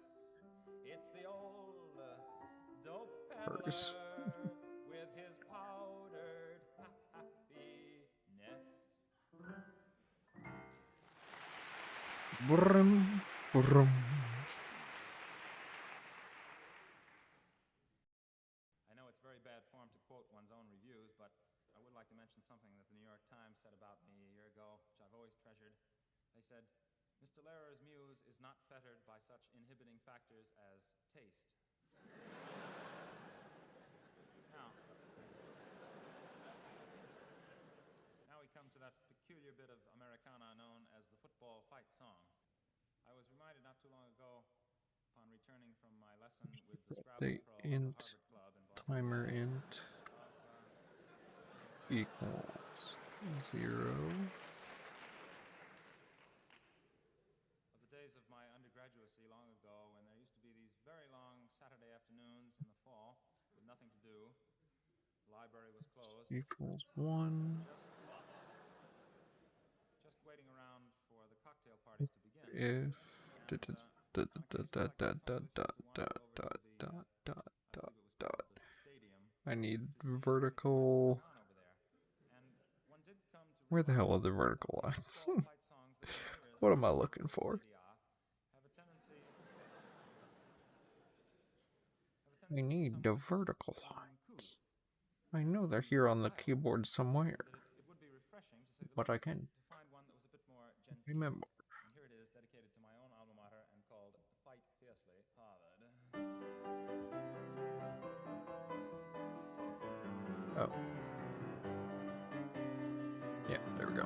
[SPEAKER 2] it's the old dope
[SPEAKER 1] Hers.
[SPEAKER 2] peddler with his powdered happiness.
[SPEAKER 1] Brum, brum.
[SPEAKER 2] I know it's very bad form to quote one's own reviews, but I would like to mention something that the New York Times said about me a year ago, which I've always treasured. They said, Mr. Lehrer's muse is not fettered by such inhibiting factors as taste. Now we come to that peculiar bit of Americana known as the football fight song. I was reminded not too long ago, upon returning from my lesson with the
[SPEAKER 1] The
[SPEAKER 2] Scrabble Pro at the
[SPEAKER 1] int
[SPEAKER 2] Harvard Club in Boston,
[SPEAKER 1] timer int
[SPEAKER 2] of,
[SPEAKER 1] equals 0.
[SPEAKER 2] of the days of my undergraduacy long ago when there used to be these very long Saturday afternoons in the fall with nothing to do. The library was closed.
[SPEAKER 1] Equals 1
[SPEAKER 2] Just waiting around for the cocktail parties to begin.
[SPEAKER 1] if
[SPEAKER 2] And, on occasions like this, I listened to one over to the, I believe it was called the Stadium,
[SPEAKER 1] I need
[SPEAKER 2] to see what was
[SPEAKER 1] vertical...
[SPEAKER 2] going on over there. And one did come to
[SPEAKER 1] Where the hell are
[SPEAKER 2] realize
[SPEAKER 1] the vertical
[SPEAKER 2] that
[SPEAKER 1] lines?
[SPEAKER 2] football fight songs that are nearest
[SPEAKER 1] What am I
[SPEAKER 2] to
[SPEAKER 1] looking for?
[SPEAKER 2] stadia have a tendency
[SPEAKER 1] I need
[SPEAKER 2] to be
[SPEAKER 1] the
[SPEAKER 2] somewhat
[SPEAKER 1] vertical lines.
[SPEAKER 2] uncouth.
[SPEAKER 1] I know they're here on the keyboard somewhere,
[SPEAKER 2] It would be refreshing, to say the
[SPEAKER 1] but I
[SPEAKER 2] least,
[SPEAKER 1] can
[SPEAKER 2] to find one that was a bit more genteel.
[SPEAKER 1] remember.
[SPEAKER 2] And here it is, dedicated to my own alma mater and called Fight Fiercely, Harvard.
[SPEAKER 1] Oh. Yeah, there we go.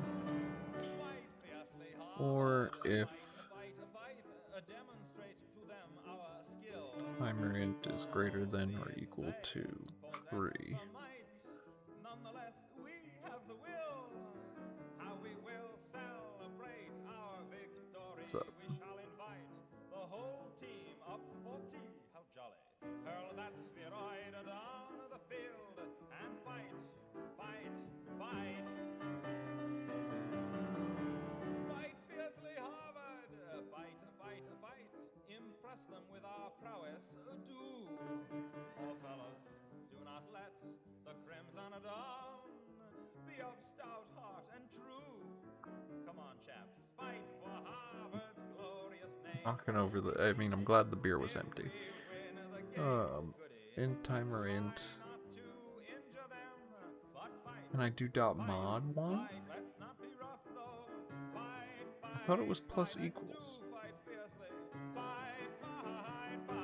[SPEAKER 2] Fight fiercely,
[SPEAKER 1] Or
[SPEAKER 2] Harvard.
[SPEAKER 1] if
[SPEAKER 2] Fight, demonstrate to them our skill.
[SPEAKER 1] timer int is greater than or equal to 3.
[SPEAKER 2] The might. Nonetheless, we have the will. How we will celebrate our victory.
[SPEAKER 1] What's up?
[SPEAKER 2] We shall invite the whole team up for tea. How jolly. Hurl that spheroid down the field and fight, fight, fight. Fight fiercely, Harvard. Fight, fight, fight. Impress them with our prowess. Do. Oh, fellas, do not let the Crimson Dawn be of stout heart and true. Come on, chaps. Fight for Harvard's glorious name.
[SPEAKER 1] Knocking over the. I mean, I'm glad the beer was empty.
[SPEAKER 2] If we win the game, goody.
[SPEAKER 1] Int timer int.
[SPEAKER 2] Try not to injure them, but fight.
[SPEAKER 1] And I do dot mod one?
[SPEAKER 2] Fight, let's not be rough though. Fight, fight.
[SPEAKER 1] I thought it was plus
[SPEAKER 2] fight,
[SPEAKER 1] equals.
[SPEAKER 2] do fight fiercely. Fight, fight, fight.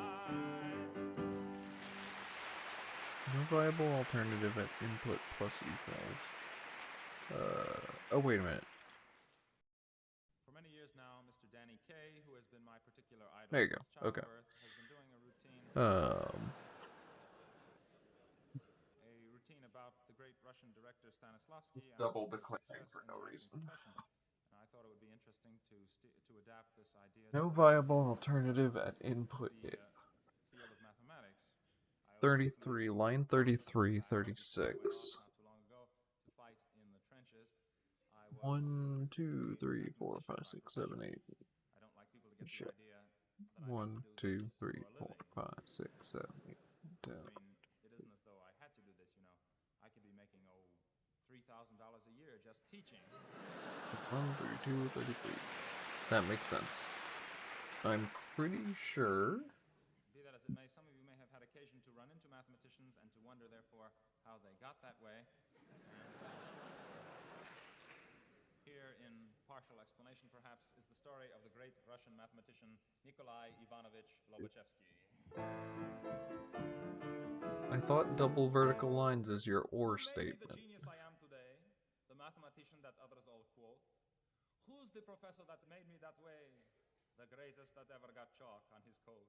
[SPEAKER 1] No viable alternative at input plus equals. Oh, wait a minute.
[SPEAKER 2] For many years now, Mr. Danny Kaye, who has been my particular idol
[SPEAKER 1] There you go.
[SPEAKER 2] since
[SPEAKER 1] Okay.
[SPEAKER 2] childbirth, has been doing a routine about the great Russian director Stanislavski and
[SPEAKER 1] double
[SPEAKER 2] his
[SPEAKER 1] declaring
[SPEAKER 2] success
[SPEAKER 1] for
[SPEAKER 2] in
[SPEAKER 1] no
[SPEAKER 2] the acting
[SPEAKER 1] reason.
[SPEAKER 2] profession. And I thought it would be interesting to adapt this idea
[SPEAKER 1] no
[SPEAKER 2] to
[SPEAKER 1] viable alternative at input
[SPEAKER 2] the
[SPEAKER 1] if.
[SPEAKER 2] field of mathematics. I also
[SPEAKER 1] 33,
[SPEAKER 2] listened
[SPEAKER 1] line
[SPEAKER 2] to
[SPEAKER 1] 33,
[SPEAKER 2] not
[SPEAKER 1] 36.
[SPEAKER 2] too long ago to fight in the trenches. I was
[SPEAKER 1] 1, 2,
[SPEAKER 2] a
[SPEAKER 1] 3, 4,
[SPEAKER 2] mathematician
[SPEAKER 1] 5,
[SPEAKER 2] by
[SPEAKER 1] 6, 7, 8.
[SPEAKER 2] profession. I don't like people to get
[SPEAKER 1] Shit.
[SPEAKER 2] the idea that I have
[SPEAKER 1] 1,
[SPEAKER 2] to do
[SPEAKER 1] 2,
[SPEAKER 2] this
[SPEAKER 1] 3,
[SPEAKER 2] for a
[SPEAKER 1] 4,
[SPEAKER 2] living.
[SPEAKER 1] 5, 6, 7, 8, 10.
[SPEAKER 2] I mean, it isn't as though I had to do this, you know. I could be making, $3,000 a year just teaching.
[SPEAKER 1] 1, 32, 33. That makes sense. I'm pretty sure.
[SPEAKER 2] Be that as it may, some of you may have had occasion to run into mathematicians and to wonder, therefore, how they got that way. And here, in partial explanation, perhaps, is the story of the great Russian mathematician Nikolai Ivanovich Lobachevsky.
[SPEAKER 1] I thought double vertical lines is your or
[SPEAKER 2] Who made me the
[SPEAKER 1] statement.
[SPEAKER 2] genius I am today? The mathematician that others all quote? Who's the professor that made me that way? The greatest that ever got chalk on his coat.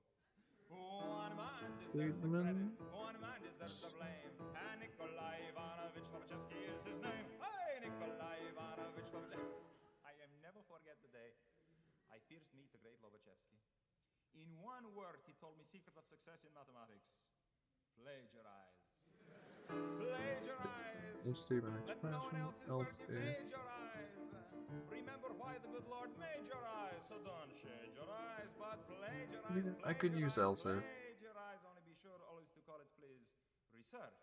[SPEAKER 2] One man deserves the credit, one man deserves the blame, and Nikolai Ivanovich Lobachevsky is his name. Hey, Nikolai Ivanovich Lobachevsky. I am never forget the day I first meet the great Lobachevsky. In one word, he told me secret of success in mathematics. Plagiarize. Plagiarize.
[SPEAKER 1] No statement
[SPEAKER 2] Let no one
[SPEAKER 1] expression,
[SPEAKER 2] else's
[SPEAKER 1] else
[SPEAKER 2] work
[SPEAKER 1] is.
[SPEAKER 2] plagiarize. Remember why the good Lord made your eyes. So don't shade your eyes, but plagiarize.
[SPEAKER 1] Yeah, I could use else if.
[SPEAKER 2] Plagiarize. Only be sure always to call it, please, research.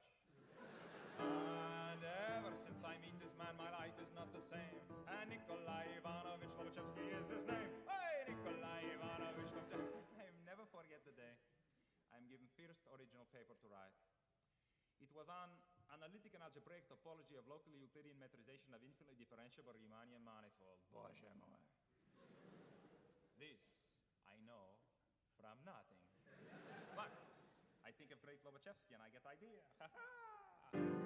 [SPEAKER 2] And ever since I meet this man, my life is not the same. And Nikolai Ivanovich Lobachevsky is his name. Hey, Nikolai Ivanovich Lobachevsky. I'll never forget the day I'm given first original paper to write. It was on analytic and algebraic topology of locally Euclidean metrization of infinitely differentiable Riemannian manifold. Боже мой. This I know from nothing. But I think of great Lobachevsky and I get idea.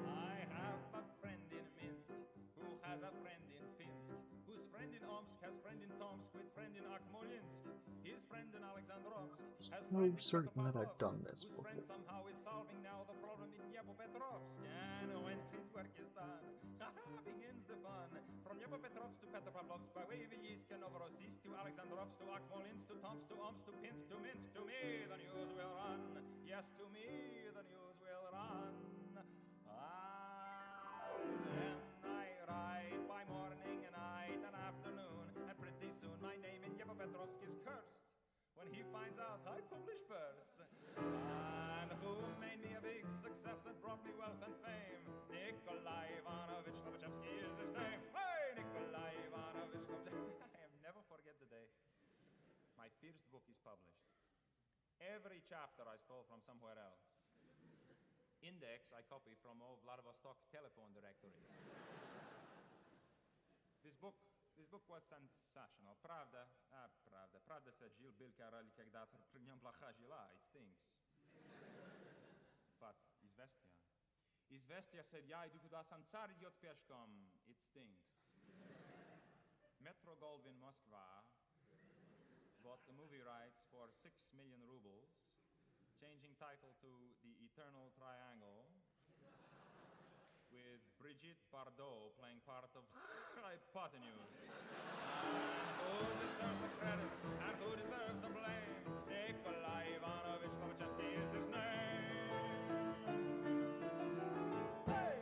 [SPEAKER 2] I have a friend in Minsk who has a friend in Pinsk, whose friend in Omsk has friend in Tomsk with friend in Akhmolinsk. His friend in Alexandrovsk has
[SPEAKER 1] So
[SPEAKER 2] friend in
[SPEAKER 1] certain that I've
[SPEAKER 2] Petropavlovsk,
[SPEAKER 1] done this
[SPEAKER 2] whose friend
[SPEAKER 1] before.
[SPEAKER 2] somehow is solving now the problem in Dnepropetrovsk. And when his work is done, begins the fun. From Dnepropetrovsk to Petropavlovsk, by way of Ilyich and Novorossiysk to Alexandrovsk to Akhmolinsk to Tomsk to Omsk to Pinsk to Minsk. To me the news will run. Yes, to me the news will run. Then I write by morning and night and afternoon, and pretty soon my name in Dnepropetrovsk is cursed. When he finds out I publish first. And who made me a big success and brought me wealth and fame? Nikolai Ivanovich Lobachevsky is his name. Hey, Nikolai Ivanovich Lobachevsky. I'll never forget the day my first book is published. Every chapter I stole from somewhere else. index I copy from old Vladivostok telephone directory. This book was sensational. Правда, правда. Правда, said Gilles Bilcaroli, когда-то при нем плохая жила. It stinks. But известия. Известия, said я иду куда сансар идет пешком. It stinks. Metro Goldwyn Moskva bought the movie rights for 6 million rubles, changing title to The Eternal Triangle, with Brigitte Bardot playing part of Hypotenuse. Who deserves the credit and who deserves the blame? Nikolai Ivanovich Lobachevsky is his name. Hey!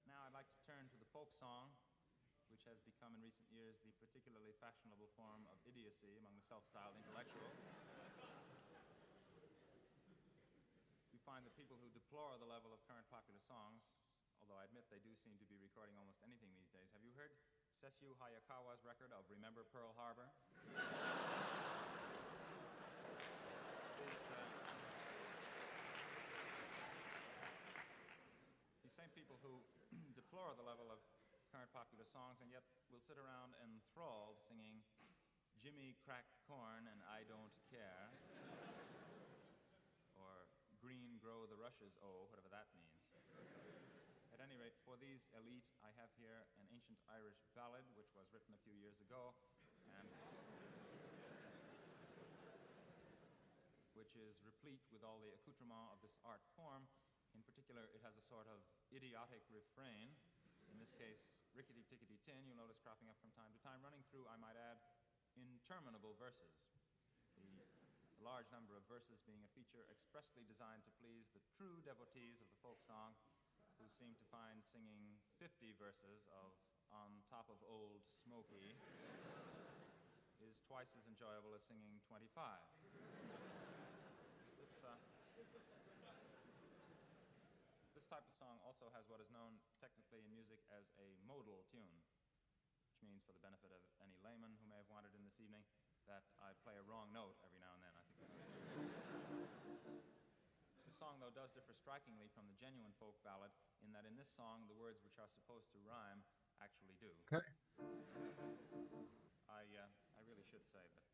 [SPEAKER 2] Now I'd like to turn to the folk song, which has become in recent years the particularly fashionable form of idiocy among the self-styled intellectuals. You find that people who deplore the level of current popular songs, although I admit they do seem to be recording almost anything these days. Have you heard Sessue Hayakawa's record of Remember Pearl Harbor? These same people who deplore the level of current popular songs and yet will sit around enthralled singing Jimmy Cracked Corn and I Don't Care, or Green Grow the Rushes, oh, whatever that means. At any rate, for these elite, I have here an ancient Irish ballad which was written a few years ago and which is replete with all the accoutrement of this art form. In particular, it has a sort of idiotic refrain. In this case, rickety-tickety-tin, you'll notice cropping up from time to time, running through, I might add, interminable verses. The large number of verses being a feature expressly designed to please the true devotees of the folk song, who seem to find singing 50 verses of On Top of Old Smoky is twice as enjoyable as singing 25. This type of song also has what is known technically in music as a modal tune, which means, for the benefit of any layman who may have wandered in this evening, that I play a wrong note every now and then. I think this song, though, does differ strikingly from the genuine folk ballad in that in this song the words which are supposed to rhyme actually do.
[SPEAKER 1] Okay.
[SPEAKER 2] I really should say that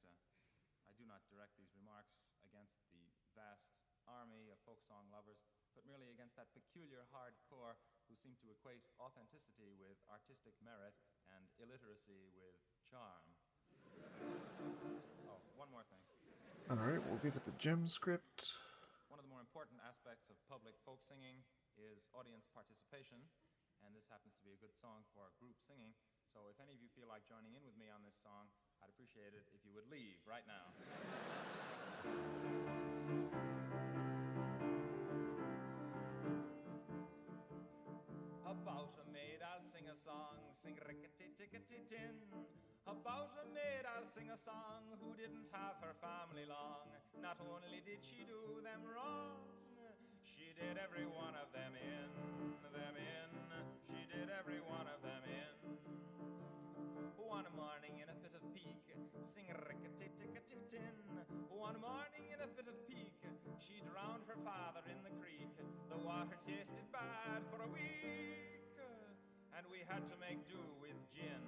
[SPEAKER 2] I do not direct these remarks against the vast army of folk song lovers, but merely against that peculiar hardcore who seem to equate authenticity with artistic merit and illiteracy with charm. Oh, one more thing.
[SPEAKER 1] Alright, we'll give it the gem script.
[SPEAKER 2] One of the more important aspects of public folk singing is audience participation, and this happens to be a good song for group singing. So if any of you feel like joining in with me on this song, I'd appreciate it if you would leave right now. About a maid I'll sing a song, sing rickety-tickety-tin. About a maid I'll sing a song who didn't have her family long. Not only did she do them wrong, she did every one of them in. She did every one of them in. One morning in a fit of pique, sing rickety-tickety-tin. One morning in a fit of pique, she drowned her father in the creek. The water tasted bad for a week, and we had to make do with gin.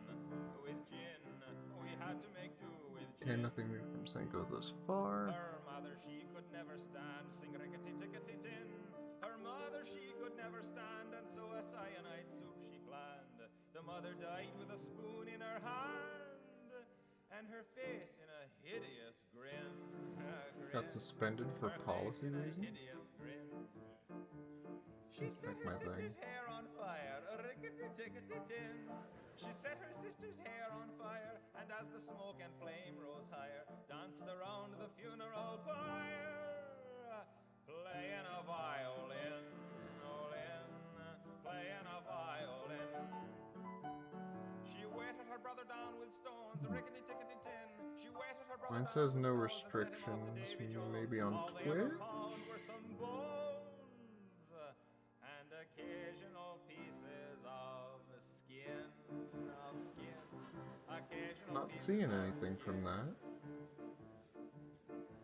[SPEAKER 2] We had to make do with
[SPEAKER 1] Okay,
[SPEAKER 2] gin.
[SPEAKER 1] nothing new from Senko thus far.
[SPEAKER 2] Her mother, she could never stand, sing rickety-tickety-tin. Her mother, she could never stand, and so a cyanide soup she planned. The mother died with a spoon in her hand, and her face in a hideous grin.
[SPEAKER 1] Got suspended for policy reasons?
[SPEAKER 2] She set
[SPEAKER 1] Like
[SPEAKER 2] her
[SPEAKER 1] my
[SPEAKER 2] sister's
[SPEAKER 1] thing.
[SPEAKER 2] hair on fire, rickety-tickety-tin. She set her sister's hair on fire, and as the smoke and flame rose higher, danced around the funeral pyre, playing a violin, playing a violin. She weighted her brother down with stones, rickety-tickety-tin. She weighted her brother
[SPEAKER 1] Mine
[SPEAKER 2] down
[SPEAKER 1] says
[SPEAKER 2] with
[SPEAKER 1] no
[SPEAKER 2] stones and sent him off to
[SPEAKER 1] restrictions,
[SPEAKER 2] Davy Jones.
[SPEAKER 1] maybe on
[SPEAKER 2] All they ever
[SPEAKER 1] Twitch?
[SPEAKER 2] found were some bones and occasional pieces of skin. occasional
[SPEAKER 1] Not
[SPEAKER 2] pieces
[SPEAKER 1] seeing
[SPEAKER 2] of
[SPEAKER 1] anything from
[SPEAKER 2] skin.
[SPEAKER 1] that.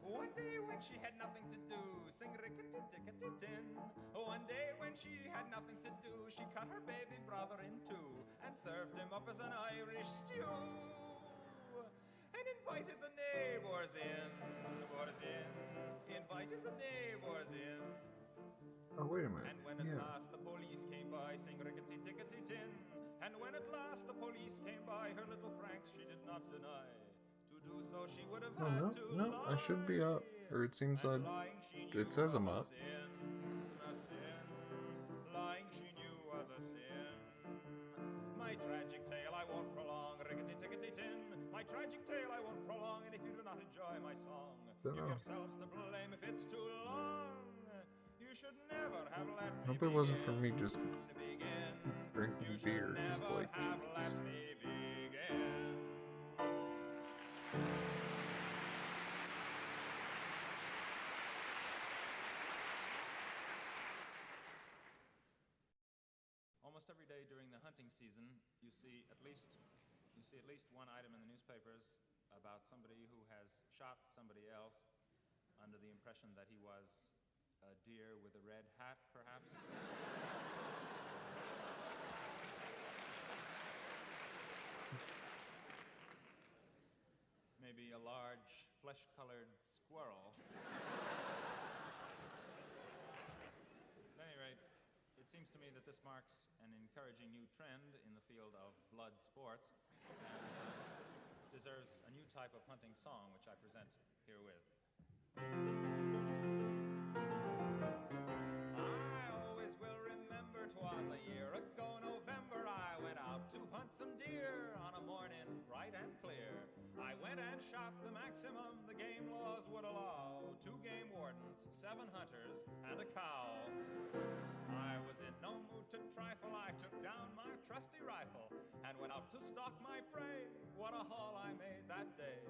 [SPEAKER 2] One day when she had nothing to do, sing rickety-tickety-tin. One day when she had nothing to do, she cut her baby brother in two and served him up as an Irish stew. And invited the neighbors in, invited the neighbors in.
[SPEAKER 1] Oh, wait a minute.
[SPEAKER 2] And when at
[SPEAKER 1] Yeah.
[SPEAKER 2] last the police came by, sing rickety-tickety-tin. And when at last the police came by, her little pranks she did not deny. To do so she would have
[SPEAKER 1] Oh,
[SPEAKER 2] had
[SPEAKER 1] no,
[SPEAKER 2] to
[SPEAKER 1] no, I should be up. Or it seems
[SPEAKER 2] and
[SPEAKER 1] like
[SPEAKER 2] lying she
[SPEAKER 1] it
[SPEAKER 2] knew
[SPEAKER 1] says
[SPEAKER 2] was
[SPEAKER 1] I'm
[SPEAKER 2] a
[SPEAKER 1] up.
[SPEAKER 2] sin, a sin. Lying she knew was a sin. My tragic tale I won't prolong, rickety-tickety-tin. My tragic tale I won't prolong, and if you do not enjoy my song,
[SPEAKER 1] Dunno.
[SPEAKER 2] give yourselves to blame if it's too long. You should never have let me
[SPEAKER 1] Hope it wasn't for
[SPEAKER 2] begin.
[SPEAKER 1] me just
[SPEAKER 2] Begin.
[SPEAKER 1] drinking
[SPEAKER 2] You should
[SPEAKER 1] beer, just
[SPEAKER 2] never
[SPEAKER 1] like
[SPEAKER 2] have
[SPEAKER 1] Jesus.
[SPEAKER 2] let me begin. Almost every day during the hunting season, you see at least one item in the newspapers about somebody who has shot somebody else under the impression that he was a deer with a red hat, perhaps. Maybe a large, flesh-colored squirrel. At any rate, it seems to me that this marks an encouraging new trend in the field of blood sports and deserves a new type of hunting song, which I present herewith. I always will remember 'twas a year ago November. I went out to hunt some deer on a morning bright and clear. I went and shot the maximum the game laws would allow. 2 game wardens, 7 hunters, and a cow. I was in no mood to trifle. I took down my trusty rifle and went out to stalk my prey. What a haul I made that day.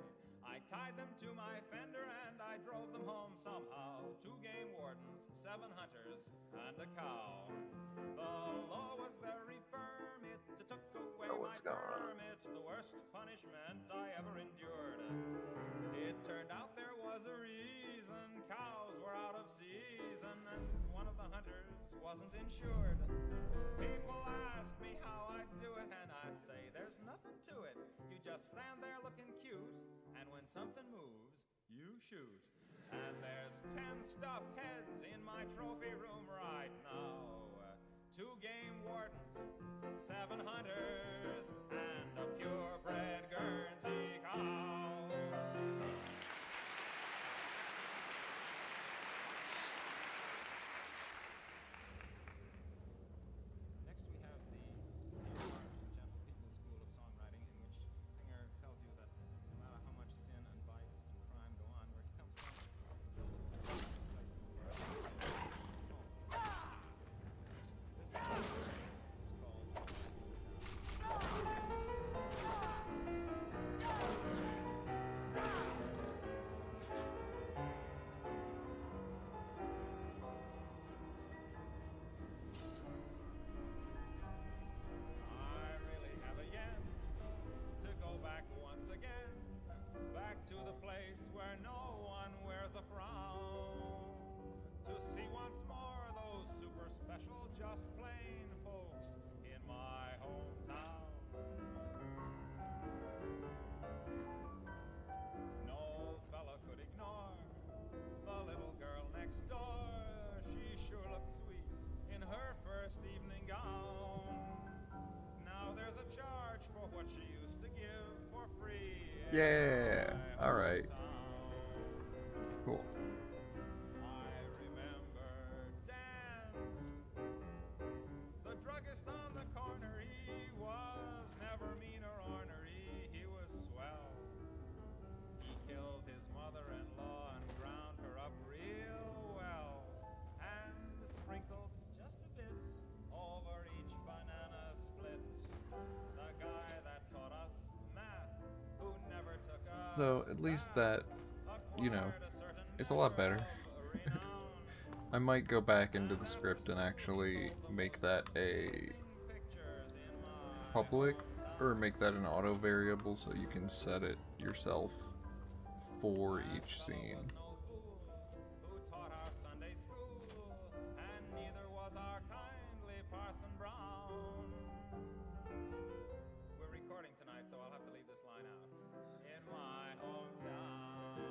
[SPEAKER 2] I tied them to my fender and I drove them home somehow. 2 game wardens, 7 hunters, and a cow. The law was very firm. It took away
[SPEAKER 1] Oh,
[SPEAKER 2] my
[SPEAKER 1] what's going on?
[SPEAKER 2] permit. The worst punishment I ever endured. It turned out there was a reason. Cows were out of season and one of the hunters wasn't insured. People ask me how I do it and I say there's nothing to it. You just stand there looking cute and when something moves, you shoot. And there's 10 stuffed heads in my trophy room right now. 2 game wardens, 7 hunters, and a purebred Guernsey cow. Next we have the Nuance and Gentle People School of Songwriting, in which the singer tells you that no matter how much sin and vice and crime go on where he comes from, it's still the best place in the world. It's home. This song is called I really have a yen to go back once again, back to the place where no one wears a frown, to see once more those super special, just plain folks in my hometown. No fella could ignore the little girl next door. She sure looked sweet in her first evening gown. Now there's a charge for what she used to give for free. in
[SPEAKER 1] Yeah,
[SPEAKER 2] my
[SPEAKER 1] alright.
[SPEAKER 2] hometown.
[SPEAKER 1] Cool.
[SPEAKER 2] I remember Dan, the druggist on the corner. He was never mean or ornery. He was swell. He killed his mother-in-law and ground her up real well, and sprinkled just a bit over each banana split. The guy that taught us math, who never took a
[SPEAKER 1] So at least that, you know,
[SPEAKER 2] acquired a certain
[SPEAKER 1] it's a lot
[SPEAKER 2] measure
[SPEAKER 1] better.
[SPEAKER 2] of renown.
[SPEAKER 1] I might go back into the script and actually make that a
[SPEAKER 2] Pictures in my
[SPEAKER 1] public or make that an auto variable so you can set it yourself for each scene.
[SPEAKER 2] No fool who taught our Sunday school, and neither was our kindly Parson Brown. We're recording tonight, so I'll have to leave this line out. In my hometown,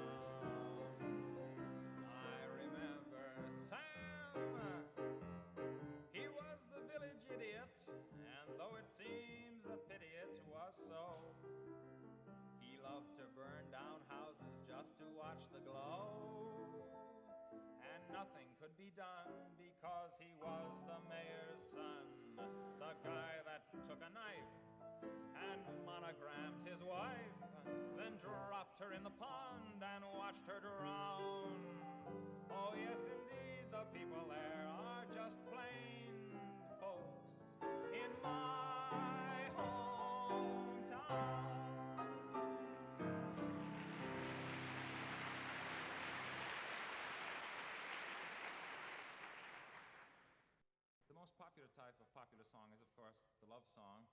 [SPEAKER 2] I remember Sam. He was the village idiot, and though it seems a pity it was so, he loved to burn down houses just to watch the glow. And nothing could be done because he was the mayor's son, the guy that took a knife and monogrammed his wife, then dropped her in the pond and watched her drown. Oh yes, indeed, the people there are just plain folks in my hometown. The most popular type of popular song is, of course, the love song,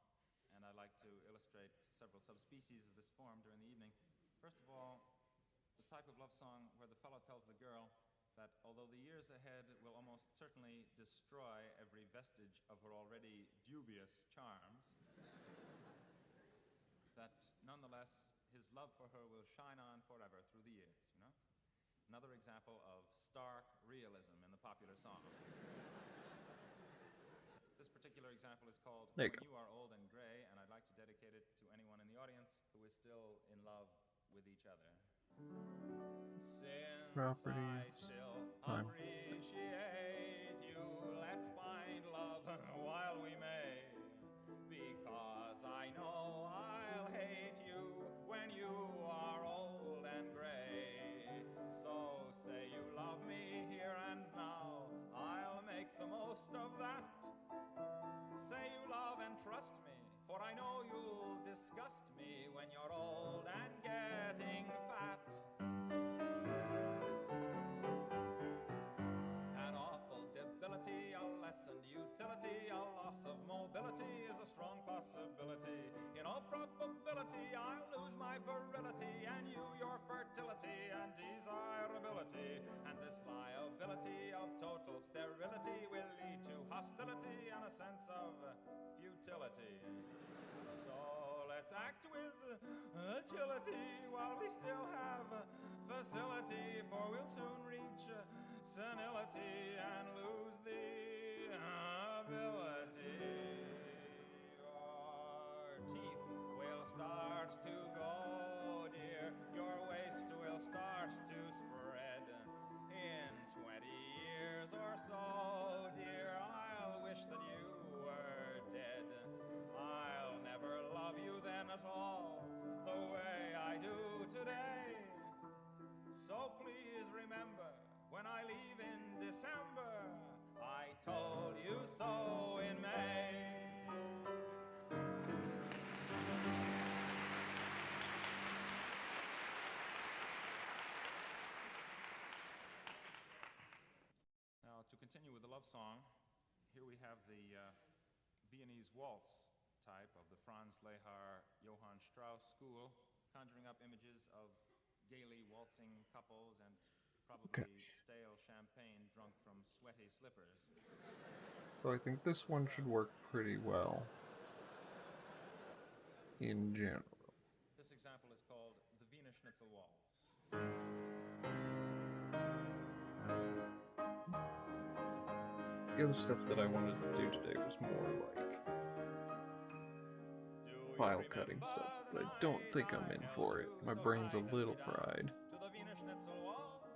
[SPEAKER 2] and I'd like to illustrate several subspecies of this form during the evening. First of all, the type of love song where the fellow tells the girl that although the years ahead will almost certainly destroy every vestige of her already dubious charms, that nonetheless his love for her will shine on forever through the years, you know? Another example of stark realism in the popular song. This particular example is called
[SPEAKER 1] There you
[SPEAKER 2] When
[SPEAKER 1] go.
[SPEAKER 2] You Are Old and Gray, and I'd like to dedicate it to anyone in the audience who is still in love with each other. Since I
[SPEAKER 1] Properties.
[SPEAKER 2] still
[SPEAKER 1] Time.
[SPEAKER 2] appreciate you, let's find love while we may, because I know I'll hate you when you are old and gray. So say you love me here and now, I'll make the most of that. Say you love and trust me, for I know you'll disgust me when you're old and getting fat. An awful debility, a lessened utility, a loss of mobility is a strong possibility. In all probability, I'll lose my virility, and you your fertility and desirability. And this liability of total sterility will lead to hostility and a sense of futility. So let's act with agility while we still have facility, for we'll soon reach senility and lose the ability. Your teeth will start to go, dear. Your waist will start to spread. In 20 years or so, dear, I'll wish that you were dead. I'll never love you then at all, the way I do today. So please remember, when I leave in December, I told you so in May. Now, to continue with the love song, here we have the Viennese waltz type of the Franz Lehrer Johann Strauss school, conjuring up images of gaily waltzing couples and probably stale champagne drunk from sweaty slippers.
[SPEAKER 1] So I think this one should work pretty well in general.
[SPEAKER 2] This example is called the Wiener Schnitzel Waltz.
[SPEAKER 1] The other stuff that I wanted to do today was more like file cutting stuff, but I don't think I'm in for it. My brain's a little fried.
[SPEAKER 2] To the Wiener Schnitzel Waltz.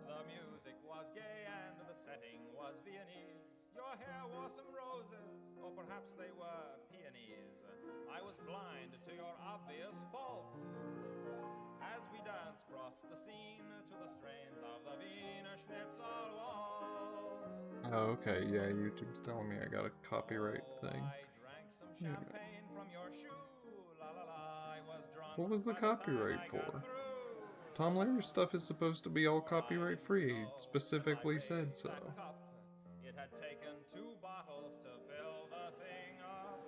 [SPEAKER 2] The music was gay and the setting was Viennese. Your hair wore some roses, or perhaps they were peonies. I was blind to your obvious faults. As we danced across the scene to the strains of the Wiener Schnitzel Waltz.
[SPEAKER 1] Oh, okay, yeah, YouTube's telling me I got a copyright thing.
[SPEAKER 2] I drank some champagne from your shoe. La la la, I was drunk.
[SPEAKER 1] What was the
[SPEAKER 2] by time
[SPEAKER 1] copyright
[SPEAKER 2] I got
[SPEAKER 1] for?
[SPEAKER 2] through.
[SPEAKER 1] Tom Lehrer stuff is supposed to be all copyright free. He
[SPEAKER 2] No,
[SPEAKER 1] specifically
[SPEAKER 2] as I
[SPEAKER 1] said
[SPEAKER 2] raised
[SPEAKER 1] so.
[SPEAKER 2] that cup, it had taken 2 bottles to fill the thing up.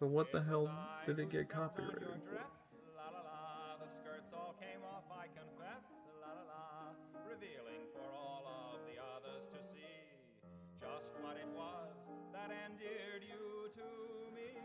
[SPEAKER 1] So what the
[SPEAKER 2] It was
[SPEAKER 1] hell
[SPEAKER 2] I
[SPEAKER 1] did it
[SPEAKER 2] who
[SPEAKER 1] get
[SPEAKER 2] stepped on your
[SPEAKER 1] copyrighted for?
[SPEAKER 2] dress. La la la, the skirts all came off, I confess. La la la, revealing for all of the others to see just what it was that endeared you to me.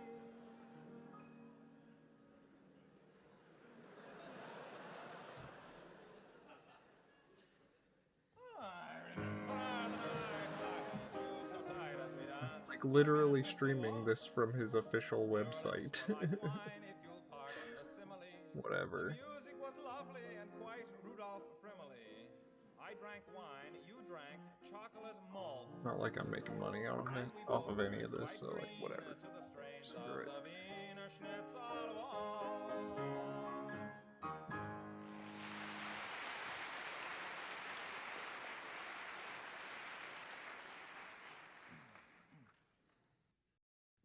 [SPEAKER 2] I remember the night when I held you so tight as we danced.
[SPEAKER 1] Like literally
[SPEAKER 2] Schnitzel
[SPEAKER 1] streaming this
[SPEAKER 2] waltz.
[SPEAKER 1] from his official
[SPEAKER 2] Your lips
[SPEAKER 1] website.
[SPEAKER 2] were like wine, if you'll pardon the simile. The
[SPEAKER 1] Whatever.
[SPEAKER 2] music was lovely and quite Rudolph Frimley. I drank wine, you drank chocolate malts.
[SPEAKER 1] Not like I'm making money on
[SPEAKER 2] And
[SPEAKER 1] it,
[SPEAKER 2] we
[SPEAKER 1] off
[SPEAKER 2] both
[SPEAKER 1] of any of
[SPEAKER 2] turned
[SPEAKER 1] this,
[SPEAKER 2] quite
[SPEAKER 1] so like
[SPEAKER 2] green
[SPEAKER 1] whatever.
[SPEAKER 2] to the strains
[SPEAKER 1] Screw
[SPEAKER 2] of
[SPEAKER 1] it.
[SPEAKER 2] the Wiener Schnitzel waltz.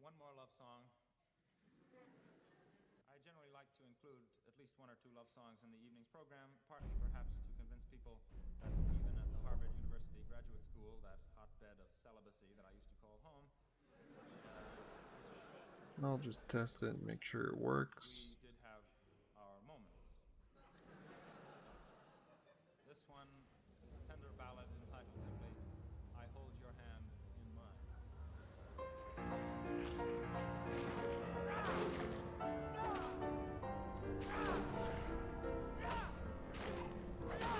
[SPEAKER 2] One more love song. I generally like to include at least one or two love songs in the evening's program, partly perhaps to convince people that even at the Harvard University Graduate School, that hotbed of celibacy that I used to call home,
[SPEAKER 1] I'll just test it and make sure it works.
[SPEAKER 2] we did have our moments. This one is a tender ballad entitled simply, I Hold Your Hand in Mine.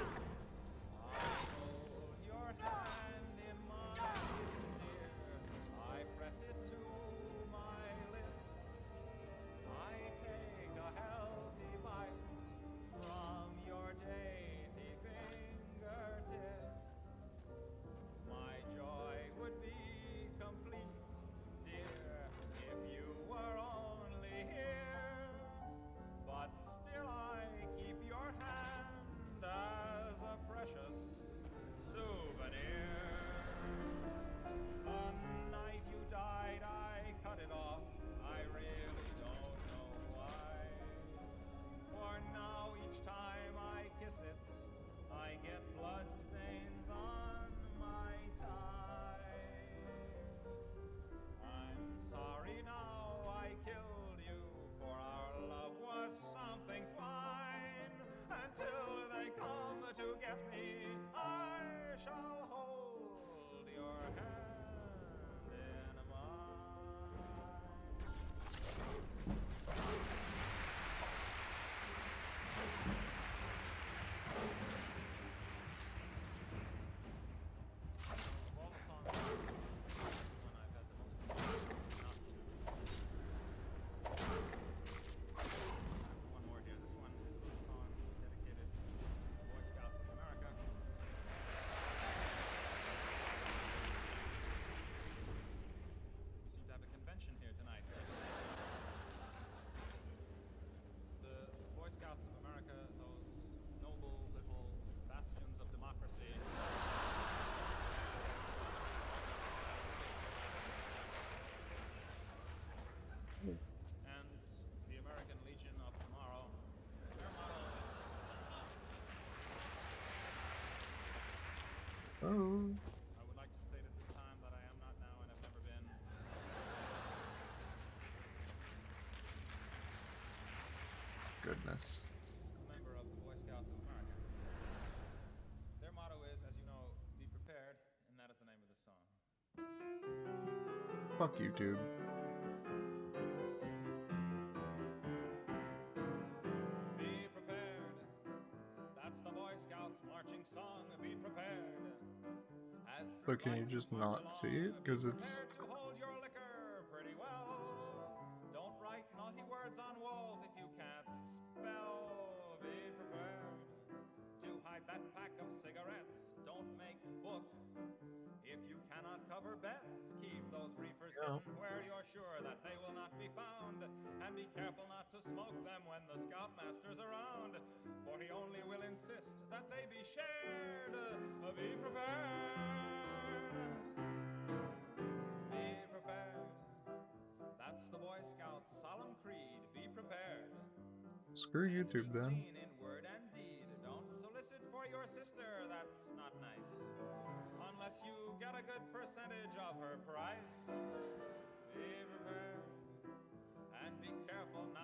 [SPEAKER 2] I hold your hand in mine, dear. I press it to my lips. I take a healthy bite from your dainty fingertips. My joy would be complete, dear, if you were only here. But still I keep your hand as a precious souvenir. The night you died, I cut it off. I really don't know why. For now, each time I kiss it, I get blood stains on my tie. I'm sorry now I killed you, for our love was something fine. Until they come to get me, I shall hold your hand in mine. Of all the songs I've written, this is the one I've had the most convenience not to. I have one more here. This one is a little song dedicated to the Boy Scouts of America. We seem to have a convention here tonight. The Boy Scouts of America, those noble little bastions of democracy. And the American Legion of Tomorrow. Their motto is,
[SPEAKER 1] Oh.
[SPEAKER 2] I would like to state at this time that I am not now and have never been
[SPEAKER 1] Goodness.
[SPEAKER 2] a member of the Boy Scouts of America. Their motto is, as you know, be prepared, and that is the name of this song.
[SPEAKER 1] Fuck you, dude.
[SPEAKER 2] Be prepared. That's the Boy Scouts marching song. Be prepared. As
[SPEAKER 1] So
[SPEAKER 2] through
[SPEAKER 1] can you
[SPEAKER 2] life
[SPEAKER 1] just
[SPEAKER 2] we march
[SPEAKER 1] not see it?
[SPEAKER 2] along,
[SPEAKER 1] Because
[SPEAKER 2] be
[SPEAKER 1] it's
[SPEAKER 2] prepared to hold your liquor pretty well. Don't write naughty words on walls if you can't spell. Be prepared to hide that pack of cigarettes. Don't make book if you cannot cover bets. Keep those briefers
[SPEAKER 1] Yeah.
[SPEAKER 2] hidden where you're sure that they will not be found. And be careful not to smoke them when the scoutmaster's around, for he only will insist that they be shared. Be prepared. Be prepared. That's the Boy Scout's solemn creed. Be prepared.
[SPEAKER 1] screw
[SPEAKER 2] And
[SPEAKER 1] YouTube
[SPEAKER 2] be
[SPEAKER 1] then.
[SPEAKER 2] clean in word and deed. Don't solicit for your sister, that's not nice. Unless you get a good percentage of her price. Be prepared. careful not